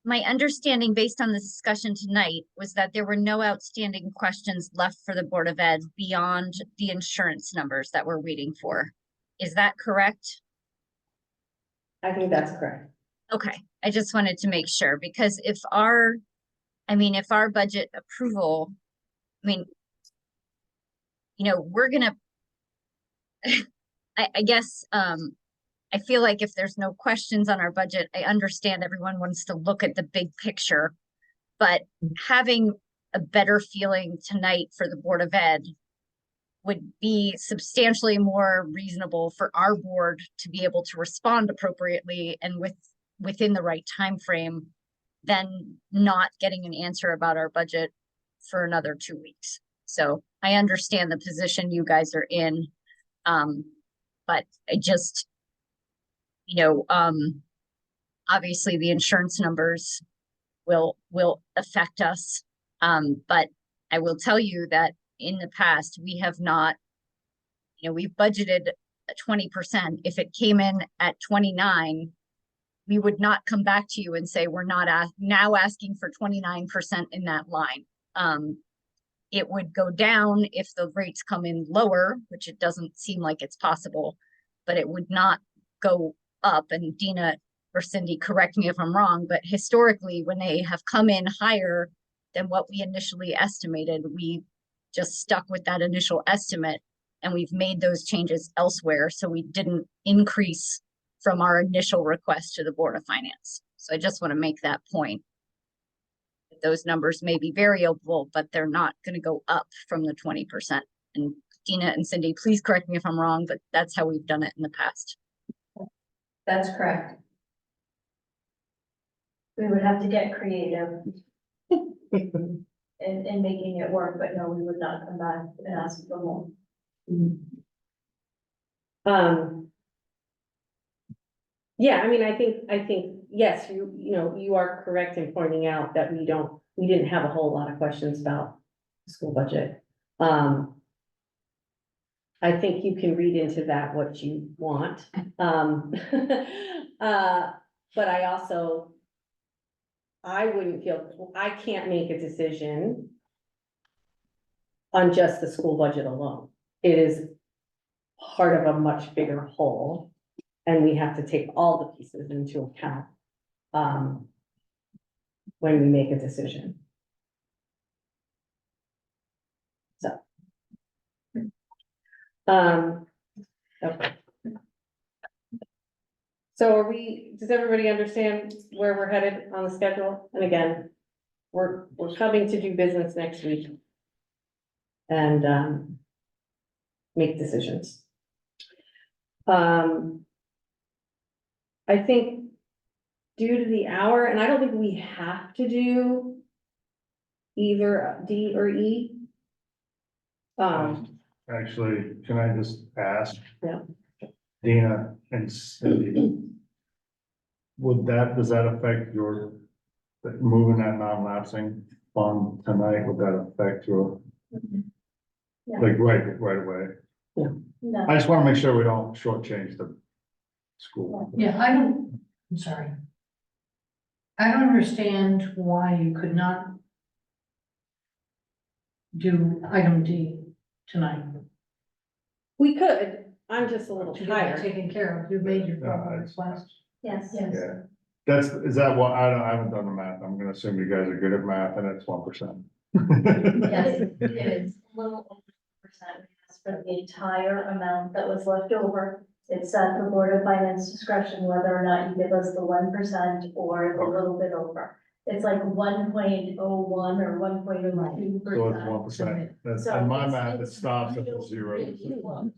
my understanding based on the discussion tonight was that there were no outstanding questions left for the Board of Ed beyond the insurance numbers that we're waiting for. Is that correct? I think that's correct. Okay, I just wanted to make sure because if our budget approval, we're gonna, I guess, I feel like if there's no questions on our budget, I understand everyone wants to look at the big picture, but having a better feeling tonight for the Board of Ed would be substantially more reasonable for our board to be able to respond appropriately and within the right time frame than not getting an answer about our budget for another 2 weeks. So I understand the position you guys are in. But I just, obviously the insurance numbers will affect us. But I will tell you that in the past, we have not, we've budgeted 20%. If it came in at 29, we would not come back to you and say, we're not now asking for 29% in that line. It would go down if the rates come in lower, which it doesn't seem like it's possible, but it would not go up. And Dina or Cindy, correct me if I'm wrong, but historically, when they have come in higher than what we initially estimated, we just stuck with that initial estimate and we've made those changes elsewhere. So we didn't increase from our initial request to the Board of Finance. So I just want to make that point. Those numbers may be variable, but they're not going to go up from the 20%. And Dina and Cindy, please correct me if I'm wrong, but that's how we've done it in the past. That's correct. We would have to get creative in making it work, but no, we would not come back and ask for more. Yeah, I mean, I think, yes, you are correct in pointing out that we didn't have a whole lot of questions about the school budget. I think you can read into that what you want. But I can't make a decision on just the school budget alone. It is part of a much bigger whole, and we have to take all the pieces into account when we make a decision. So. Okay. So does everybody understand where we're headed on the schedule? And again, we're coming to do business next week and make decisions. I think due to the hour, and I don't think we have to do either D or E. Actually, can I just ask? Yeah. Dina and Cindy, does that affect your, moving that non-lapsing fund tonight, would that affect your? Yeah. Like right away? No. I just want to make sure we don't shortchange the school. Yeah, I'm sorry. I don't understand why you could not do item D tonight. We could, I'm just a little To get that tired. taken care of, you've made your Yeah, formal request. Yes. Yeah, is that what, I haven't done the math, I'm gonna assume you guys are good at math and it's 1%. Yes, it is a little over 1%. For the entire amount that was left over. It's at the Board of Finance discretion whether or not you give us the 1% or a little bit over. It's like 1.01 or 1.02%. So it's 1%, So and my it's- math, it it's stops at the really, 0. really close.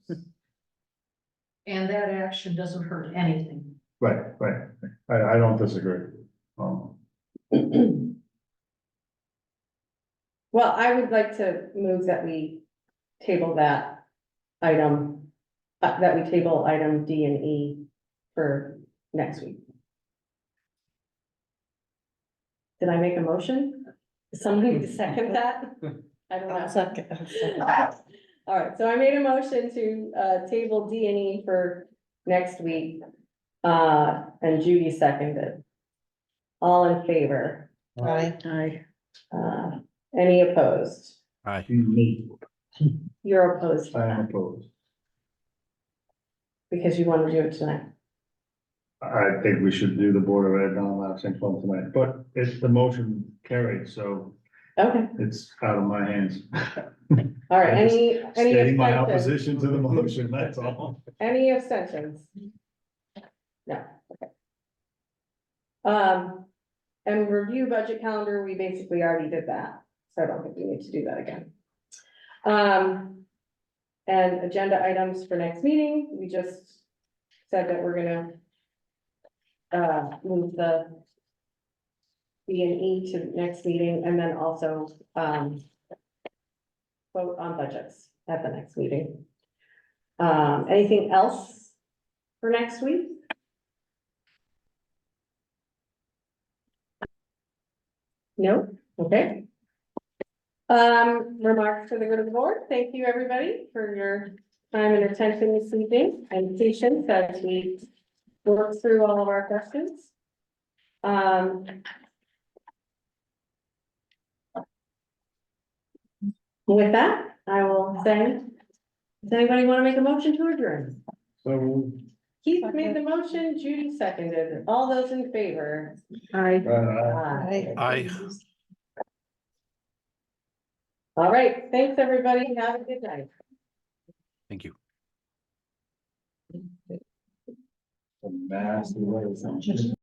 And that action doesn't hurt anything. Right, I don't disagree. I would like to move that we table that item, that we table item D and E for next week. Did I make a motion? Is somebody to second that? I don't know. I'll second. All right, so I made a motion to table D and E for next week. And Judy seconded. All in favor? Aye. Any opposed? Aye. Me, You're opposed I am opposed. because you want to do it tonight. I think we should do the Board of Ed non-lapsing fund tonight, but it's the motion carried, so Okay, it's out of my hands. all right, I'm just any Stating my abstentions? opposition to the motion, that's all. Any abstentions? No, okay. And review budget calendar, we basically already did that, so I don't think we need to do that again. And agenda items for next meeting, we just said that we're gonna move the B and E to next meeting, and then also, vote on budgets at the next meeting. Anything else for next week? No, okay. Remarks for the good of the board. Thank you, everybody, for your time and attention this evening and patience as we work through all of our questions. With that, I will say, does anybody want to make a motion to adjourn? So, Keith made the motion, Judy seconded. All those in favor? Aye. Aye. Aye. All right, thanks, everybody. Have a good night. Thank you. massive.